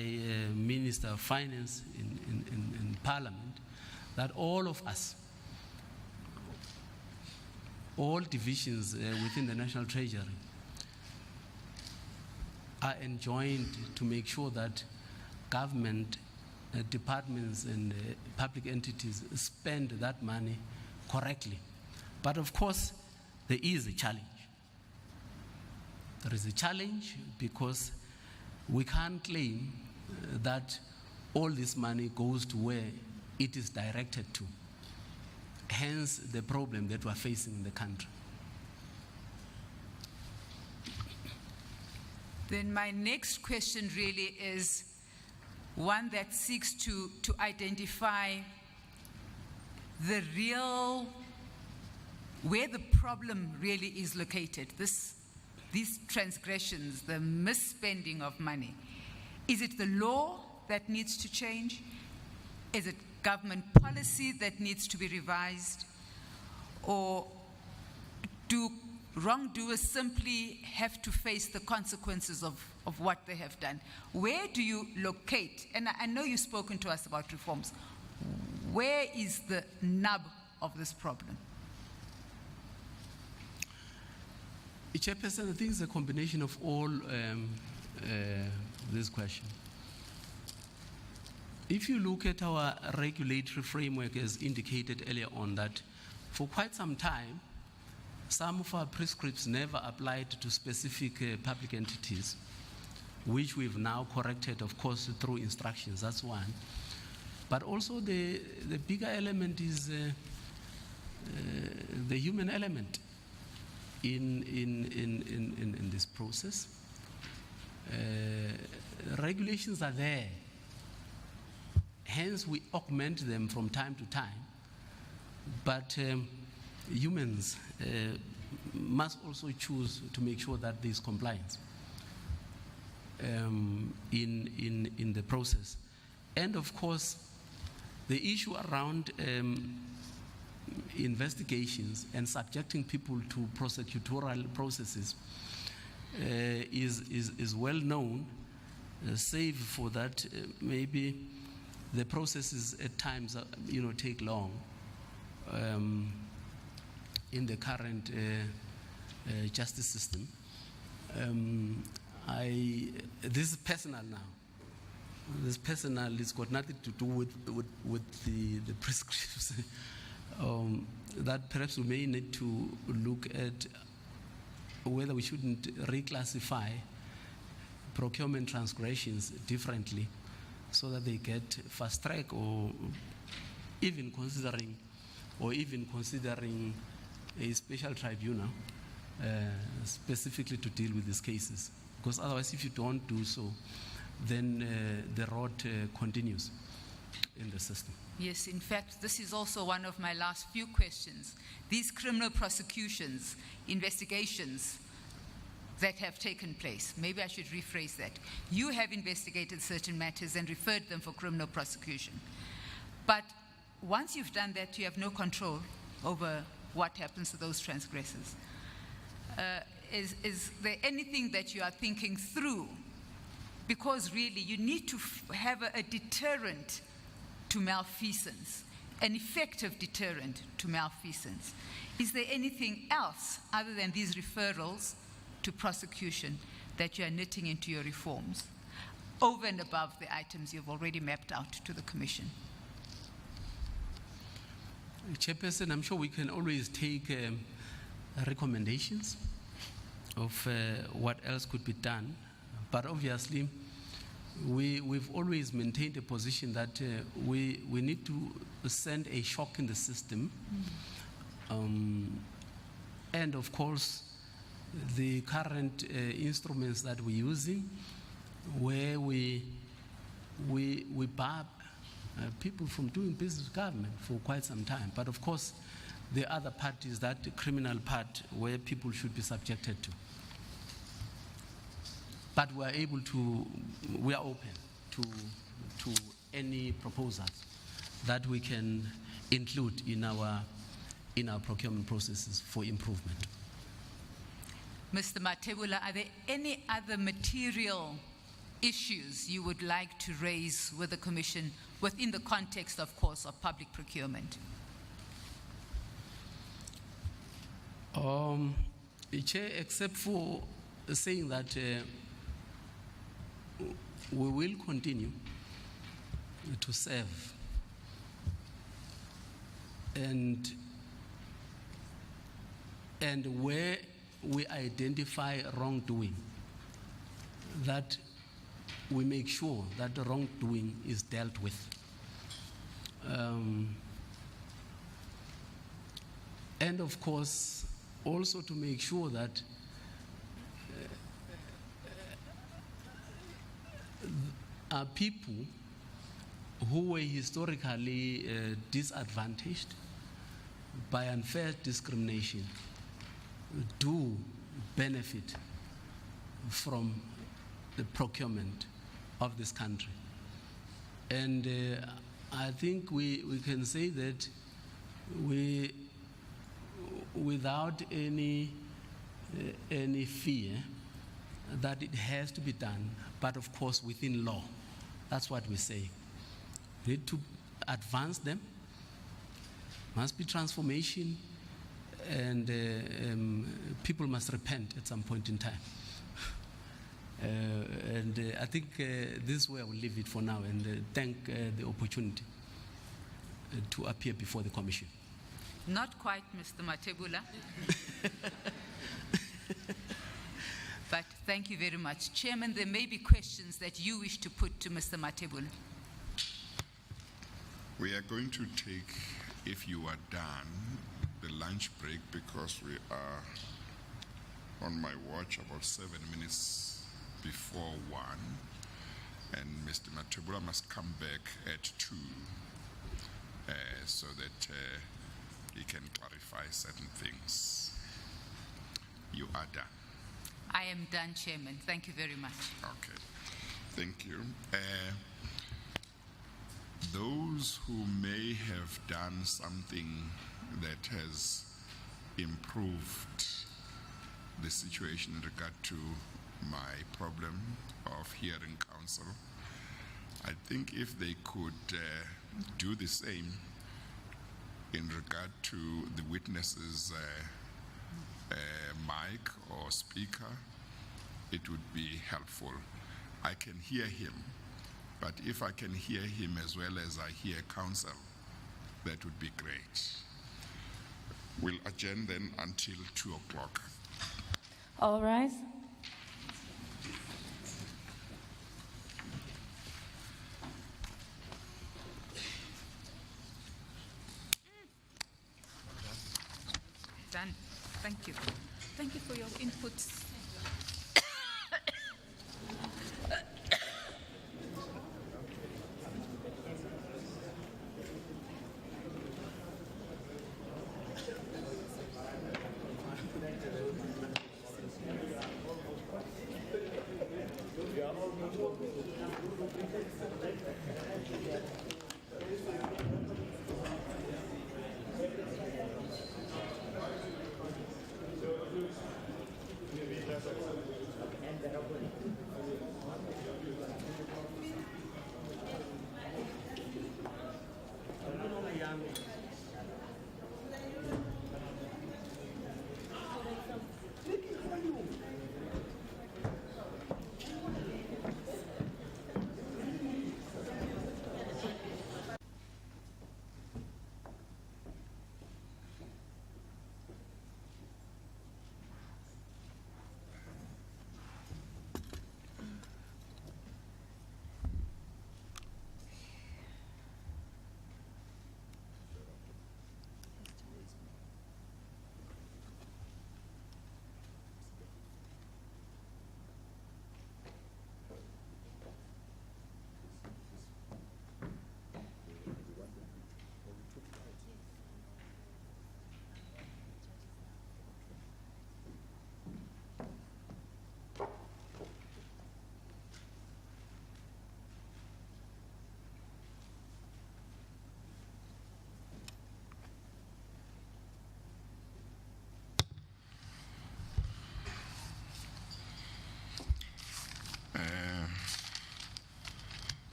Minister of Finance in Parliament, that all of us, all divisions within the National Treasury, are enjoined to make sure that government departments and public entities spend that money correctly. But of course, there is a challenge. There is a challenge because we can't claim that all this money goes to where it is directed to. Hence the problem that we're facing in the country. Then my next question really is one that seeks to identify the real, where the problem really is located, these transgressions, the misspending of money. Is it the law that needs to change? Is it government policy that needs to be revised? Or do wrongdoers simply have to face the consequences of what they have done? Where do you locate, and I know you've spoken to us about reforms, where is the nub of this problem? Chairperson, I think it's a combination of all this question. If you look at our regulatory framework as indicated earlier on, that for quite some time, some of our prescripts never applied to specific public entities, which we've now corrected, of course, through instructions. That's one. But also the bigger element is the human element in this process. Regulations are there. Hence, we augment them from time to time. But humans must also choose to make sure that there is compliance in the process. And of course, the issue around investigations and subjecting people to prosecutorial processes is well known, save for that maybe the processes at times take long in the current justice system. This is personal now. This personal, it's got nothing to do with the prescriptions. That perhaps we may need to look at whether we shouldn't reclassify procurement transgressions differently so that they get fast track, or even considering a special tribunal specifically to deal with these cases. Because otherwise, if you don't do so, then the rot continues in the system. Yes, in fact, this is also one of my last few questions. These criminal prosecutions, investigations that have taken place, maybe I should rephrase that. You have investigated certain matters and referred them for criminal prosecution. But once you've done that, you have no control over what happens to those transgressors. Is there anything that you are thinking through? Because really, you need to have a deterrent to malfeasance, an effective deterrent to malfeasance. Is there anything else other than these referrals to prosecution that you are knitting into your reforms, over and above the items you've already mapped out to the Commission? Chairperson, I'm sure we can always take recommendations of what else could be done, but obviously we've always maintained a position that we need to send a shock in the system. And of course, the current instruments that we're using, where we bar people from doing business with government for quite some time. But of course, the other part is that criminal part where people should be subjected to. But we are open to any proposals that we can include in our procurement processes for improvement. Mr. Mathebula, are there any other material issues you would like to raise with the Commission within the context, of course, of public procurement? Chair, except for saying that we will continue to serve and where we identify wrongdoing, that we make sure that the wrongdoing is dealt with. And of course, also to make sure that people who were historically disadvantaged by unfair discrimination do benefit from the procurement of this country. And I think we can say that without any fear that it has to be done, but of course within law. That's what we say. We need to advance them. Must be transformation, and people must repent at some point in time. I think this is where I will leave it for now, and thank the opportunity to appear before the Commission. Not quite, Mr. Mathebula. But thank you very much. Chairman, there may be questions that you wish to put to Mr. Mathebula. We are going to take, if you are done, the lunch break, because we are on my watch about 7 minutes before 1, and Mr. Mathebula must come back at 2 so that he can clarify certain things. You are done. I am done, Chairman. Thank you very much. Okay, thank you. Those who may have done something that has improved the situation in regard to my problem of hearing counsel, I think if they could do the same in regard to the witness's mic or speaker, it would be helpful. I can hear him, but if I can hear him as well as I hear counsel, that would be great. We'll adjourn then until 2 o'clock. All rise. Done. Thank you. Thank you for your inputs.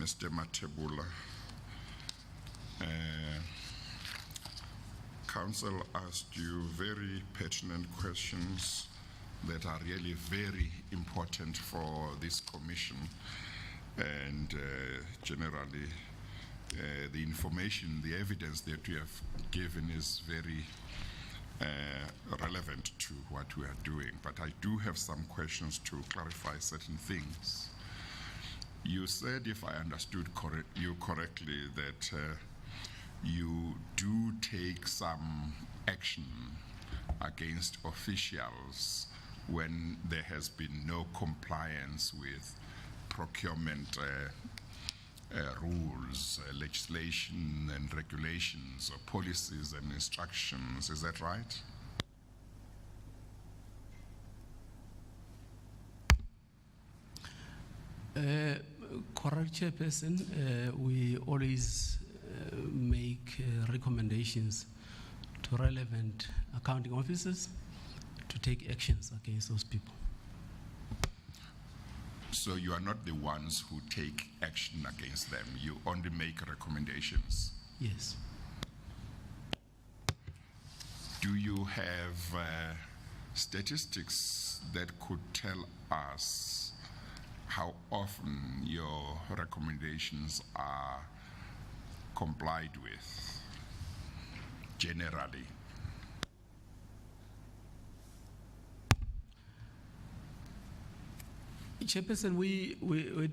Mr. Mathebula. Council asked you very pertinent questions that are really very important for this commission, and generally the information, the evidence that you have given is very relevant to what we are doing. But I do have some questions to clarify certain things. You said, if I understood you correctly, that you do take some action against officials when there has been no compliance with procurement rules, legislation and regulations, or policies and instructions. Is that right? Correct, Chairperson. We always make recommendations to relevant accounting officers to take actions against those people. So you are not the ones who take action against them. You only make recommendations. Yes. Do you have statistics that could tell us how often your recommendations are complied with, generally? Chairperson, we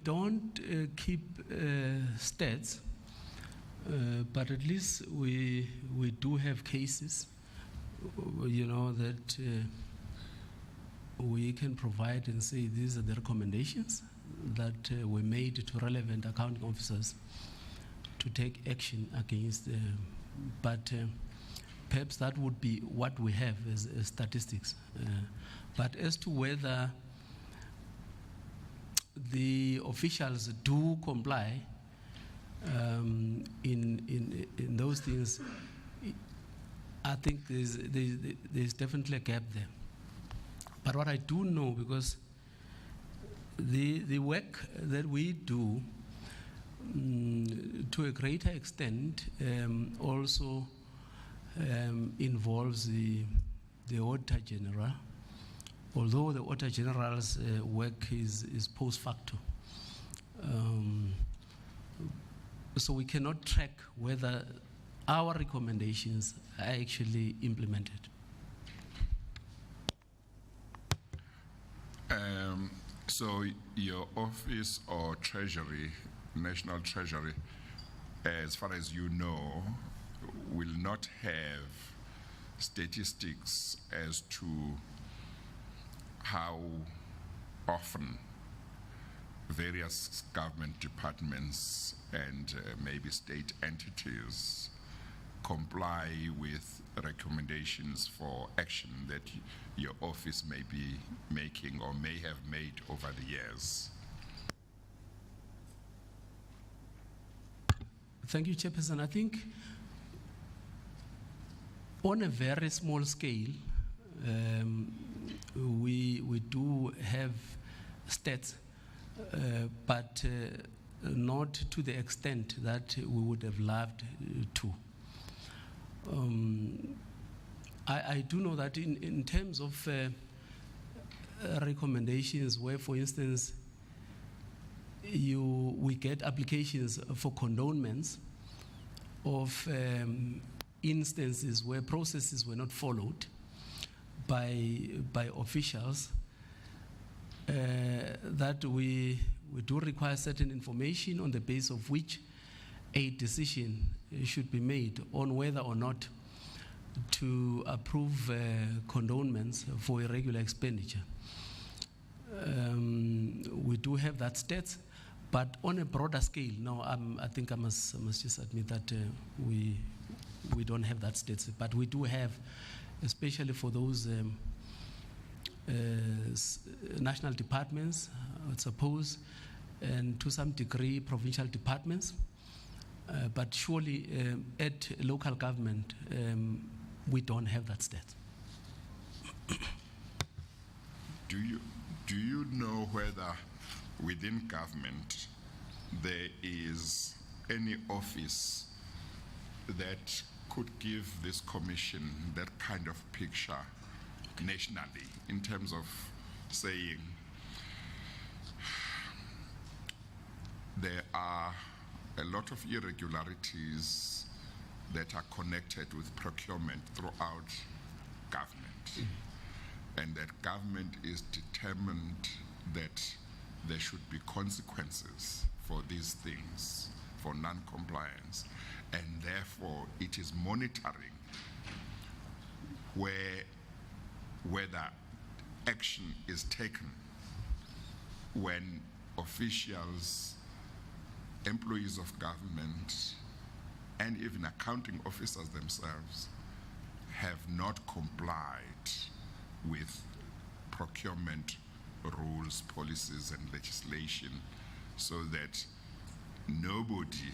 don't keep stats, but at least we do have cases, that we can provide and say these are the recommendations that were made to relevant accounting officers to take action against. But perhaps that would be what we have as statistics. But as to whether the officials do comply in those things, I think there's definitely a gap there. But what I do know, because the work that we do to a greater extent also involves the Auditor General, although the Auditor General's work is post facto. So we cannot track whether our recommendations are actually implemented. So your office or Treasury, National Treasury, as far as you know, will not have statistics as to how often various government departments and maybe state entities comply with recommendations for action that your office may be making or may have made over the years. Thank you, Chairperson. I think on a very small scale, we do have stats, but not to the extent that we would have loved to. I do know that in terms of recommendations where, for instance, we get applications for condonements of instances where processes were not followed by officials, that we do require certain information on the basis of which a decision should be made on whether or not to approve condonements for irregular expenditure. We do have that stats, but on a broader scale, no, I think I must just admit that we don't have that stats, but we do have, especially for those national departments, I suppose, and to some degree provincial departments, but surely at local government, we don't have that stat. Do you know whether within government there is any office that could give this commission that kind of picture nationally in terms of saying there are a lot of irregularities that are connected with procurement throughout government, and that government is determined that there should be consequences for these things, for non-compliance, and therefore it is monitoring whether action is taken when officials, employees of government, and even accounting officers themselves have not complied with procurement rules, policies, and legislation, so that nobody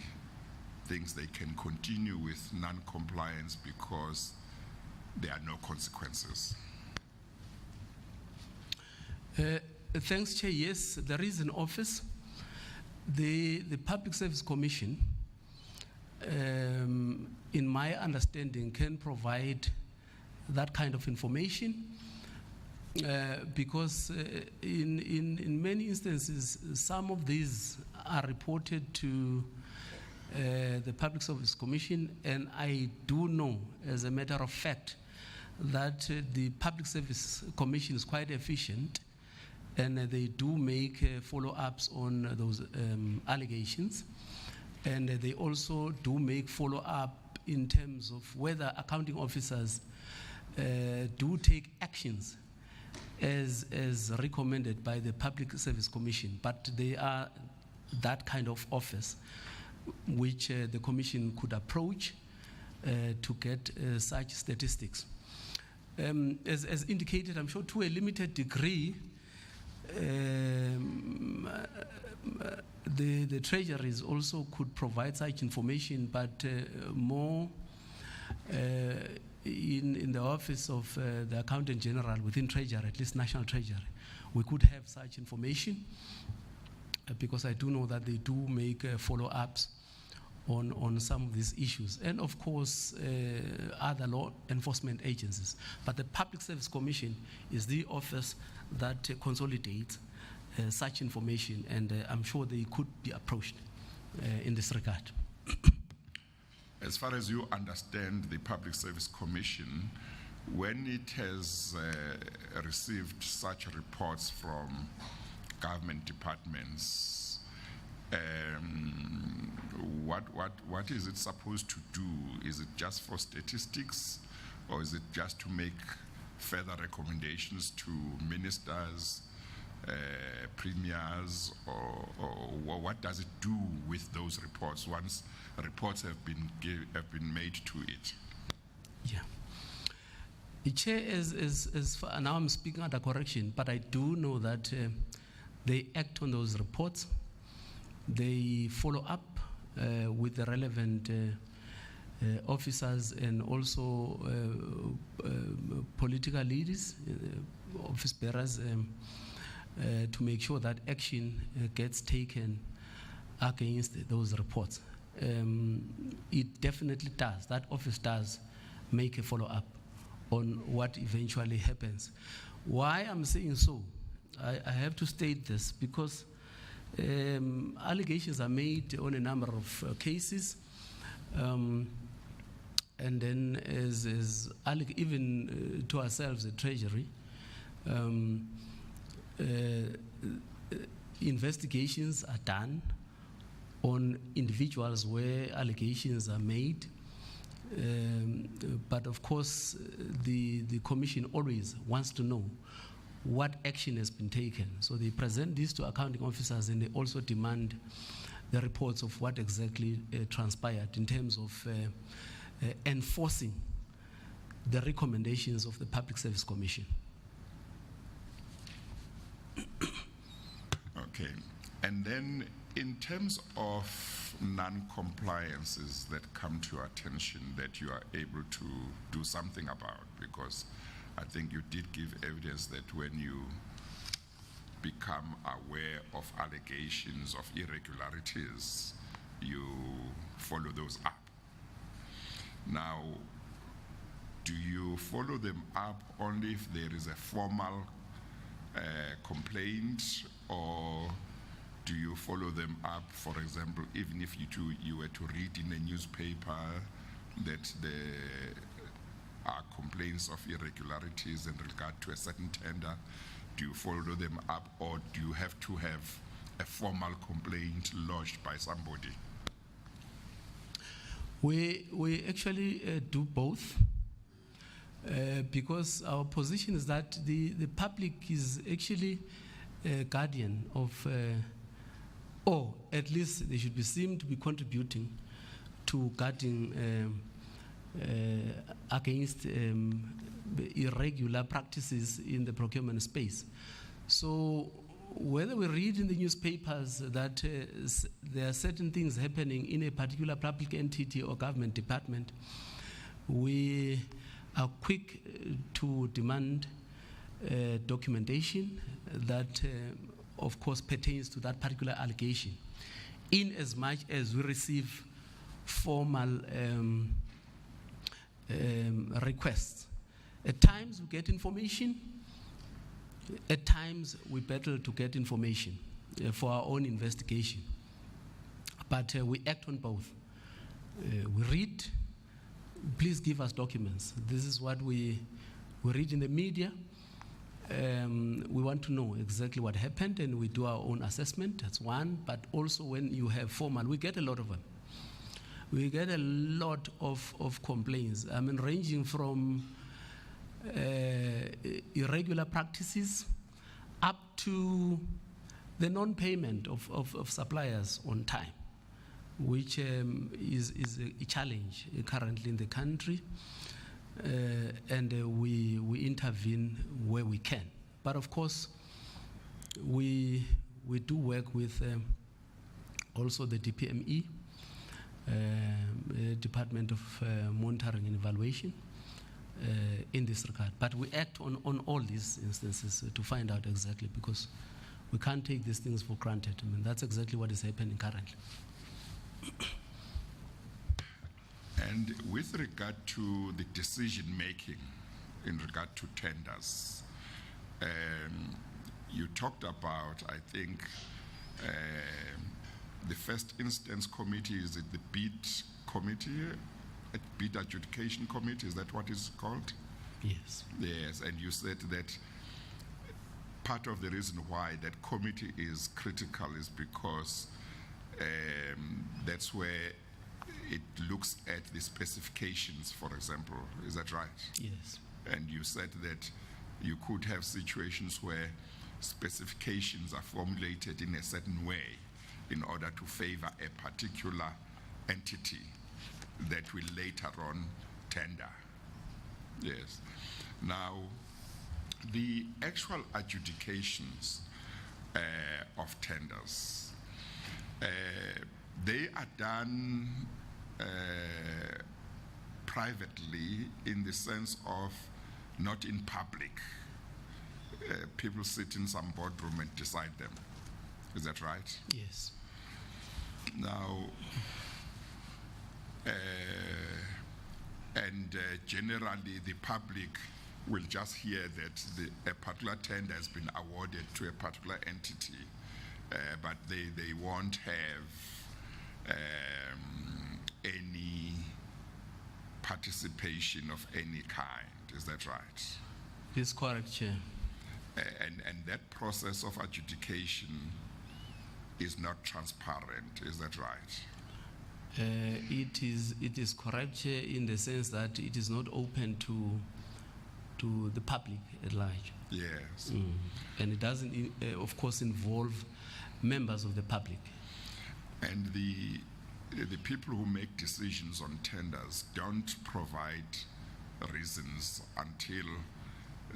thinks they can continue with non-compliance because there are no consequences. Thanks, Chair. Yes, there is an office. The Public Service Commission, in my understanding, can provide that kind of information because in many instances, some of these are reported to the Public Service Commission, and I do know, as a matter of fact, that the Public Service Commission is quite efficient, and they do make follow-ups on those allegations, and they also do make follow-up in terms of whether accounting officers do take actions as recommended by the Public Service Commission. But they are that kind of office which the Commission could approach to get such statistics. As indicated, I'm sure to a limited degree, the treasuries also could provide such information, but more in the office of the Accountant General within Treasury, at least National Treasury, we could have such information because I do know that they do make follow-ups on some of these issues, and of course other law enforcement agencies. But the Public Service Commission is the office that consolidates such information, and I'm sure they could be approached in this regard. As far as you understand the Public Service Commission, when it has received such reports from government departments, what is it supposed to do? Is it just for statistics, or is it just to make further recommendations to ministers, premiers, or what does it do with those reports once reports have been made to it? Yeah. The Chair is now I'm speaking under correction, but I do know that they act on those reports. They follow up with the relevant officers and also political leaders, office bearers, to make sure that action gets taken against those reports. It definitely does. That office does make a follow-up on what eventually happens. Why I'm saying so, I have to state this because allegations are made on a number of cases, and then even to ourselves, the Treasury, investigations are done on individuals where allegations are made. But of course, the Commission always wants to know what action has been taken. So they present this to accounting officers, and they also demand the reports of what exactly transpired in terms of enforcing the recommendations of the Public Service Commission. Okay. And then in terms of non-compliances that come to your attention that you are able to do something about, because I think you did give evidence that when you become aware of allegations of irregularities, you follow those up. Now, do you follow them up only if there is a formal complaint, or do you follow them up, for example, even if you were to read in a newspaper that there are complaints of irregularities in regard to a certain tender, do you follow them up, or do you have to have a formal complaint lodged by somebody? We actually do both, because our position is that the public is actually a guardian of, or at least they should be seen to be contributing to guarding against irregular practices in the procurement space. So whether we read in the newspapers that there are certain things happening in a particular public entity or government department, we are quick to demand documentation that, of course, pertains to that particular allegation, in as much as we receive formal requests. At times we get information, at times we battle to get information for our own investigation. But we act on both. We read, please give us documents. This is what we read in the media. We want to know exactly what happened, and we do our own assessment. That's one. But also when you have formal, we get a lot of them. We get a lot of complaints. I mean, ranging from irregular practices up to the non-payment of suppliers on time, which is a challenge currently in the country, and we intervene where we can. But of course, we do work with also the DPME, Department of Monitoring and Evaluation, in this regard. But we act on all these instances to find out exactly, because we can't take these things for granted. I mean, that's exactly what is happening currently. And with regard to the decision making in regard to tenders, you talked about, I think, the first instance committee. Is it the bid committee, bid adjudication committee? Is that what it's called? Yes. Yes, and you said that part of the reason why that committee is critical is because that's where it looks at the specifications, for example. Is that right? Yes. And you said that you could have situations where specifications are formulated in a certain way in order to favor a particular entity that will later on tender. Yes. Now, the actual adjudications of tenders, they are done privately, in the sense of not in public. People sit in some boardroom and decide them. Is that right? Yes. Now, generally the public will just hear that a particular tender has been awarded to a particular entity, but they won't have any participation of any kind. Is that right? It's correct, Chair. And that process of adjudication is not transparent. Is that right? It is correct, Chair, in the sense that it is not open to the public at large. Yes. And it doesn't, of course, involve members of the public. And the people who make decisions on tenders don't provide reasons until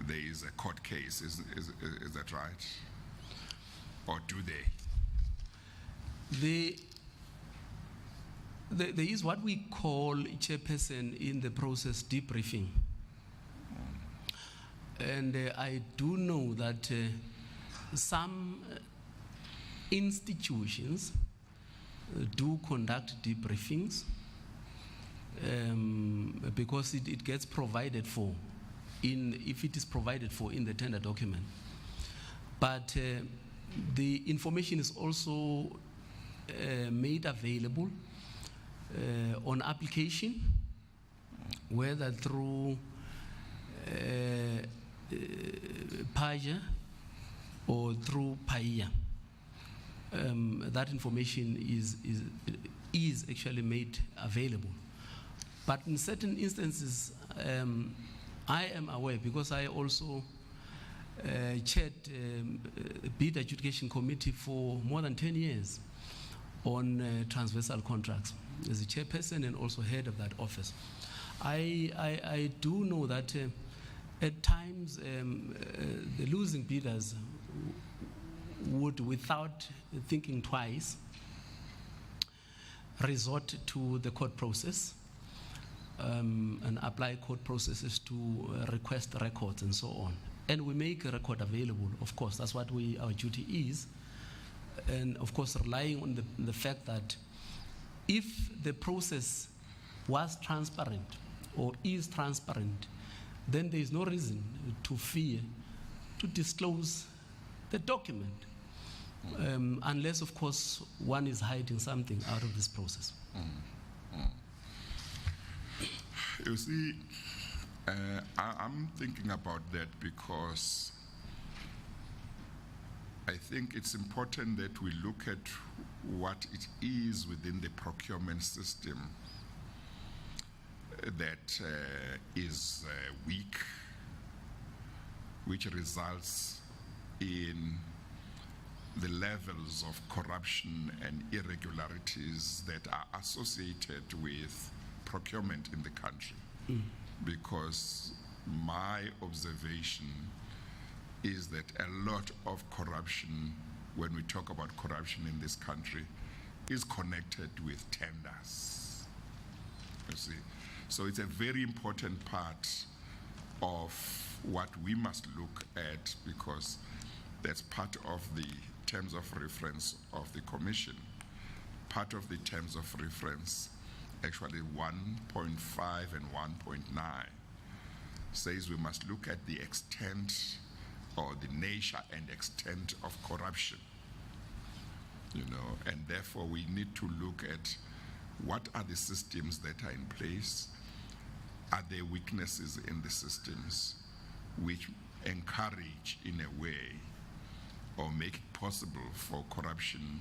there is a court case. Is that right? Or do they? There is what we call, Chairperson, in the process debriefing. And I do know that some institutions do conduct debriefings because it gets provided for if it is provided for in the tender document. But the information is also made available on application, whether through PAJA or through PAIA. That information is actually made available. But in certain instances, I am aware, because I also chaired a bid adjudication committee for more than 10 years on transversal contracts as a chairperson and also head of that office. I do know that at times the losing bidders would, without thinking twice, resort to the court process and apply court processes to request records and so on. And we make a record available, of course. That's what our duty is. And of course, relying on the fact that if the process was transparent or is transparent, then there is no reason to fear to disclose the document, unless, of course, one is hiding something out of this process. You see, I'm thinking about that because I think it's important that we look at what it is within the procurement system that is weak, which results in the levels of corruption and irregularities that are associated with procurement in the country. Because my observation is that a lot of corruption, when we talk about corruption in this country, is connected with tenders. You see, so it's a very important part of what we must look at, because that's part of the terms of reference of the Commission. Part of the terms of reference, actually 1.5 and 1.9, says we must look at the extent or the nature and extent of corruption, and therefore we need to look at what are the systems that are in place. Are there weaknesses in the systems which encourage, in a way, or make it possible for corruption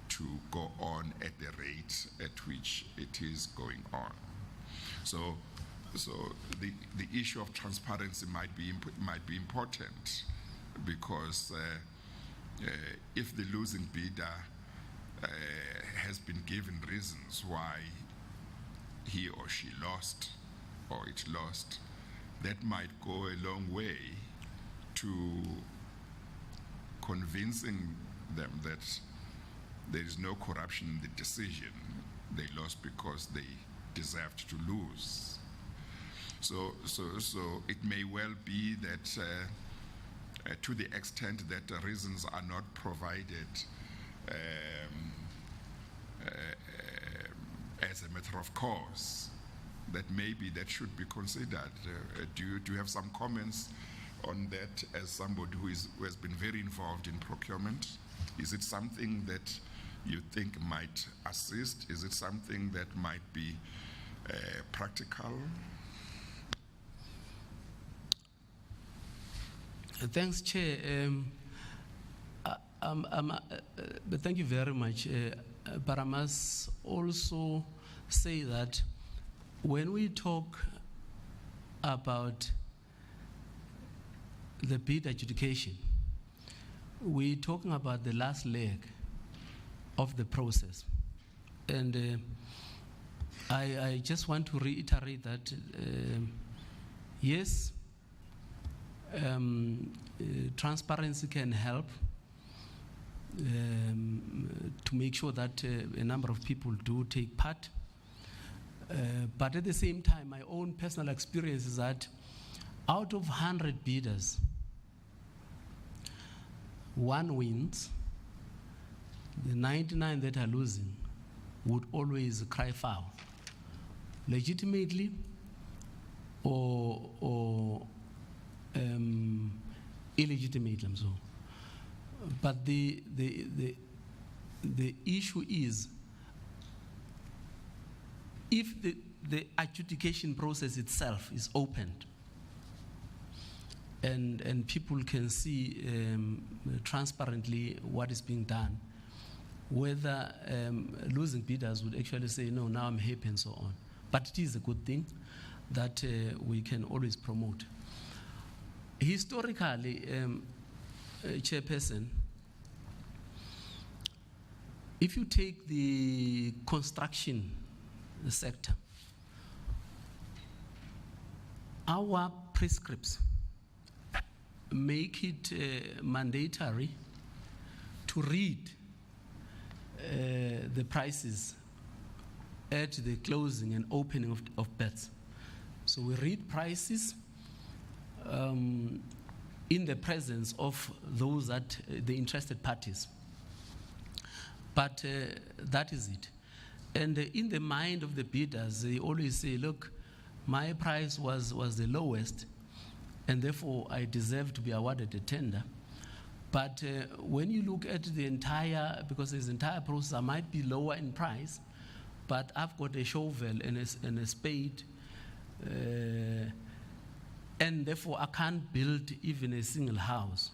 to go on at the rate at which it is going on? So the issue of transparency might be important, because if the losing bidder has been given reasons why he or she lost or it lost, that might go a long way to convincing them that there is no corruption in the decision. They lost because they deserved to lose. So it may well be that to the extent that the reasons are not provided as a matter of course, that maybe that should be considered. Do you have some comments on that as somebody who has been very involved in procurement? Is it something that you think might assist? Is it something that might be practical? Thanks, Chair. But thank you very much. But I must also say that when we talk about the bid adjudication, we're talking about the last leg of the process. And I just want to reiterate that, yes, transparency can help to make sure that a number of people do take part. But at the same time, my own personal experience is that out of 100 bidders, one wins, the 99 that are losing would always cry foul, legitimately or illegitimately. So, but the issue is, if the adjudication process itself is opened and people can see transparently what is being done, whether losing bidders would actually say, no, now I'm happy and so on. But it is a good thing that we can always promote. Historically, Chairperson, if you take the construction sector, our prescripts make it mandatory to read the prices at the closing and opening of bids. So we read prices in the presence of those that the interested parties. But that is it. And in the mind of the bidders, they always say, look, my price was the lowest, and therefore I deserve to be awarded a tender. But when you look at the entire, because this entire process, I might be lower in price, but I've got a shovel and a spade, and therefore I can't build even a single house,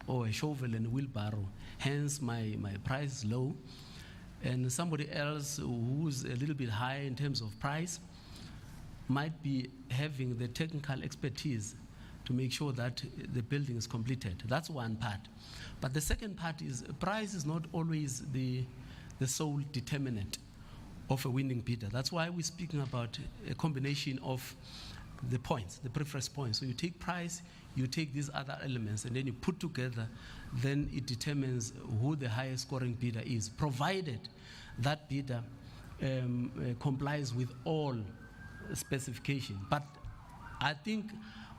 or a shovel and a wheelbarrow. Hence my price is low. And somebody else who's a little bit higher in terms of price might be having the technical expertise to make sure that the building is completed. That's one part. But the second part is price is not always the sole determinant of a winning bidder. That's why we're speaking about a combination of the points, the preference points. So you take price, you take these other elements, and then you put together, then it determines who the highest scoring bidder is, provided that bidder complies with all specifications. But I think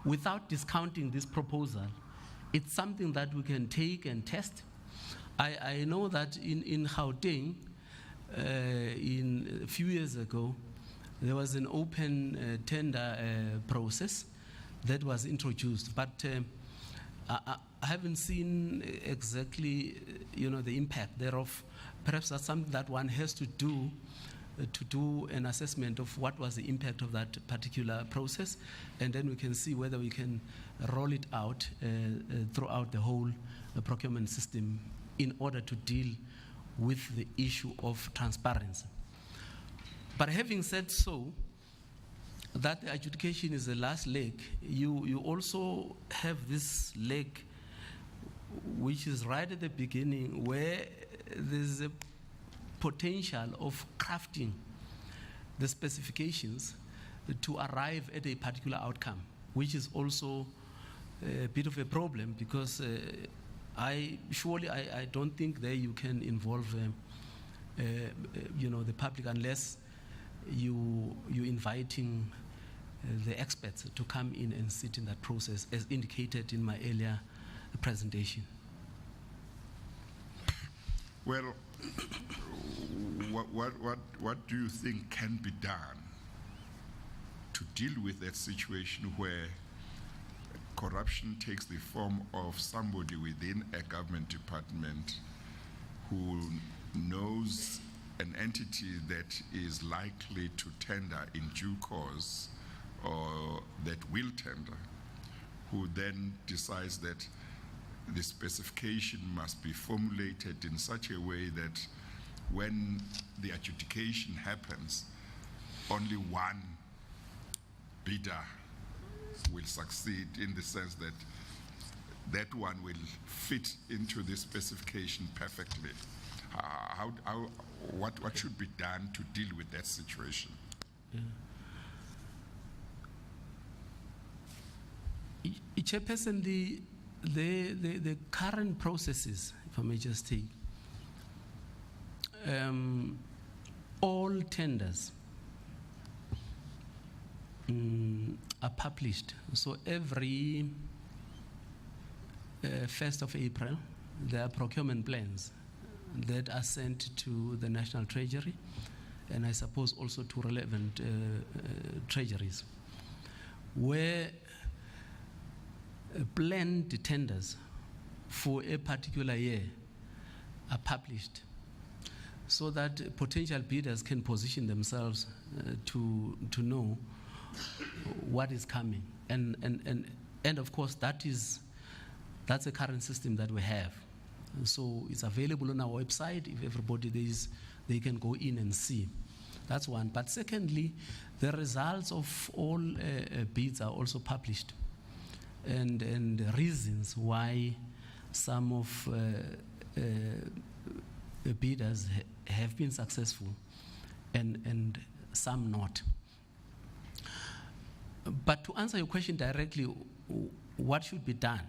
without discounting this proposal, it's something that we can take and test. I know that in Gauteng, in a few years ago, there was an open tender process that was introduced, but I haven't seen exactly, the impact thereof. Perhaps that's something that one has to do an assessment of what was the impact of that particular process, and then we can see whether we can roll it out throughout the whole procurement system in order to deal with the issue of transparency. But having said so, that the adjudication is the last leg, you also have this leg which is right at the beginning, where there's a potential of crafting the specifications to arrive at a particular outcome, which is also a bit of a problem, because I don't think that you can involve the public unless you're inviting the experts to come in and sit in that process, as indicated in my earlier presentation. Well, what do you think can be done to deal with that situation where corruption takes the form of somebody within a government department who knows an entity that is likely to tender in due course or that will tender, who then decides that the specification must be formulated in such a way that when the adjudication happens, only one bidder will succeed, in the sense that that one will fit into the specification perfectly. What should be done to deal with that situation? Chairperson, the current processes, if I may just take, all tenders are published. So every 1st of April, there are procurement plans that are sent to the National Treasury, and I suppose also to relevant treasuries, where planned tenders for a particular year are published, so that potential bidders can position themselves to know what is coming. And of course, that's a current system that we have. So it's available on our website. If everybody there is, they can go in and see. That's one. But secondly, the results of all bids are also published, and the reasons why some of bidders have been successful and some not. But to answer your question directly, what should be done?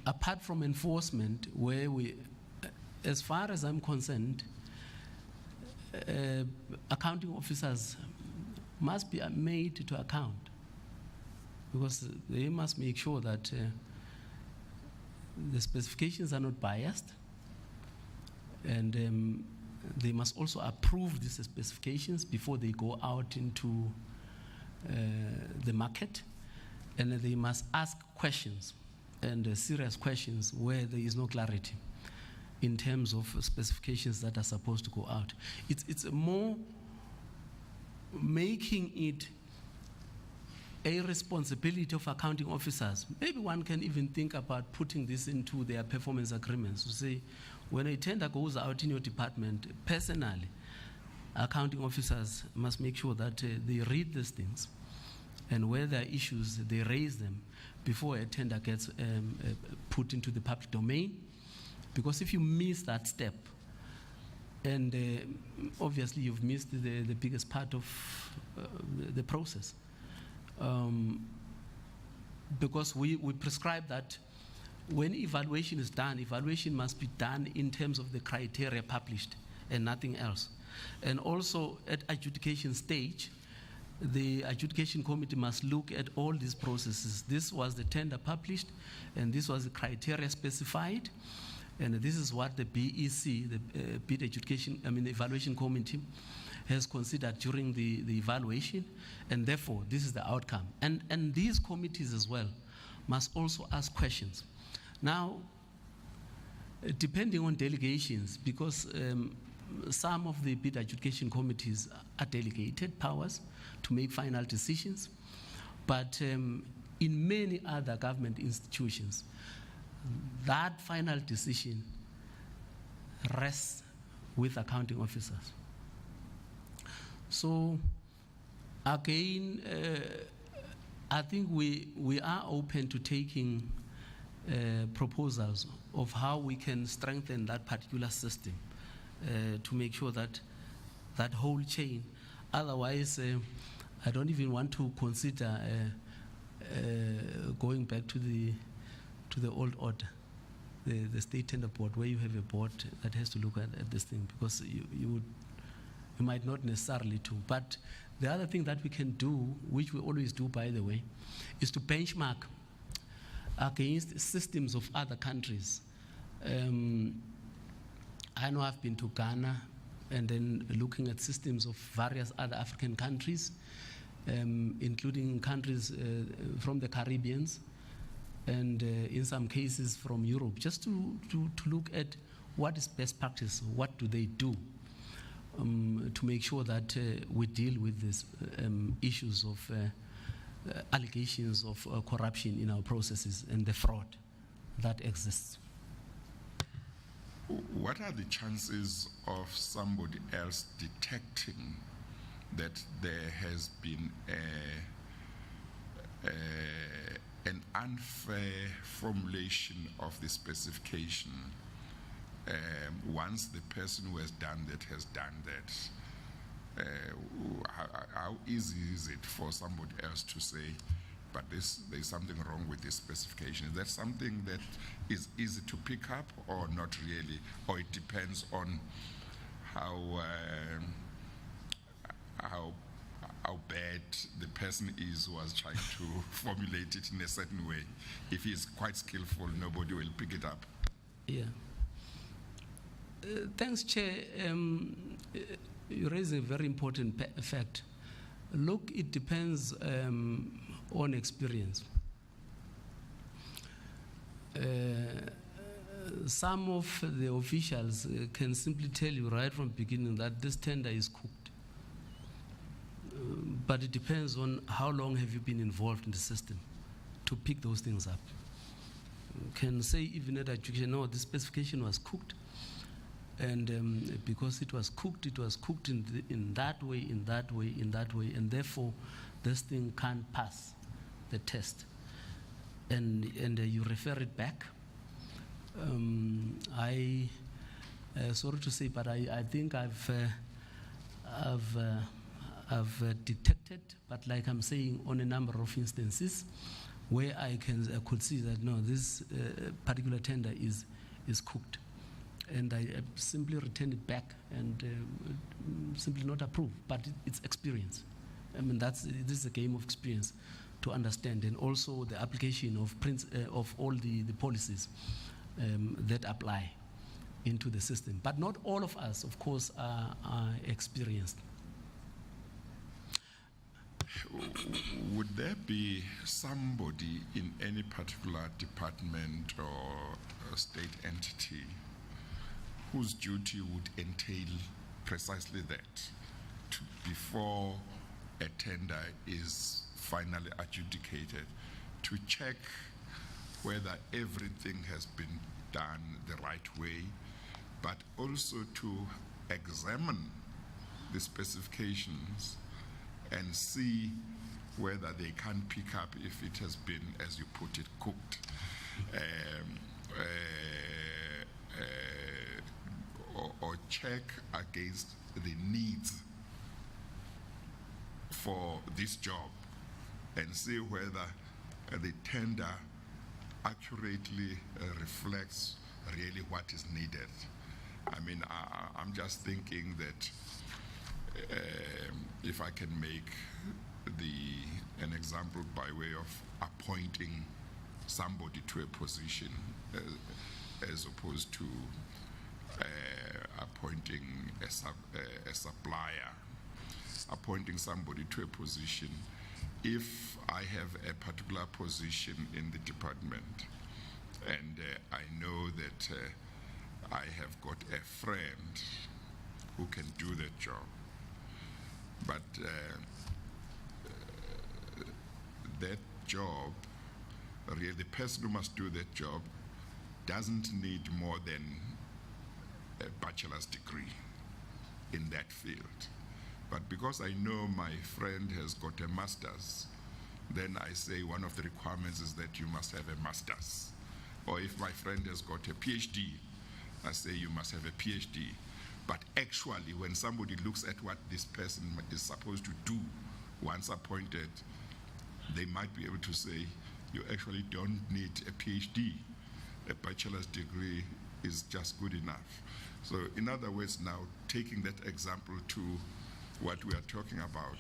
Apart from enforcement, where we, as far as I'm concerned, accounting officers must be made to account, because they must make sure that the specifications are not biased, and they must also approve these specifications before they go out into the market, and they must ask questions, and serious questions where there is no clarity in terms of specifications that are supposed to go out. It's more making it a responsibility of accounting officers. Maybe one can even think about putting this into their performance agreements, to say, when a tender goes out in your department, personally, accounting officers must make sure that they read these things, and where there are issues, they raise them before a tender gets put into the public domain. Because if you miss that step, and obviously you've missed the biggest part of the process. Because we prescribe that when evaluation is done, evaluation must be done in terms of the criteria published and nothing else. And also at adjudication stage, the adjudication committee must look at all these processes. This was the tender published, and this was the criteria specified, and this is what the BEC, the Bid Evaluation Committee, has considered during the evaluation, and therefore this is the outcome. And these committees as well must also ask questions. Now, depending on delegations, because some of the bid adjudication committees are delegated powers to make final decisions, but in many other government institutions, that final decision rests with accounting officers. So again, I think we are open to taking proposals of how we can strengthen that particular system to make sure that that whole chain. Otherwise, I don't even want to consider going back to the old order, the state tender board, where you have a board that has to look at this thing, because you might not necessarily do. But the other thing that we can do, which we always do, by the way, is to benchmark against systems of other countries. I know I've been to Ghana, and then looking at systems of various other African countries, including countries from the Caribbean, and in some cases from Europe, just to look at what is best practice, what do they do, to make sure that we deal with these issues of allegations of corruption in our processes and the fraud that exists. What are the chances of somebody else detecting that there has been an unfair formulation of the specification once the person who has done that has done that? How easy is it for somebody else to say, but there's something wrong with this specification? Is that something that is easy to pick up, or not really? Or it depends on how bad bad the person is who was trying to formulate it in a certain way. If he's quite skillful, nobody will pick it up. Yeah. Thanks, Chair. You raise a very important fact. Look, it depends on experience. Some of the officials can simply tell you right from the beginning that this tender is cooked. But it depends on how long have you been involved in the system to pick those things up. Can say even at education, no, this specification was cooked, and because it was cooked in that way, and therefore this thing can't pass the test, and you refer it back. Sorry to say, but I think I've detected, but like I'm saying, on a number of instances where I could see that no, this particular tender is cooked, and I simply return it back and simply not approve. But it's experience. I mean, this is a game of experience to understand, and also the application of all the policies that apply into the system. But not all of us, of course, are experienced. Would there be somebody in any particular department or state entity whose duty would entail precisely that, before a tender is finally adjudicated, to check whether everything has been done the right way, but also to examine the specifications and see whether they can pick up if it has been, as you put it, cooked, or check against the needs for this job and see whether the tender accurately reflects really what is needed. I mean, I'm just thinking that if I can make an example by way of appointing somebody to a position as opposed to appointing a supplier, appointing somebody to a position. If I have a particular position in the department and I know that I have got a friend who can do that job, but that job, really the person who must do that job doesn't need more than a bachelor's degree in that field. But because I know my friend has got a master's, then I say one of the requirements is that you must have a master's. Or if my friend has got a PhD, I say you must have a PhD. But actually, when somebody looks at what this person is supposed to do once appointed, they might be able to say, you actually don't need a PhD. A bachelor's degree is just good enough. So in other words, now taking that example to what we are talking about,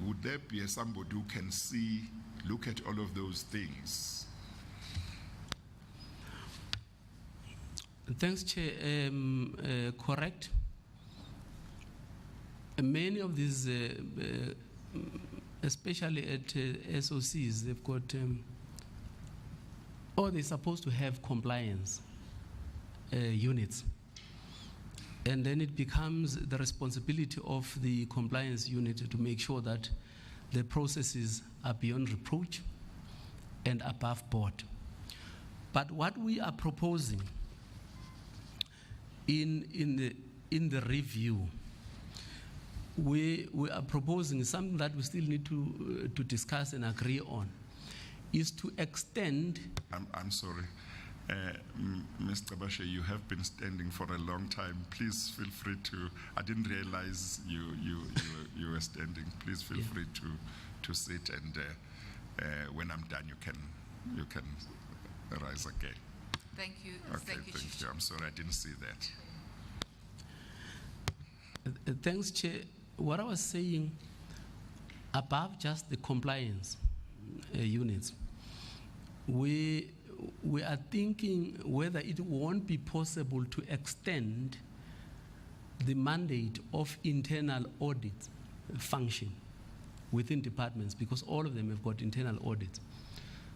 would there be somebody who can look at all of those things? Thanks, Chair. Correct. Many of these, especially at SOCs, they've got, or they're supposed to have compliance units. And then it becomes the responsibility of the compliance unit to make sure that the processes are beyond reproach and above board. But what we are proposing in the review, we are proposing something that we still need to discuss and agree on, is to extend. I'm sorry. Mr. Bashe, you have been standing for a long time. Please feel free to. I didn't realize you were standing. Please feel free to sit, and when I'm done, you can rise again. Thank you. Okay, thank thank you. I'm sorry, I didn't see that. Thanks, Chair. what I was saying, above just the compliance units, we are thinking whether it won't be possible to extend the mandate of internal audit function within departments, because all of them have got internal audits,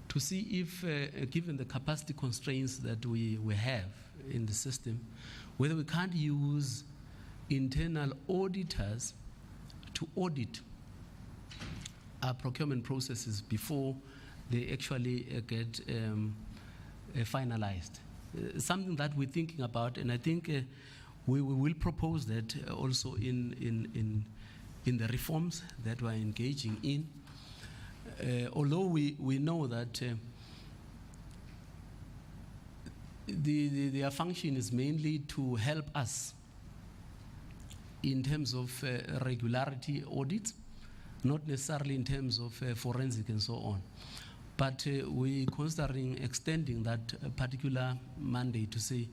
to see if, given the capacity constraints that we have in the system, whether we can't use internal auditors to audit our procurement processes before they actually get finalized. Something that we're thinking about, and I think we will propose that also in the reforms that we're engaging in. Although we know that their function is mainly to help us in terms of regularity audits, not necessarily in terms of forensic and so on. But we're considering extending that particular mandate to say,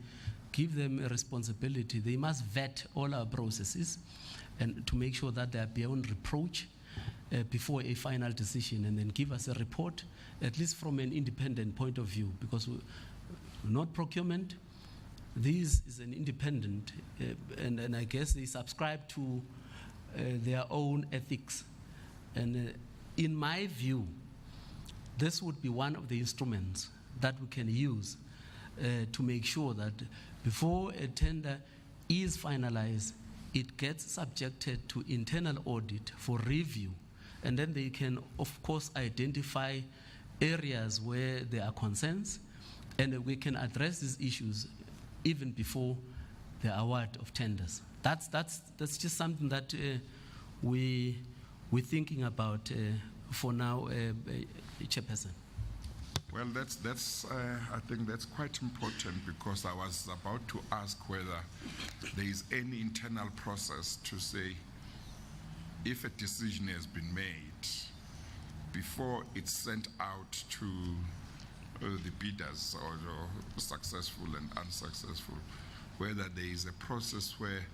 give them a responsibility. They must vet all our processes and to make sure that they are beyond reproach before a final decision, and then give us a report, at least from an independent point of view, because we're not procurement. This is an independent, and I guess they subscribe to their own ethics. And in my view, this would be one of the instruments that we can use to make sure that before a tender is finalized, it gets subjected to internal audit for review. And then they can, of course, identify areas where there are concerns, and we can address these issues even before the award of tenders. That's just something that we're thinking about for now, Chairperson. Well, that's I think that's quite important, because I was about to ask whether there is any internal process to say, if a decision has been made, before it's sent out to the bidders, or successful and unsuccessful, whether there is a process where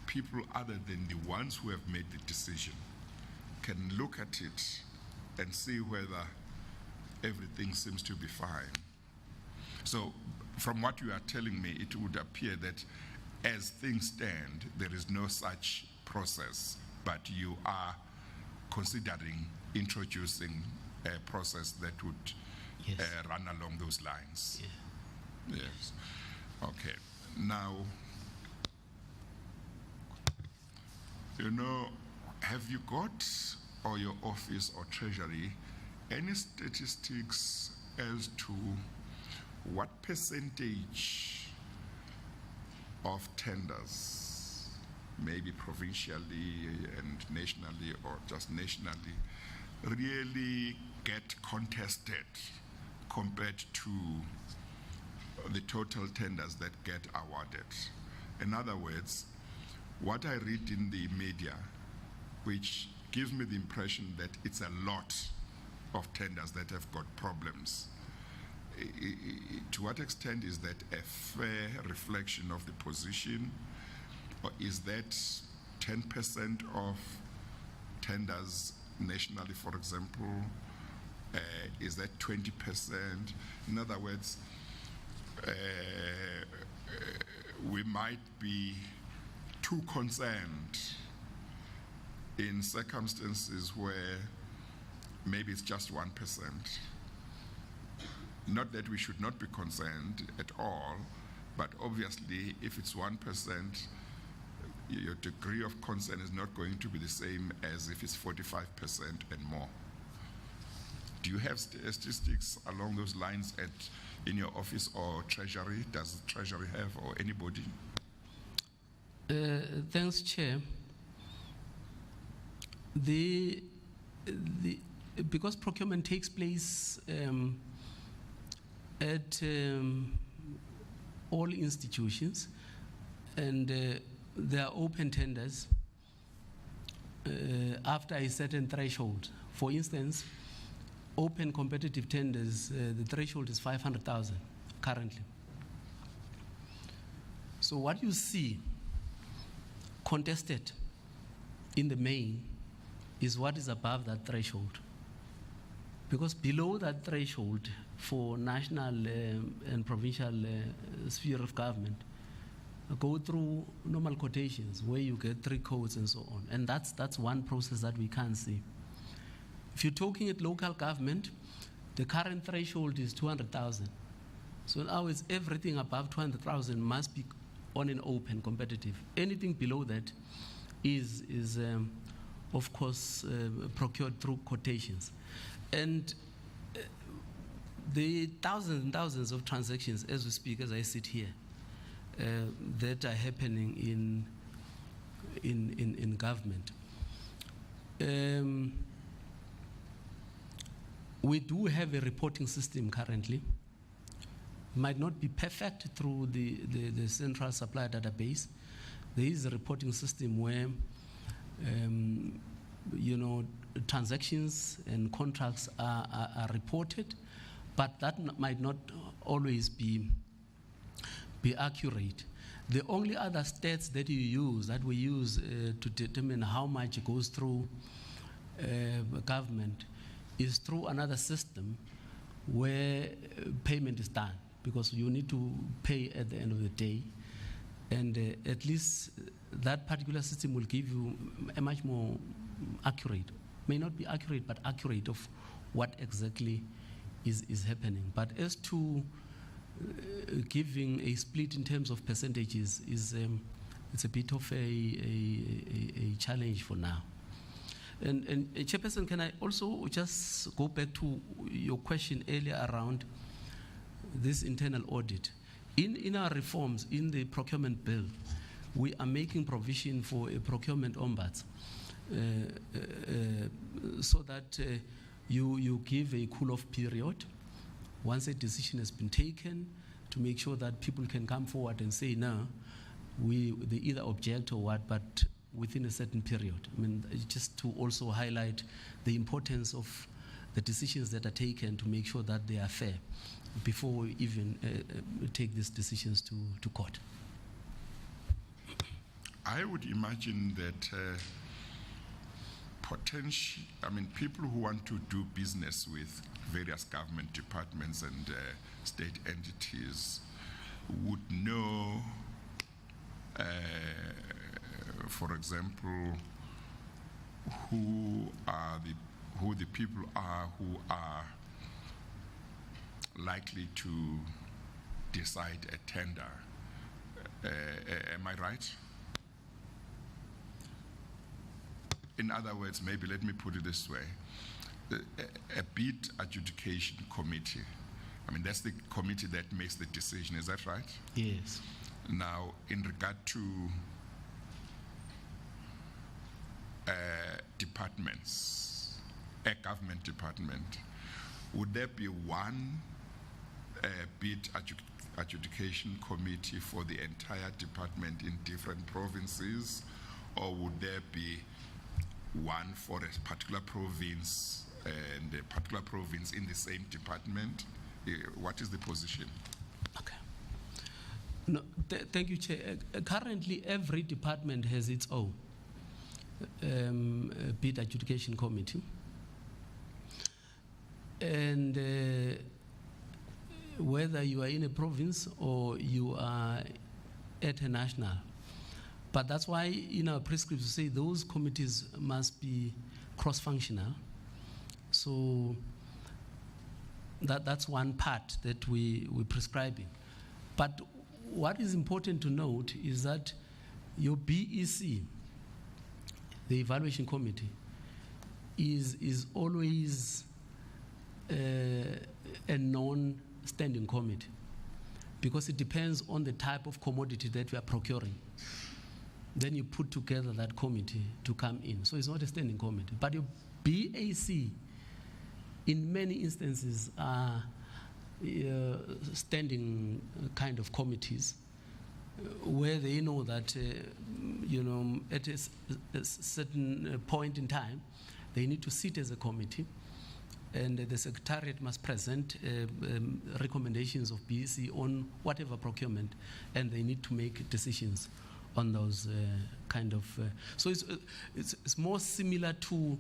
people other than the ones who have made the decision can look at it and see whether everything seems to be fine. So from what you are telling me, it would appear that as things stand, there is no such process, but you are considering introducing a process that would Yes. Run along those lines. Yeah. Yes. Okay. Now, have you got, or your office or treasury, any statistics as to what percentage of tenders, maybe provincially and nationally, or just nationally, really get contested compared to the total tenders that get awarded? In other words, what I read in the media, which gives me the impression that it's a lot of tenders that have got problems, to what extent is that a fair reflection of the position, or is that 10% of tenders nationally, for example? Is that 20%? In other words, we might be too concerned in circumstances where maybe it's just 1%. Not that we should not be concerned at all, but obviously if it's 1%, your degree of concern is not going to be the same as if it's 45% and more. Do you have statistics along those lines in your office or treasury? Does the treasury have, or anybody? Thanks, Chair. Because procurement takes place at all institutions, and there are open tenders after a certain threshold. For instance, open competitive tenders, the threshold is 500,000 currently. So what you see contested in the main, is what is above that threshold. Because below that threshold for national and provincial sphere of government, go through normal quotations where you get 3 codes and so on. And that's one process that we can't see. If you're talking at local government, the current threshold is 200,000. So now it's everything above 200,000 must be on an open competitive. Anything below that is of course, procured through quotations. And the thousands and thousands of transactions as we speak, as I sit here, that are happening in government. We do have a reporting system currently. Might not be perfect through the central supply database. There is a reporting system where transactions and contracts are reported, but that might not always be accurate. The only other stats that we use to determine how much goes through government is through another system where payment is done, because you need to pay at the end of the day. And at least that particular system will give you a much more accurate, may not be accurate, but accurate of what exactly is happening. But as to giving a split in terms of percentages it's a bit of a challenge for now. And Chairperson, can I also just go back to your question earlier around this internal audit? In our reforms, in the procurement bill, we are making provision for a procurement ombuds so that you give a cool-off period once a decision has been taken to make sure that people can come forward and say, no, they either object or what, but within a certain period. I mean, just to also highlight the importance of the decisions that are taken to make sure that they are fair before we even take these decisions to court. I would imagine that people who want to do business with various government departments and state entities would know, for example, who the people are who are likely to decide a tender. Am I right? In other words, maybe let me put it this way. A bid adjudication committee, that's the committee that makes the decision, is that right? Yes. Now, in regard to departments, a government department, would there be one bid adjudication committee for the entire department in different provinces, or would there be one for a particular province and a particular province in the same department? What is the position? Okay. No, thank you, Chair. Currently, every department has its own bid adjudication committee. And whether you are in a province or you are at a national. But that's why in our prescripts we say those committees must be cross-functional. So that's one part that we're prescribing. But what is important to note is that your BEC, the evaluation committee, is always a non-standing committee, because it depends on the type of commodity that we are procuring. Then you put together that committee to come in. So it's not a standing committee. But your BAC, in many instances, are standing kind of committees where they know that, at a certain point in time, they need to sit as a committee, and the Secretariat must present recommendations of BEC on whatever procurement, and they need to make decisions kind of. So it's more similar to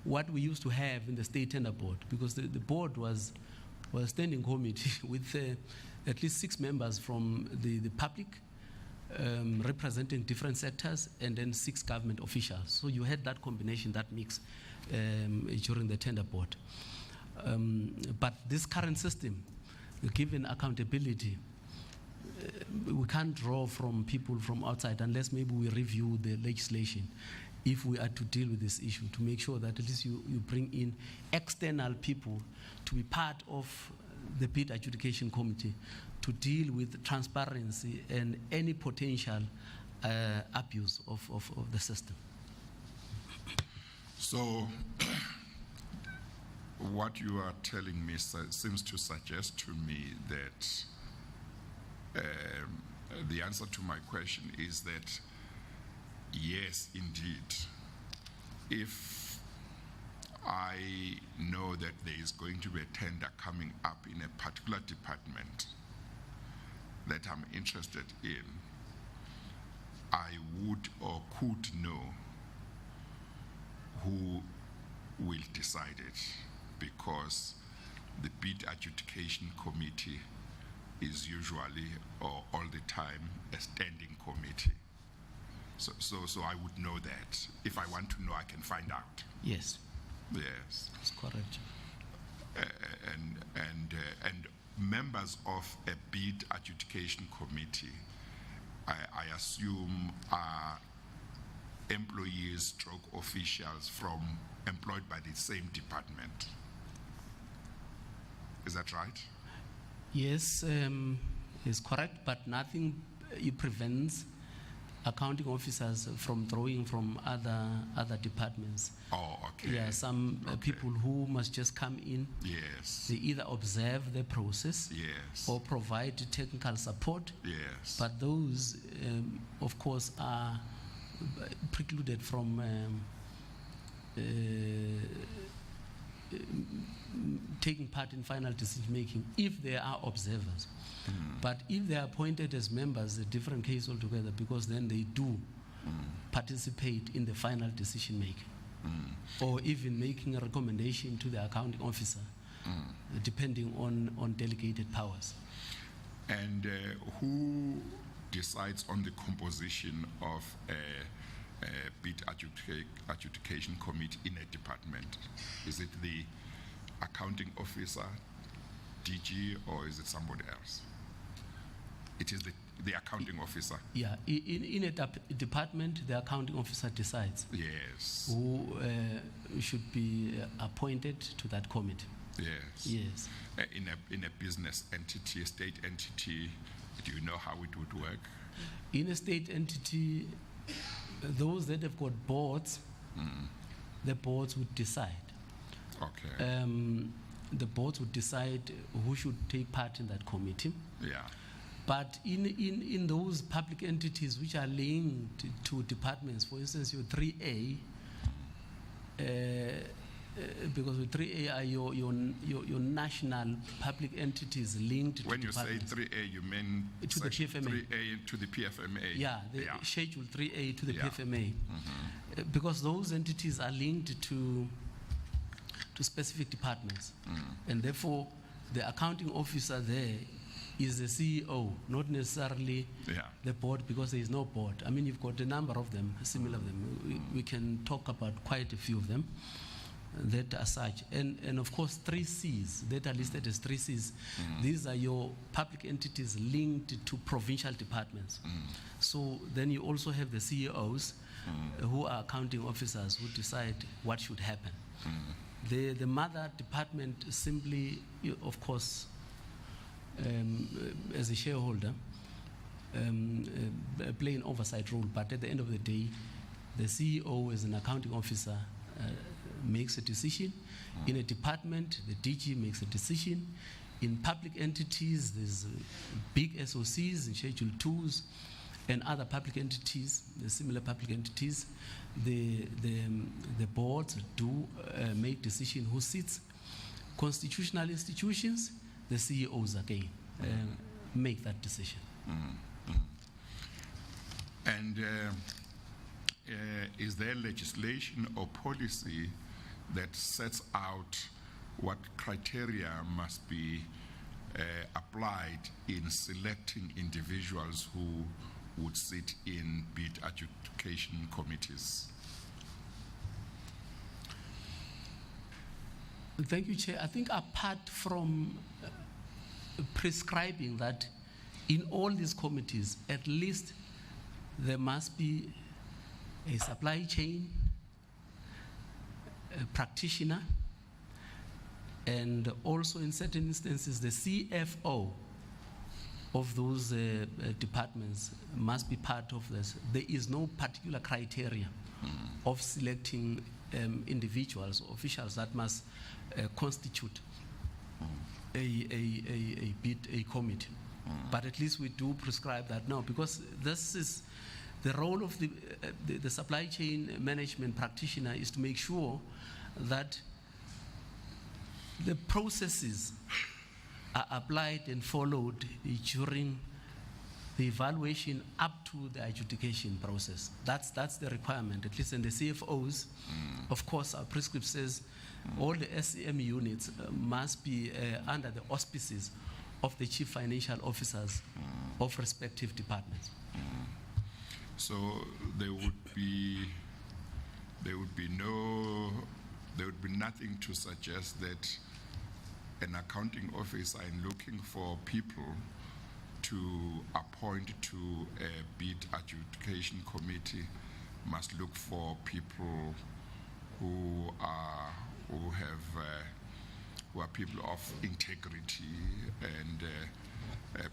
what we used to have in the State Tender Board, because the board was a standing committee with at least 6 members from the public, representing different sectors, and then 6 government officials. So you had that combination, that mix during the tender board. But this current system, given accountability, we can't draw from people from outside unless maybe we review the legislation if we are to deal with this issue, to make sure that at least you bring in external people to be part of the bid adjudication committee to deal with transparency and any potential abuse of the system. So, what you are telling me seems to suggest to me that the answer to my question is that yes, indeed, if I know that there is going to be a tender coming up in a particular department that I'm interested in, I would or could know who will decide it, because the bid adjudication committee is usually or all the time a standing committee. So I would know that. If I want to know, I can find out. Yes. Yes. That's correct. And members of a bid adjudication committee, I assume, are employees stroke officials employed by the same department. Is that right? Yes, is correct, but nothing prevents accounting officers from drawing from other departments. Oh, okay. Yeah, some people who must just come in. Yes. They either observe the process, yes, or provide technical support. Yes. But those, of course, are precluded from taking part in final decision making if they are observers. But if they are appointed as members, a different case altogether, because then they do participate in the final decision making, or even making a recommendation to the accounting officer, depending on delegated powers. And who decides on the composition of a bid adjudication committee in a department? Is it the accounting officer, DG, or is it somebody else? It is the accounting officer. Yeah, in a department, the accounting officer decides Yes. who should be appointed to that committee. Yes. Yes. In a business entity, a state entity, do you know how it would work? In a state entity, those that have got boards, the boards would decide. Okay. The boards would decide who should take part in that committee. Yeah. But in those public entities which are linked to departments, for instance, your 3A, because with 3A are your national public entities linked when to you say departments. 3A, you mean To the PFMA. 3A to the PFMA. Yeah, the Schedule 3A to the Yeah. PFMA. Because those entities are linked to specific departments. And therefore, the accounting officer there is the CEO, not necessarily the board, because there is no board. I mean, you've got a number of them, similar of them. We can talk about quite a few of them that are such. And of course, 3Cs that are listed as 3Cs. These are your public entities linked to provincial departments. So then you also have the CEOs who are accounting officers who decide what should happen. The mother department simply, of course, as a shareholder, play an oversight role. But at the end of the day, the CEO as an accounting officer makes a decision. In a department, the DG makes a decision. In public entities, there's big SOCs and Schedule 2s and other public entities, the similar public entities. The boards do make decision who sits. Constitutional institutions, the CEOs again make that decision. And is there legislation or policy that sets out what criteria must be applied in selecting individuals who would sit in bid adjudication committees? Thank you, Chair. I think apart from prescribing that in all these committees, at least there must be a supply chain, a practitioner, and also in certain instances, the CFO of those departments must be part of this. There is no particular criteria of selecting individuals, officials that must constitute a committee. But at least we do prescribe that now, because this is the role of the supply chain management practitioner, is to make sure that the processes are applied and followed during the evaluation up to the adjudication process. That's the requirement, at least in the CFOs. Of course, our prescript says all the SCM units must be under the auspices of the chief financial officers of respective departments. So there would be nothing to suggest that an accounting officer, in looking for people to appoint to a bid adjudication committee, must look for people who are people of integrity and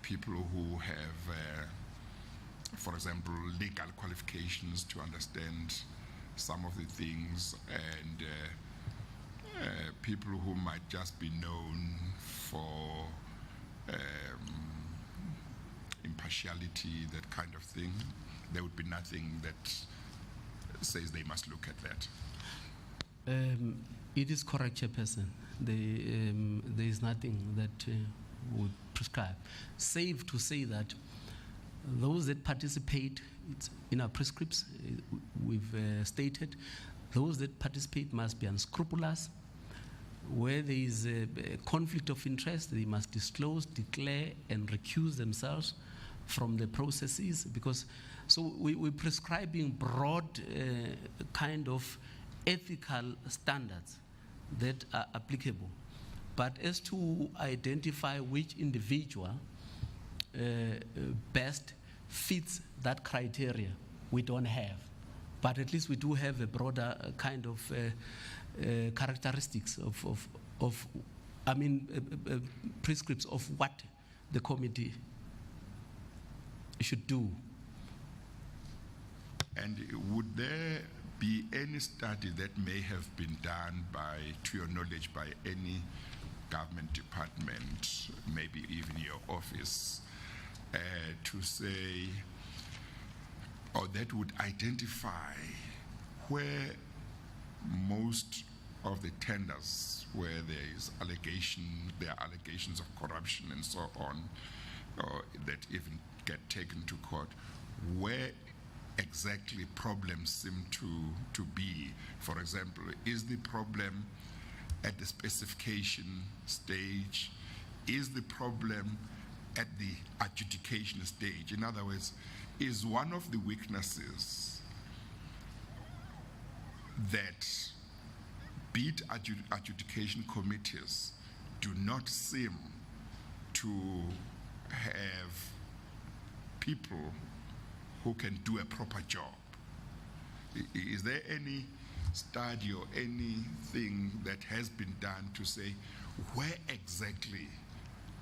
people who have, for example, legal qualifications to understand some of the things, and people who might just be known for impartiality, that kind of thing. There would be nothing that says they must look at that. It is correct, Chairperson. There is nothing that would prescribe. Safe to say that those that participate, it's in our prescripts, we've stated, those that participate must be unscrupulous. Where there is a conflict of interest, they must disclose, declare, and recuse themselves from the processes. Because, so we're prescribing broad kind of ethical standards that are applicable. But as to identify which individual best fits that criteria, we don't have. But at least we do have a broader kind of characteristics of prescripts of what the committee should do. And would there be any study that may have been done to your knowledge, by any government department, maybe even your office, to say, or that would identify where most of the tenders where there are allegations of corruption and so on, or that even get taken to court, where exactly problems seem to be? For example, is the problem at the specification stage? Is the problem at the adjudication stage? In other words, is one of the weaknesses that bid adjudication committees do not seem to have people who can do a proper job? Is there any study or anything that has been done to say where exactly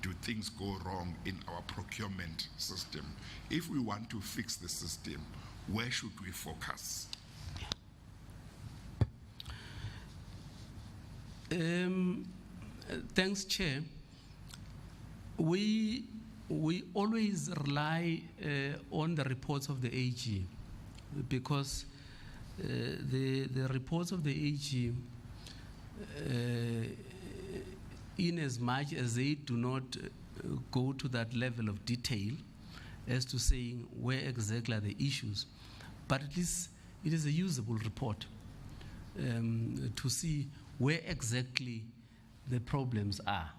do things go wrong in our procurement system? If we want to fix the system, where should we focus? Thanks, Chair. We always rely on the reports of the AG, because the reports of the AG, in as much as they do not go to that level of detail, as to saying where exactly are the issues, but at least it is a usable report to see where exactly the problems are.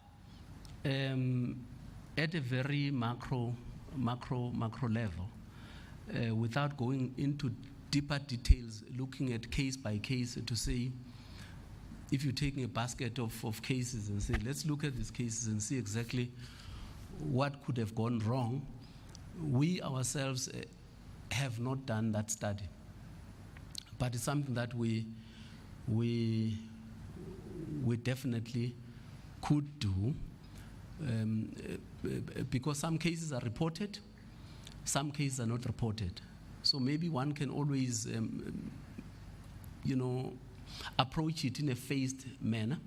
At a very macro level, without going into deeper details, looking at case by case to say, if you're taking a basket of cases and say, let's look at these cases and see exactly what could have gone wrong, we ourselves have not done that study. But it's something that we definitely could do, because some cases are reported, some cases are not reported. So maybe one can always, approach it in a phased manner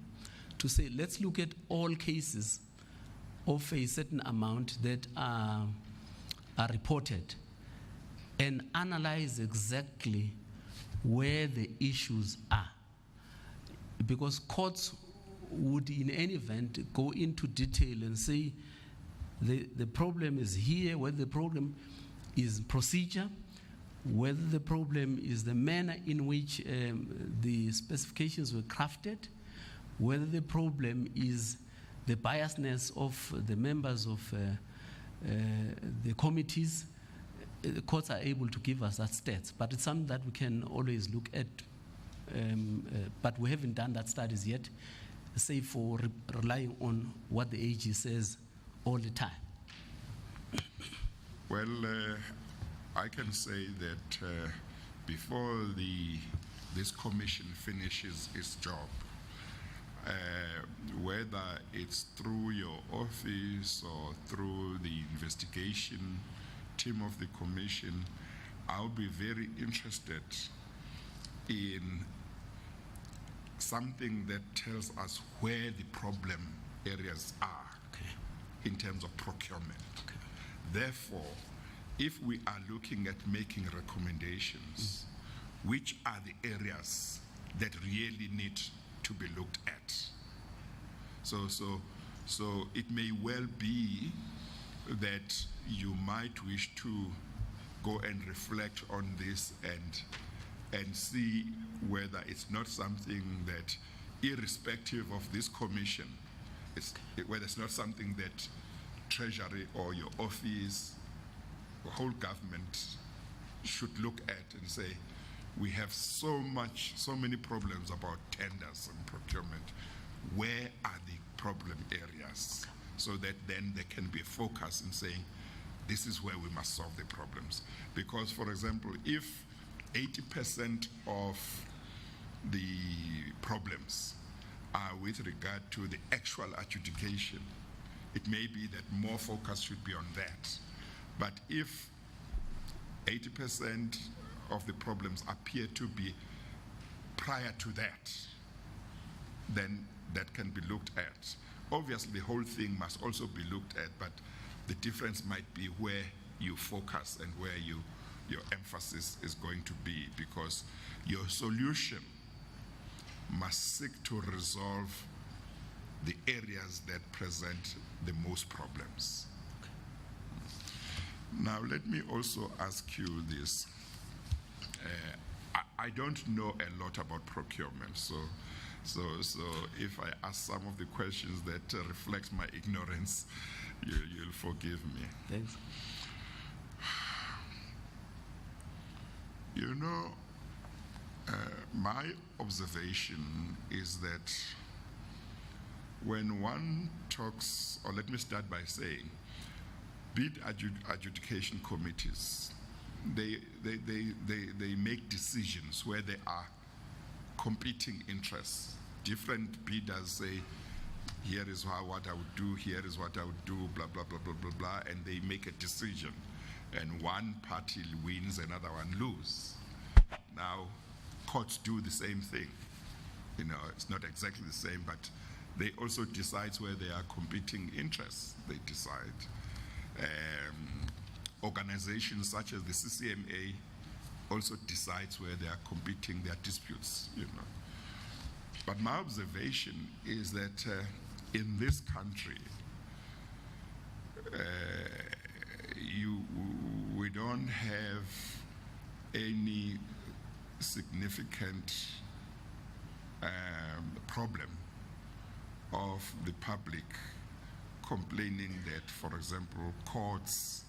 to say, let's look at all cases of a certain amount that are reported and analyze exactly where the issues are. Because courts would in any event go into detail and say the problem is here, whether the problem is procedure, whether the problem is the manner in which the specifications were crafted, whether the problem is the biasness of the members of the committees. The courts are able to give us that stats, but it's something that we can always look at, but we haven't done that studies yet, save for relying on what the AG says all the time. Well, I can say that before this commission finishes its job, whether it's through your office or through the investigation team of the commission, I'll be very interested in something that tells us where the problem areas are in terms of procurement. Therefore, if we are looking at making recommendations, which are the areas that really need to be looked at? So it may well be that you might wish to go and reflect on this and see whether it's not something that, irrespective of this commission, whether it's not something that Treasury or your office, the whole government should look at and say, we have so many problems about tenders and procurement. Where are the problem areas? So that then there can be a focus in saying, this is where we must solve the problems. Because, for example, if 80% of the problems are with regard to the actual adjudication, it may be that more focus should be on that. But if 80% of the problems appear to be prior to that, then that can be looked at. Obviously, the whole thing must also be looked at, but the difference might be where you focus and where your emphasis is going to be, because your solution must seek to resolve the areas that present the most problems. Now, let me also ask you this. I don't know a lot about procurement, so if I ask some of the questions that reflect my ignorance, you'll forgive me. Thanks. You know, my observation is that when one talks, or let me start by saying, bid adjudication committees, they make decisions where there are competing interests. Different bidders say, here is what I would do, here is what I would do, blah, blah, blah, blah, blah, blah, and they make a decision. And one party wins, another one loses. Now, courts do the same thing. You know, it's not exactly the same, but they also decide where there are competing interests. They decide. Organizations such as the CCMA also decides where there are competing, there are disputes, you know. But my observation is that in this country, we don't have any significant problem of the public complaining that, for example, courts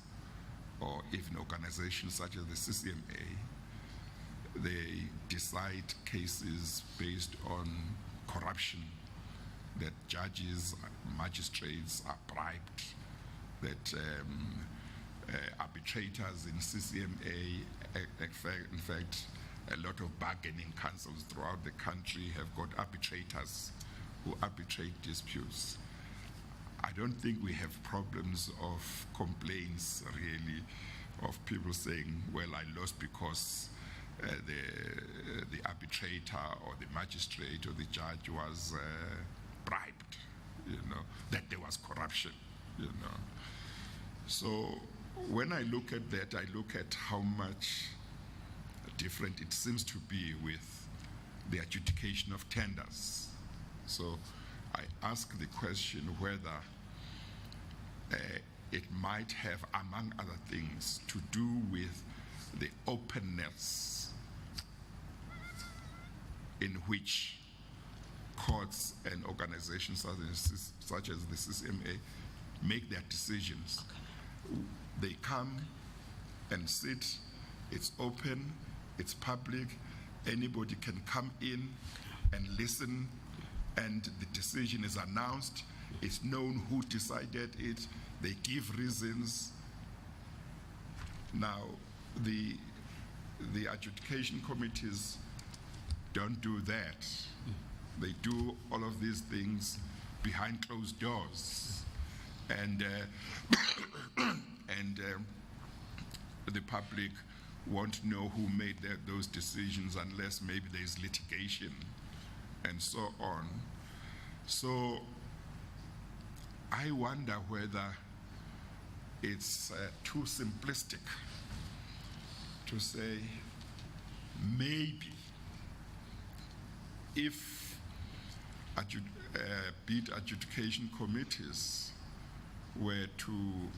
or even organizations such as the CCMA, they decide cases based on corruption, that judges, magistrates are bribed, that arbitrators in CCMA, in fact, a lot of bargaining councils throughout the country have got arbitrators who arbitrate disputes. I don't think we have problems of complaints, really, of people saying, well, I lost because the arbitrator or the magistrate or the judge was bribed, that there was corruption, So when I look at that, I look at how much different it seems to be with the adjudication of tenders. So I ask the question whether it might have, among other things, to do with the openness in which courts and organizations such as the CCMA make their decisions. They come and sit, it's open, it's public, anybody can come in and listen, and the decision is announced, it's known who decided it, they give reasons. Now, the adjudication committees don't do that. They do all of these things behind closed doors. And, the public won't know who made those decisions unless maybe there's litigation and so on. So I wonder whether it's too simplistic to say maybe if bid adjudication committees were to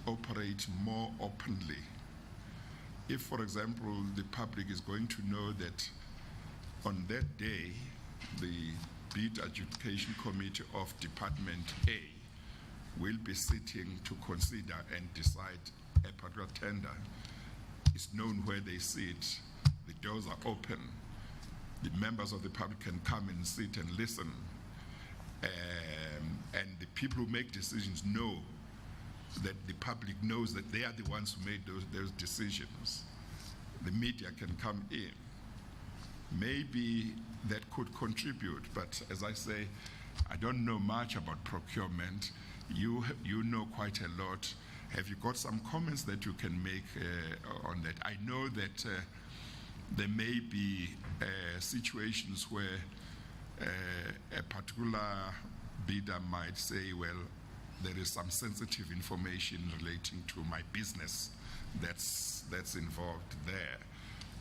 operate more openly, if, for example, the public is going to know that on that day, the bid adjudication committee of Department A will be sitting to consider and decide a particular tender. It's known where they sit, the doors are open, the members of the public can come and sit and listen, and the people who make decisions know that the public knows that they are the ones who made those decisions. The media can come in. Maybe that could contribute, but as I say, I don't know much about procurement. You know quite a lot. Have you got some comments that you can make on that? I know that there may be situations where a particular bidder might say, well, there is some sensitive information relating to my business that's involved there.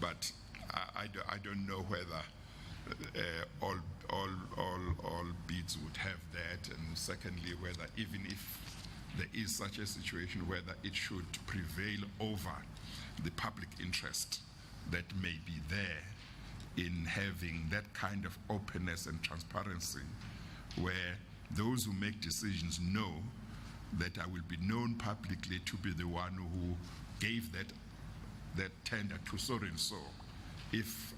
But I don't know whether all bids would have that, and secondly, whether even if there is such a situation, whether it should prevail over the public interest that may be there in having that kind of openness and transparency, where those who make decisions know that I will be known publicly to be the one who gave that tender to so and so. If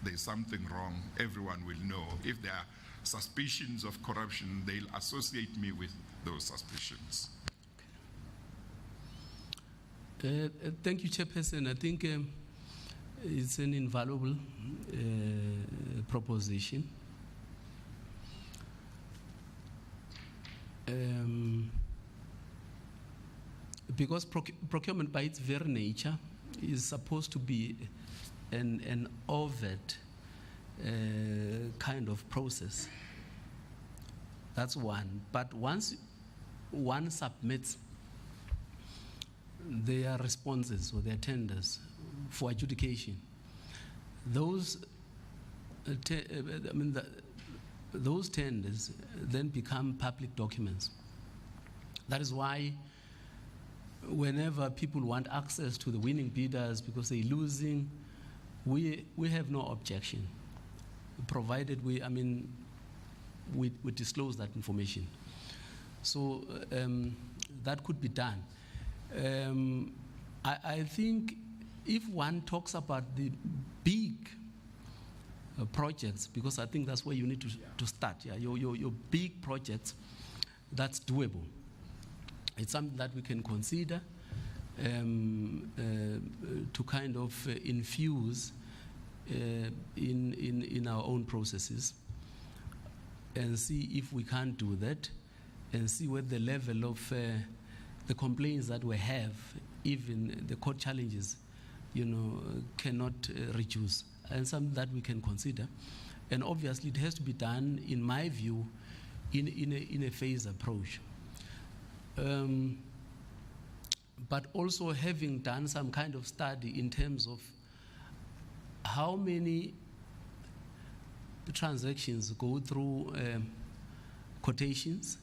there's something wrong, everyone will know. If there are suspicions of corruption, they'll associate me with those suspicions. Thank you, Chairperson. I think it's an invaluable proposition. Because procurement by its very nature is supposed to be an overt kind of process. That's one. But once one submits their responses or their tenders for adjudication, those tenders then become public documents. That is why whenever people want access to the winning bidders because they're losing, we have no objection, provided we disclose that information. So that could be done. I think if one talks about the big projects, because I think that's where you need to start, your big projects, that's doable. It's something that we can consider to kind of infuse in our own processes and see if we can't do that and see what the level of the complaints that we have, even the court challenges, cannot reduce, and something that we can consider. And obviously it has to be done, in my view, in a phased approach. But also having done some kind of study in terms of how many transactions go through quotations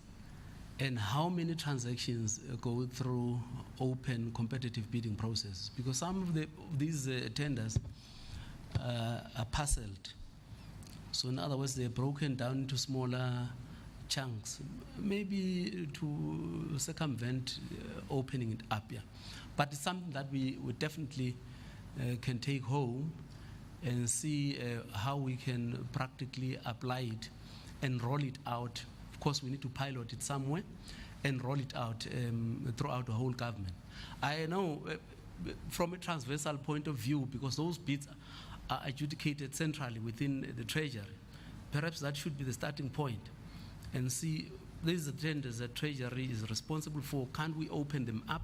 and how many transactions go through open competitive bidding process. Because some of these tenders are parceled. So in other words, they're broken down into smaller chunks, maybe to circumvent opening it up. Yeah. But it's something that we definitely can take home and see how we can practically apply it and roll it out. Of course, we need to pilot it somewhere and roll it out throughout the whole government. I know from a transversal point of view, because those bids are adjudicated centrally within the Treasury, perhaps that should be the starting point. And see, these are the tenders that Treasury is responsible for. Can't we open them up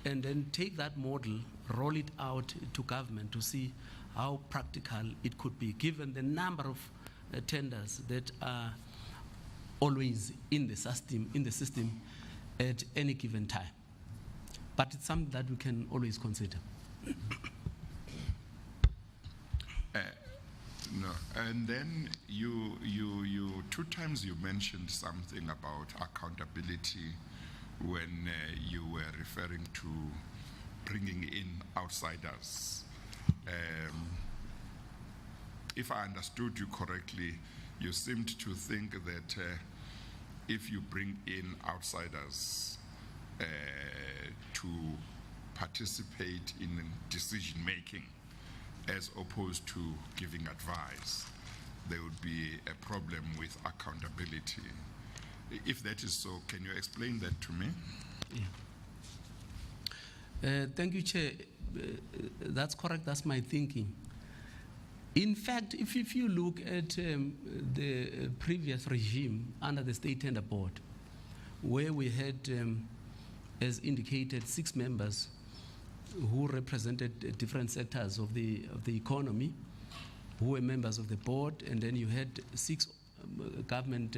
and then take that model, roll it out to government to see how practical it could be, given the number of tenders that are always in the system at any given time. But it's something that we can always consider. No, and then you 2 times you mentioned something about accountability when you were referring to bringing in outsiders. If I understood you correctly, you seemed to think that if you bring in outsiders to participate in decision making, as opposed to giving advice, there would be a problem with accountability. If that is so, can you explain that to me? Yeah. Thank you, Chair. That's correct. That's my thinking. In fact, if you look at the previous regime under the State Tender Board, where we had, as indicated, 6 members who represented different sectors of the economy, who were members of the board, and then you had 6 government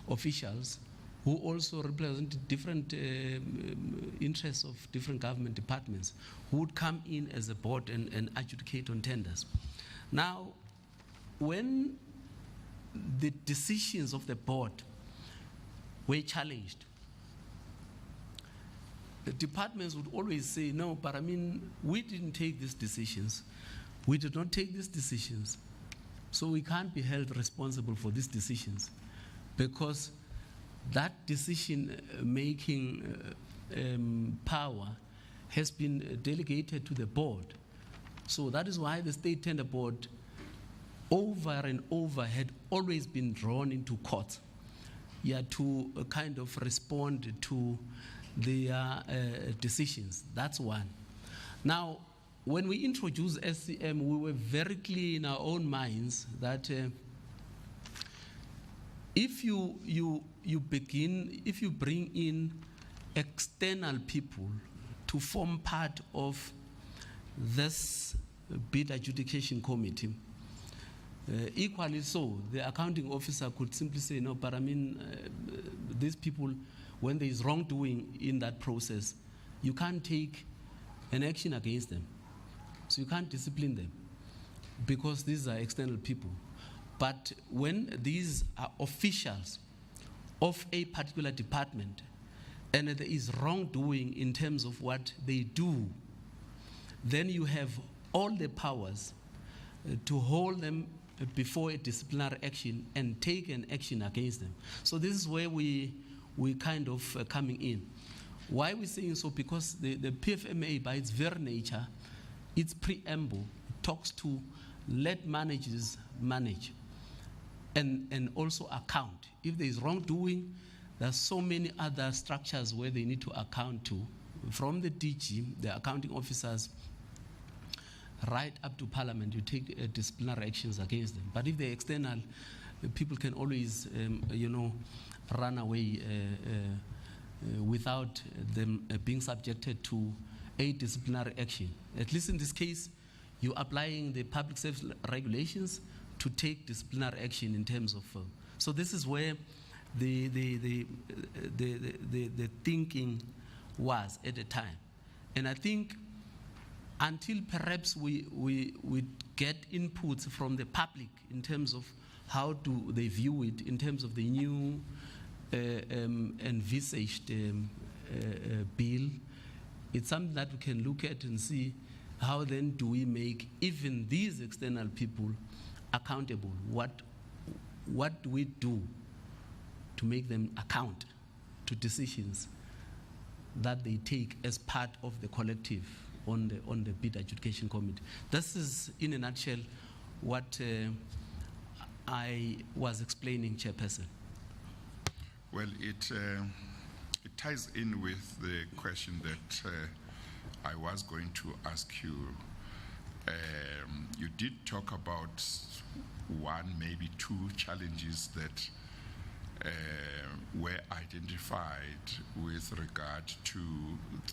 officials who also represented different interests of different government departments, who would come in as a board and adjudicate on tenders. Now, when the decisions of the board were challenged, the departments would always say, no, but we didn't take these decisions. We did not take these decisions. So we can't be held responsible for these decisions, because that decision-making power has been delegated to the board. So that is why the State Tender Board over and over had always been drawn into court, to kind of respond to their decisions. That's one. Now, when we introduced SCM, we were very clear in our own minds that if you bring in external people to form part of this bid adjudication committee, equally so, the accounting officer could simply say, no, but these people, when there is wrongdoing in that process, you can't take an action against them. So you can't discipline them because these are external people. But when these are officials of a particular department, and there is wrongdoing in terms of what they do, then you have all the powers to hold them before a disciplinary action and take an action against them. So this is where we kind of coming in. Why are we saying so? Because the PFMA, by its very nature, its preamble talks to let managers manage and also account. If there is wrongdoing, there are so many other structures where they need to account to, from the DG, the accounting officers, right up to Parliament. You take disciplinary actions against them. But if they're external, people can always, run away without them being subjected to a disciplinary action. At least in this case, you're applying the public service regulations to take disciplinary action in terms of. So this is where the thinking was at the time, and I think until perhaps we get inputs from the public in terms of how do they view it in terms of the new envisaged bill, it's something that we can look at and see how then do we make even these external people accountable. What do we do to make them account to decisions that they take as part of the collective on the bid adjudication committee? This is, in a nutshell, what I was explaining, Chairperson. Well, it ties in with the question that I was going to ask you. You did talk about one, maybe two challenges that were identified with regard to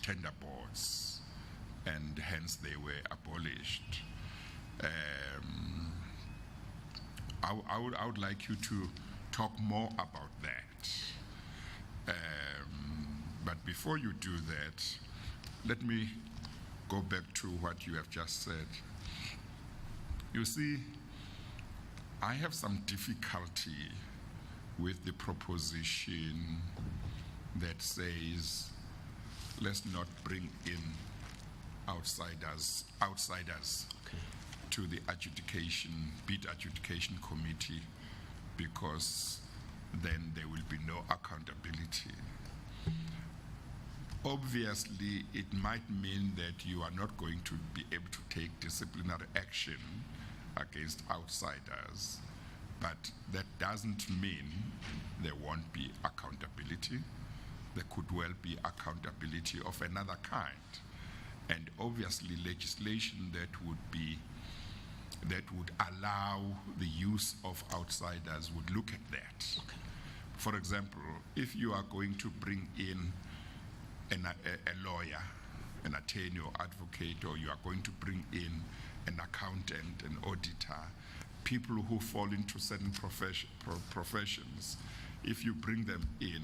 tender boards, and hence they were abolished. I would like you to talk more about that. But before you do that, let me go back to what you have just said. You see, I have some difficulty with the proposition that says, let's not bring in outsiders Okay. to the bid adjudication committee, because then there will be no accountability. Obviously, it might mean that you are not going to be able to take disciplinary action against outsiders, but that doesn't mean there won't be accountability. There could well be accountability of another kind, and obviously legislation that would allow the use of outsiders would look at that. Okay. For example, if you are going to bring in a lawyer, an attorney or advocate, or you are going to bring in an accountant, an auditor, people who fall into certain professions, if you bring them in,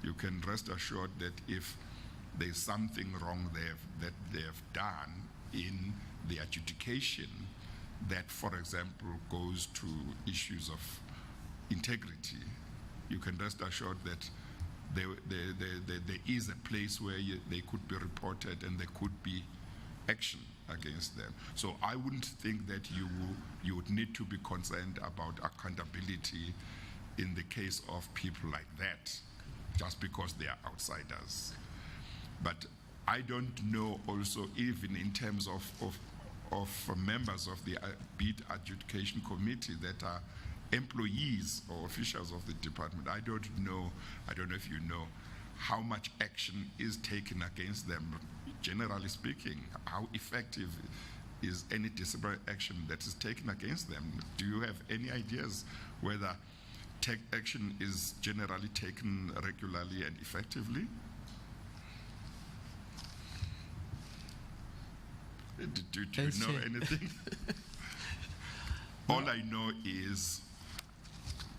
you can rest assured that if there's something wrong that they have done in the adjudication that, for example, goes to issues of integrity, you can rest assured that there is a place where they could be reported and there could be action against them. So I wouldn't think that you would need to be concerned about accountability in the case of people like that, just because they are outsiders. But I don't know also, even in terms of members of the bid adjudication committee that are employees or officials of the department. I don't know if you know how much action is taken against them. Generally speaking, how effective is any disciplinary action that is taken against them? Do you have any ideas whether action is generally taken regularly and effectively? Do you know anything? All I know is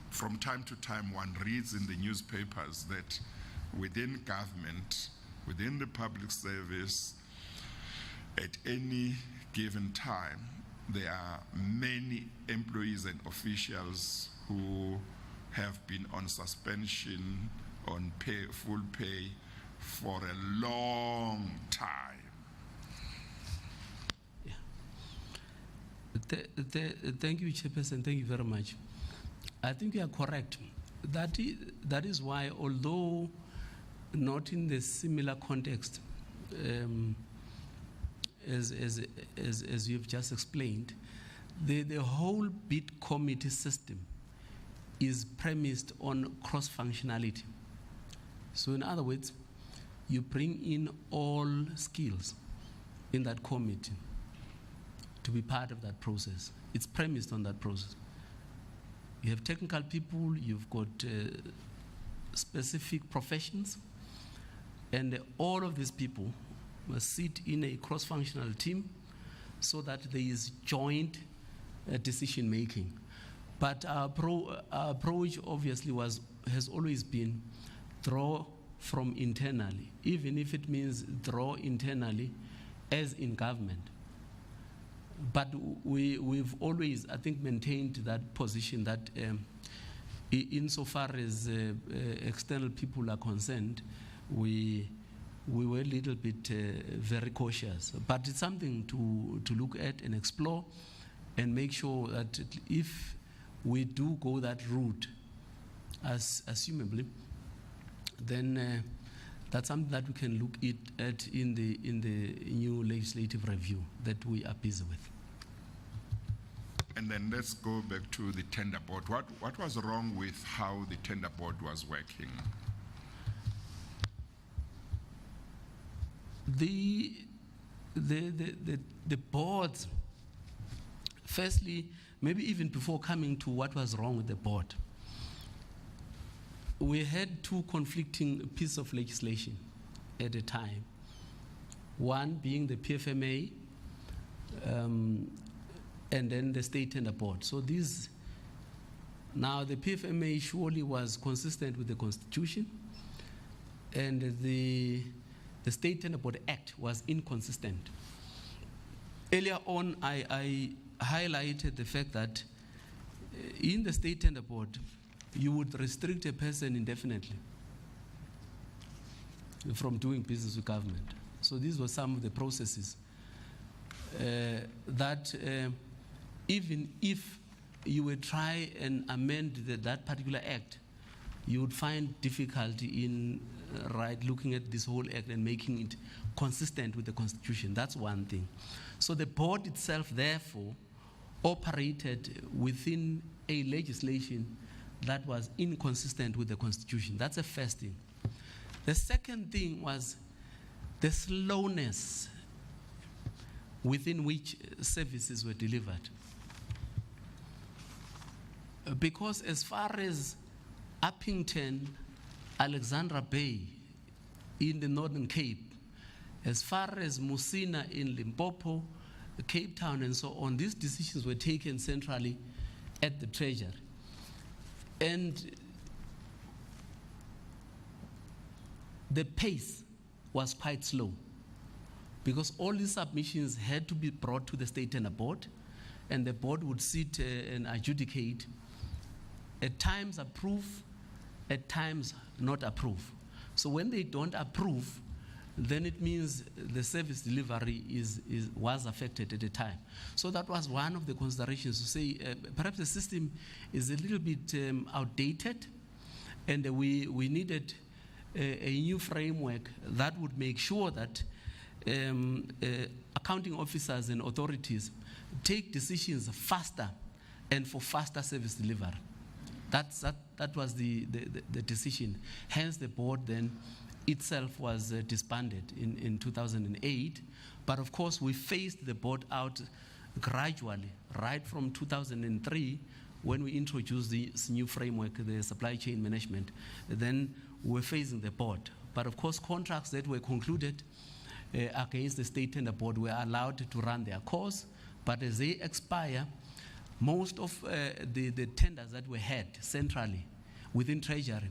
from time to time one reads in the newspapers that within government, within the public service, at any given time, there are many employees and officials who have been on suspension, on full pay, for a long time. Thank you, Chairperson. Thank you very much. I think you are correct. That is why, although not in the similar context as you've just explained, the whole bid committee system is premised on cross-functionality. So in other words, you bring in all skills in that committee to be part of that process. It's premised on that process. You have technical people, you've got specific professions, and all of these people must sit in a cross-functional team so that there is joint decision making. But our approach obviously has always been draw from internally, even if it means draw internally as in government. But we've always, I think, maintained that position that insofar as external people are concerned, we were a little bit very cautious. But it's something to look at and explore and make sure that if we do go that route, assumably, then that's something that we can look at in the new legislative review that we are busy with. And then let's go back to the tender board. What was wrong with how the tender board was working? The boards, firstly, maybe even before coming to what was wrong with the board, we had two conflicting pieces of legislation at the time. One being the PFMA, and then the state tender board. So now the PFMA surely was consistent with the Constitution, and the State Tender Board Act was inconsistent. Earlier on, I highlighted the fact that in the State Tender Board, you would restrict a person indefinitely from doing business with government. So these were some of the processes that even if you would try and amend that particular act, you would find difficulty in looking at this whole act and making it consistent with the Constitution. That's one thing. So the board itself, therefore, operated within a legislation that was inconsistent with the Constitution. That's the first thing. The second thing was the slowness within which services were delivered. Because as far as Uppington, Alexandra Bay in the Northern Cape, as far as Musina in Limpopo, Cape Town and so on, these decisions were taken centrally at the Treasury. And the pace was quite slow because all these submissions had to be brought to the State Tender Board, and the board would sit and adjudicate, at times approve, at times not approve. So when they don't approve, then it means the service delivery was affected at the time. So that was one of the considerations to say perhaps the system is a little bit outdated, and we needed a new framework that would make sure that accounting officers and authorities take decisions faster and for faster service delivery. That was the decision. Hence, the board then itself was disbanded in 2008. But of course, we phased the board out gradually, right from 2003, when we introduced this new framework, the supply chain management. Then we're phasing the board. But of course, contracts that were concluded against the State Tender Board were allowed to run their course. But as they expire, most of the tenders that we had centrally within Treasury,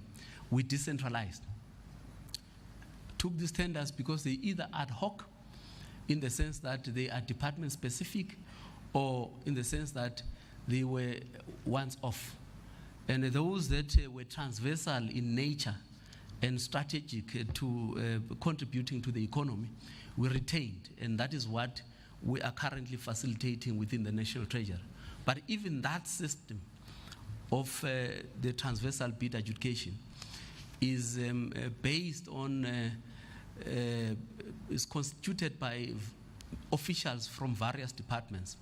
we decentralized. Took these tenders because they either ad hoc, in the sense that they are department specific, or in the sense that they were once off. And those that were transversal in nature and strategic to contributing to the economy, we retained, and that is what we are currently facilitating within the National Treasury. But even that system of the transversal bid adjudication is based on, is constituted by officials from various departments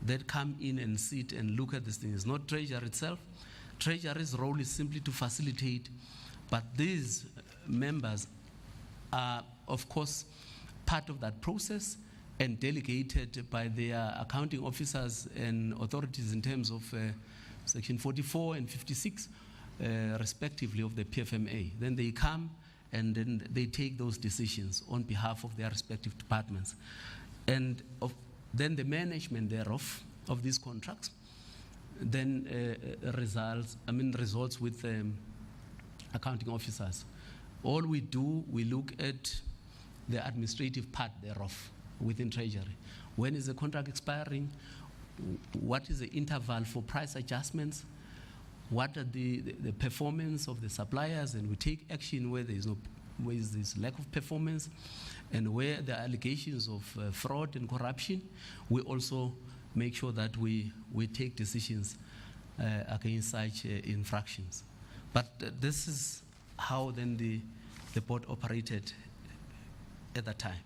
that come in and sit and look at this thing. It's not Treasury itself. Treasury's role is simply to facilitate, but these members are, of course, part of that process and delegated by their accounting officers and authorities in terms of Section 44 and 56, respectively, of the PFMA. Then they come and then they take those decisions on behalf of their respective departments. And then the management thereof, of these contracts, then results with accounting officers. All we do, we look at the administrative part thereof within Treasury. When is the contract expiring? What is the interval for price adjustments? What are the performance of the suppliers? And we take action where there is this lack of performance, and where there are allegations of fraud and corruption. We also make sure that we take decisions against such infractions. But this is how then the board operated at that time.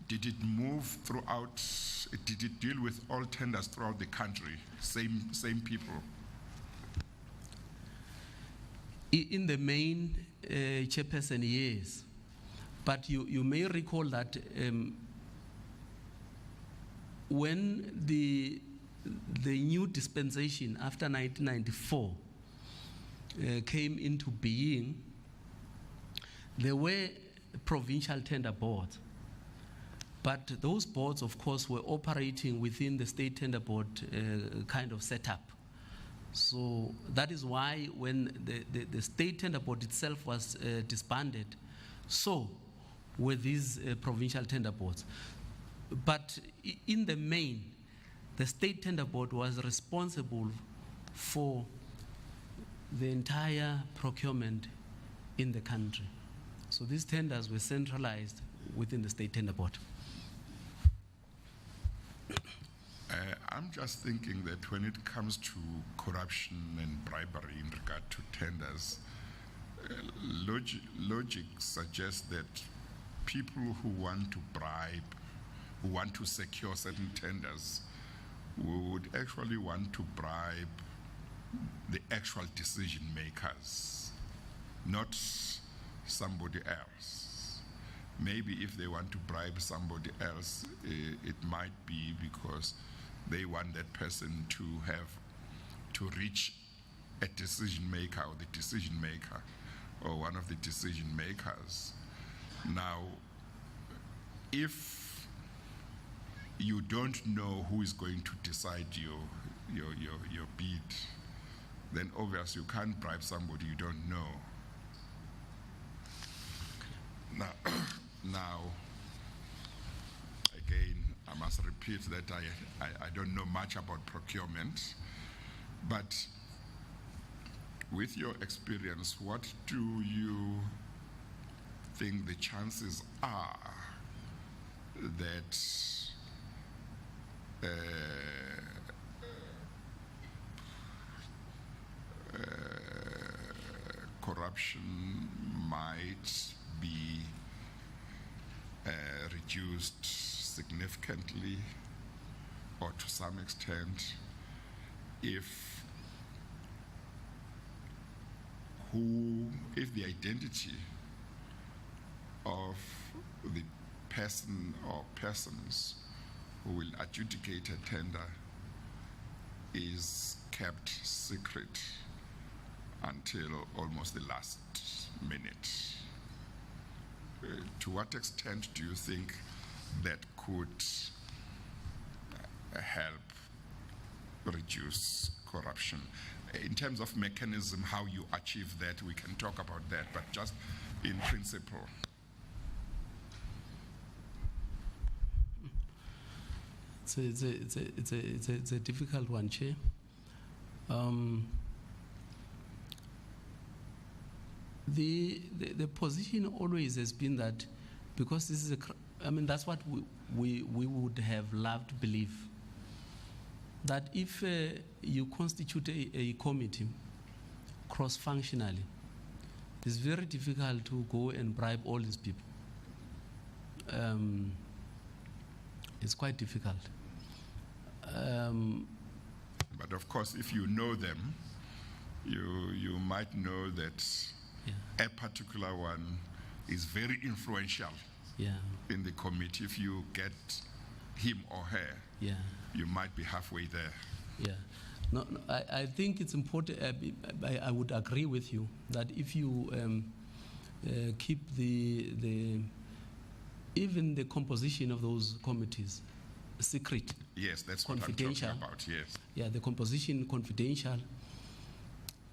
Did it move throughout, did it deal with all tenders throughout the country, same people? In the main, Chairperson, yes. But you may recall that when the new dispensation after 1994 came into being, there were provincial tender boards. But those boards, of course, were operating within the state tender board kind of setup. So that is why when the state tender board itself was disbanded, so were these provincial tender boards. But in the main, the state tender board was responsible for the entire procurement in the country. So these tenders were centralized within the state tender board. I'm just thinking that when it comes to corruption and bribery in regard to tenders, logic suggests that people who want to bribe, who want to secure certain tenders, would actually want to bribe the actual decision makers, not somebody else. Maybe if they want to bribe somebody else, it might be because they want that person to reach a decision maker or the decision maker or one of the decision makers. Now, if you don't know who is going to decide your bid, then obviously you can't bribe somebody you don't know. Now, again, I must repeat that I don't know much about procurement, but with your experience, what do you think the chances are that corruption might be reduced significantly or to some extent if the identity of the person or persons who will adjudicate a tender is kept secret until almost the last minute? To what extent do you think that could help reduce corruption? In terms of mechanism, how you achieve that, we can talk about that, but just in principle. It's a difficult one, Chair. The position always has been that, because this is that's what we would have loved to believe, that if you constitute a committee cross-functionally, it's very difficult to go and bribe all these people. It's quite difficult. But of course, if you know them, you might know that a particular one is very influential in the committee. If you get him or her, you might be halfway there. Yeah. No, I think it's important. I would agree with you that if you keep even the composition of those committees secret. Yes, that's what I'm talking about, yes. Yeah, the composition confidential,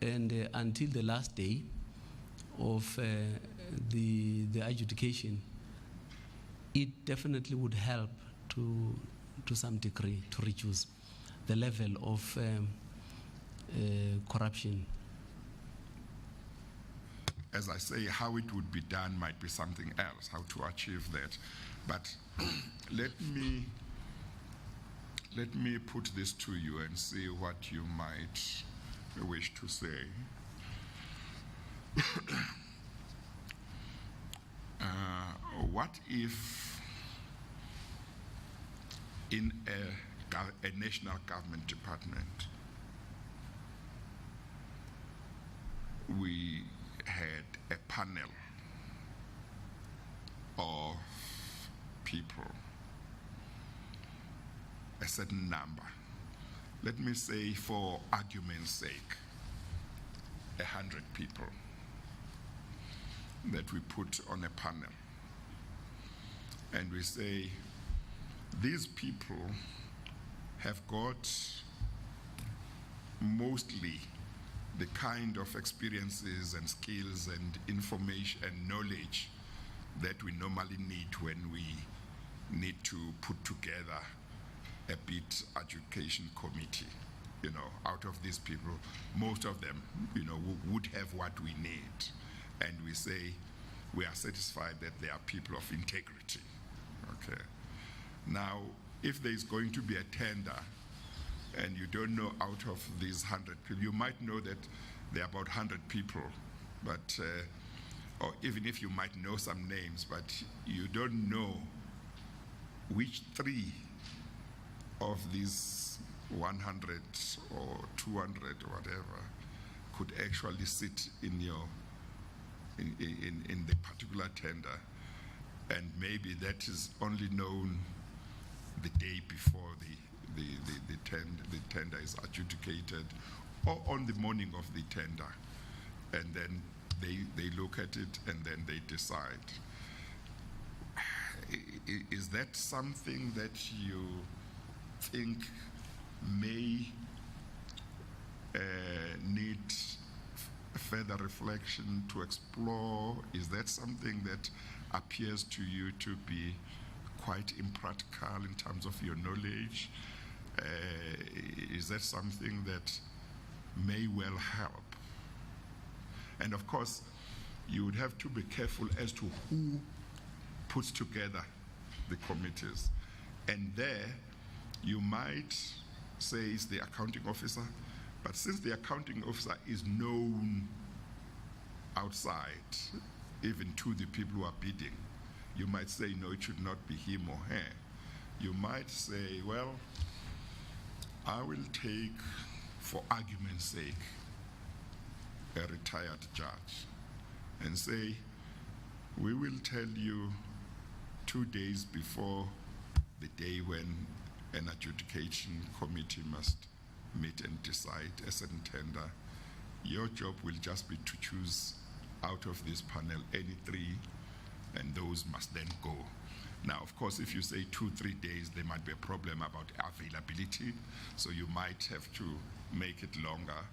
and until the last day of the adjudication, it definitely would help to some degree to reduce the level of corruption. As I say, how it would be done might be something else, how to achieve that. But let me put this to you and see what you might wish to say. What if in a national government department we had a panel of people, a certain number, let me say for argument's sake, 100 people that we put on a panel, and we say, these people have got mostly the kind of experiences and skills and information and knowledge that we normally need when we need to put together a bit education committee. You know, out of these people, most of them, you know, would have what we need. And we say, we are satisfied that they are people of integrity. Okay. Now, if there is going to be a tender and you don't know out of these 100 people, you might know that there are about 100 people, but, or even if you might know some names, but you don't know which 3 of these 100 or 200 or whatever could actually sit in your, in the particular tender. And maybe that is only known the day before the tender is adjudicated, or on the morning of the tender, and then they look at it and then they decide. Is that something that you think may need further reflection to explore? Is that something that appears to you to be quite impractical in terms of your knowledge? Is that something that may well help? And of course, you would have to be careful as to who puts together the committees. And there, you might say it's the accounting officer, but since the accounting officer is known outside, even to the people who are bidding, you might say, no, it should not be him or her. You might say, well, I will take, for argument's sake, a retired judge and say, we will tell you 2 days before the day when an adjudication committee must meet and decide a certain tender. Your job will just be to choose out of this panel any 3, and those must then go. Now, of course, if you say 2-3 days, there might be a problem about availability, so you might have to make it longer.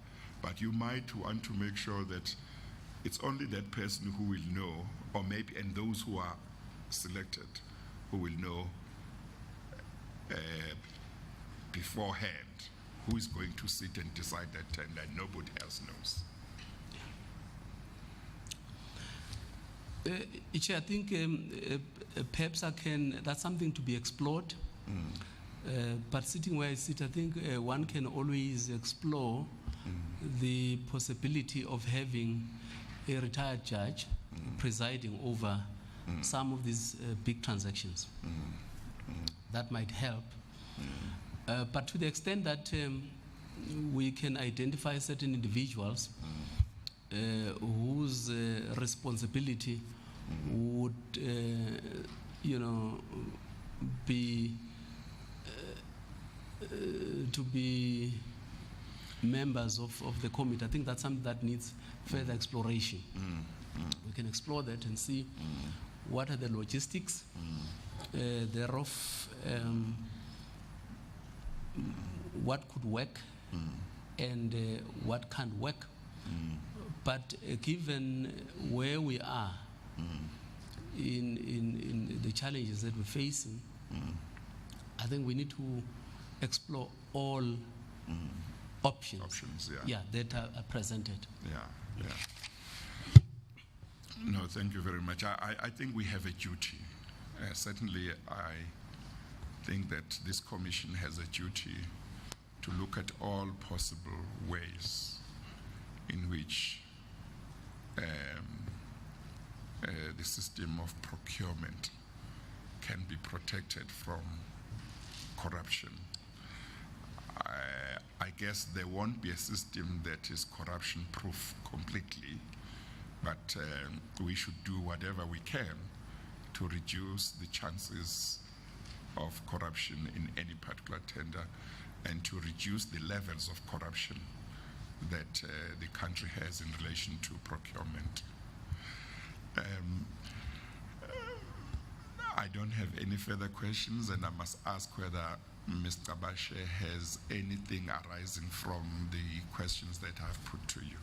But you might want to make sure that it's only that person who will know, or maybe, and those who are selected, who will know beforehand who is going to sit and decide that tender, and nobody else knows. Chair, I think perhaps that's something to be explored. But sitting where I sit, I think one can always explore the possibility of having a retired judge presiding over some of these big transactions. That might help. But to the extent that we can identify certain individuals whose responsibility would, be to be members of the committee. I think that's something that needs further exploration. We can explore that and see what are the logistics thereof, what could work and what can't work. But given where we are in the challenges that we're facing, I think we need to explore all options that are presented. No, thank you very much. I think we have a duty. Certainly, I think that this commission has a duty to look at all possible ways in which the system of procurement can be protected from corruption. I guess there won't be a system that is corruption-proof completely, but we should do whatever we can to reduce the chances of corruption in any particular tender and to reduce the levels of corruption that the country has in relation to procurement. I don't have any further questions, and I must ask whether Mr. Bashe has anything arising from the questions that I've put to you.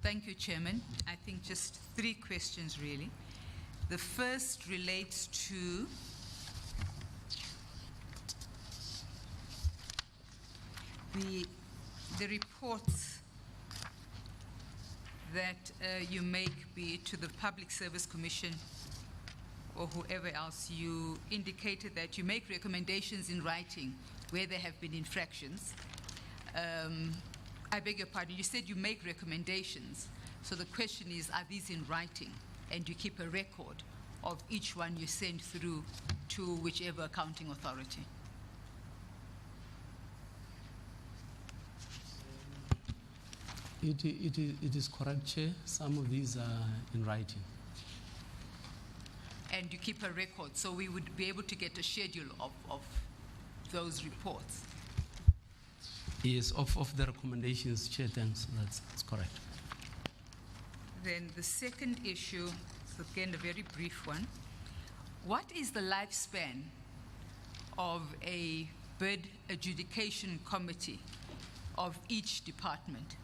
Thank you, Chairman. I think just 3 questions, really. The first relates to the reports that you make, be it to the Public Service Commission or whoever else. You indicated that you make recommendations in writing where there have been infractions. I beg your pardon, you said you make recommendations. So the question is, are these in writing? And you keep a record of each one you send through to whichever accounting authority? It is correct, Chair. Some of these are in writing. And you keep a record, so we would be able to get a schedule of those reports? Yes, of the recommendations, Chair, thanks. That's correct. Then the second issue, is again a very brief one. What is the lifespan of a bid adjudication committee of each department?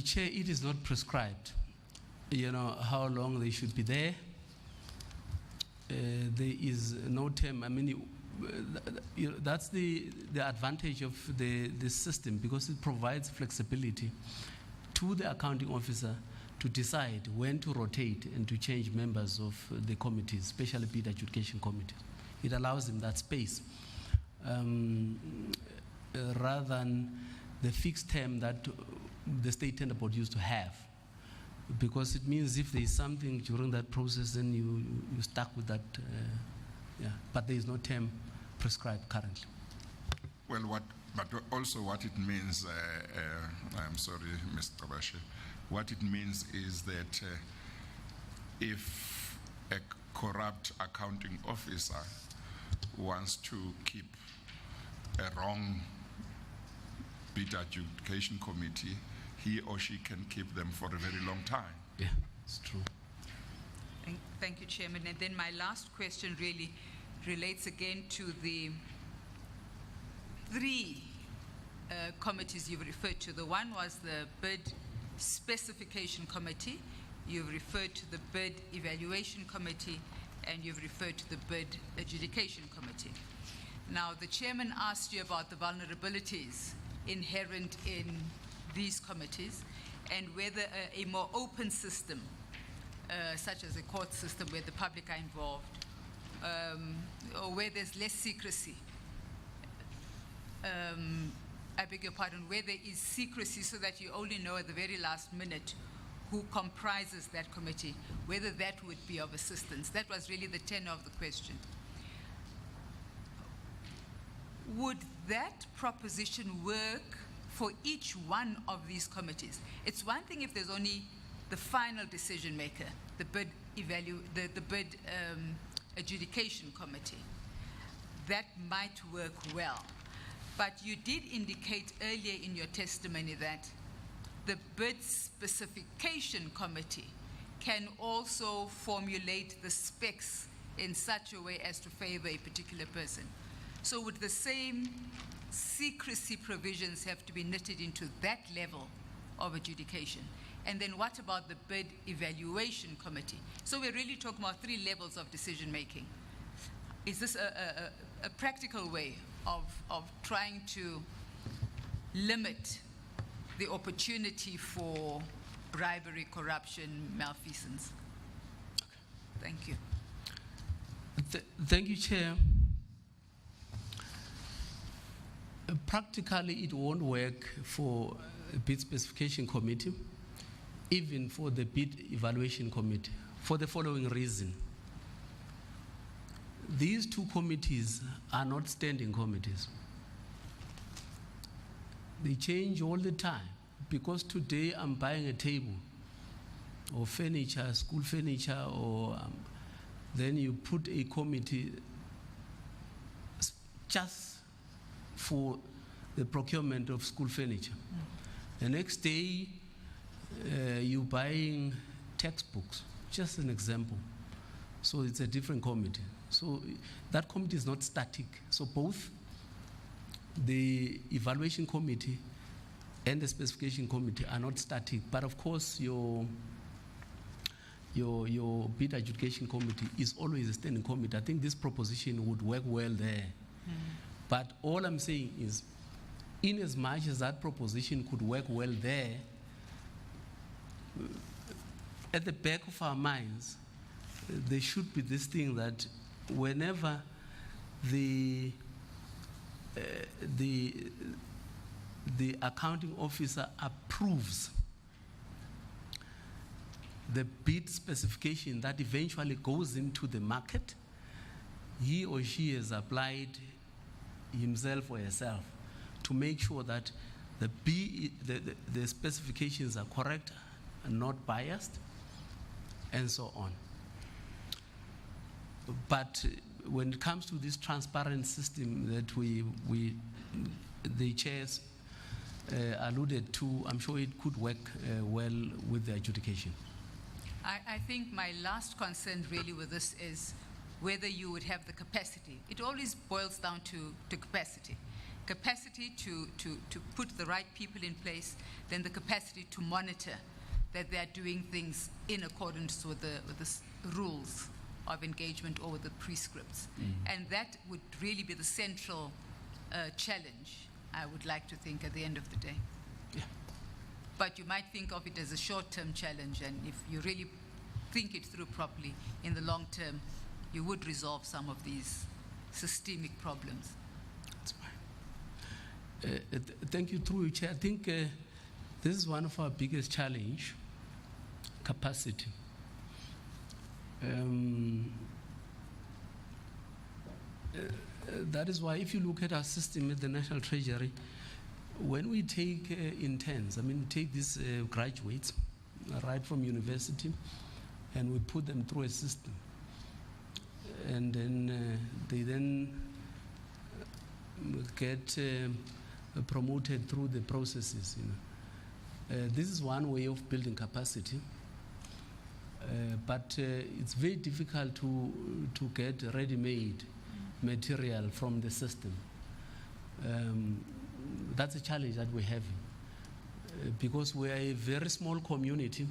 Chair, it is not prescribed, how long they should be there. There is no term. I mean, that's the advantage of this system, because it provides flexibility to the accounting officer to decide when to rotate and to change members of the committees, especially bid adjudication committees. It allows them that space rather than the fixed term that the State Tender Board used to have, because it means if there is something during that process, then you stuck with that. But there is no term prescribed currently. Well, but also what it means, I'm sorry, Mr. Bashe, what it means is that if a corrupt accounting officer wants to keep a wrong bid adjudication committee, he or she can keep them for a very long time. Yeah, it's true. Thank you, Chairman. And then my last question really relates again to the 3 committees you've referred to. The one was the bid specification committee, you've referred to the bid evaluation committee, and you've referred to the bid adjudication committee. Now, the chairman asked you about the vulnerabilities inherent in these committees and whether a more open system, such as a court system where the public are involved, or where there's less secrecy, I beg your pardon, where there is secrecy so that you only know at the very last minute who comprises that committee, whether that would be of assistance. That was really the tenor of the question. Would that proposition work for each one of these committees? It's one thing if there's only the final decision maker, the bid adjudication committee. That might work well. But you did indicate earlier in your testimony that the bid specification committee can also formulate the specs in such a way as to favor a particular person. So would the same secrecy provisions have to be knitted into that level of adjudication? And then what about the bid evaluation committee? So we're really talking about 3 levels of decision making. Is this a practical way of trying to limit the opportunity for bribery, corruption, malfeasance? Thank you. Thank you, Chair. Practically, it won't work for a bid specification committee, even for the bid evaluation committee, for the following reason. These 2 committees are not standing committees. They change all the time, because today I'm buying a table or furniture, school furniture, or then you put a committee just for the procurement of school furniture. The next day, you're buying textbooks, just an example. So it's a different committee. So that committee is not static. So both the evaluation committee and the specification committee are not static. But of course, your bid adjudication committee is always a standing committee. I think this proposition would work well there. But all I'm saying is, in as much as that proposition could work well there, at the back of our minds, there should be this thing that whenever the accounting officer approves the bid specification that eventually goes into the market, he or she has applied himself or herself to make sure that the specifications are correct and not biased, and so on. But when it comes to this transparent system that the chairs alluded to, I'm sure it could work well with the adjudication. I think my last concern really with this is whether you would have the capacity. It always boils down to capacity. Capacity to put the right people in place, then the capacity to monitor that they are doing things in accordance with the rules of engagement or with the prescripts. And that would really be the central challenge, I would like to think, at the end of the day. Yeah. But you might think of it as a short-term challenge, and if you really think it through properly, in the long term, you would resolve some of these systemic problems. That's fine. Thank you, through you, Chair. I think this is one of our biggest challenge, capacity. That is why if you look at our system at the National Treasury, when we take interns, take these graduates right from university, and we put them through a system, and then they then get promoted through the processes. This is one way of building capacity, but it's very difficult to get ready-made material from the system. that's a challenge that we have because we are a very small community,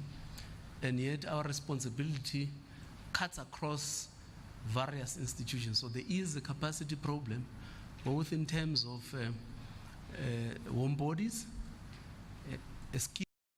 and yet our responsibility cuts across various institutions. So there is a capacity problem, both in terms of warm bodies, a skill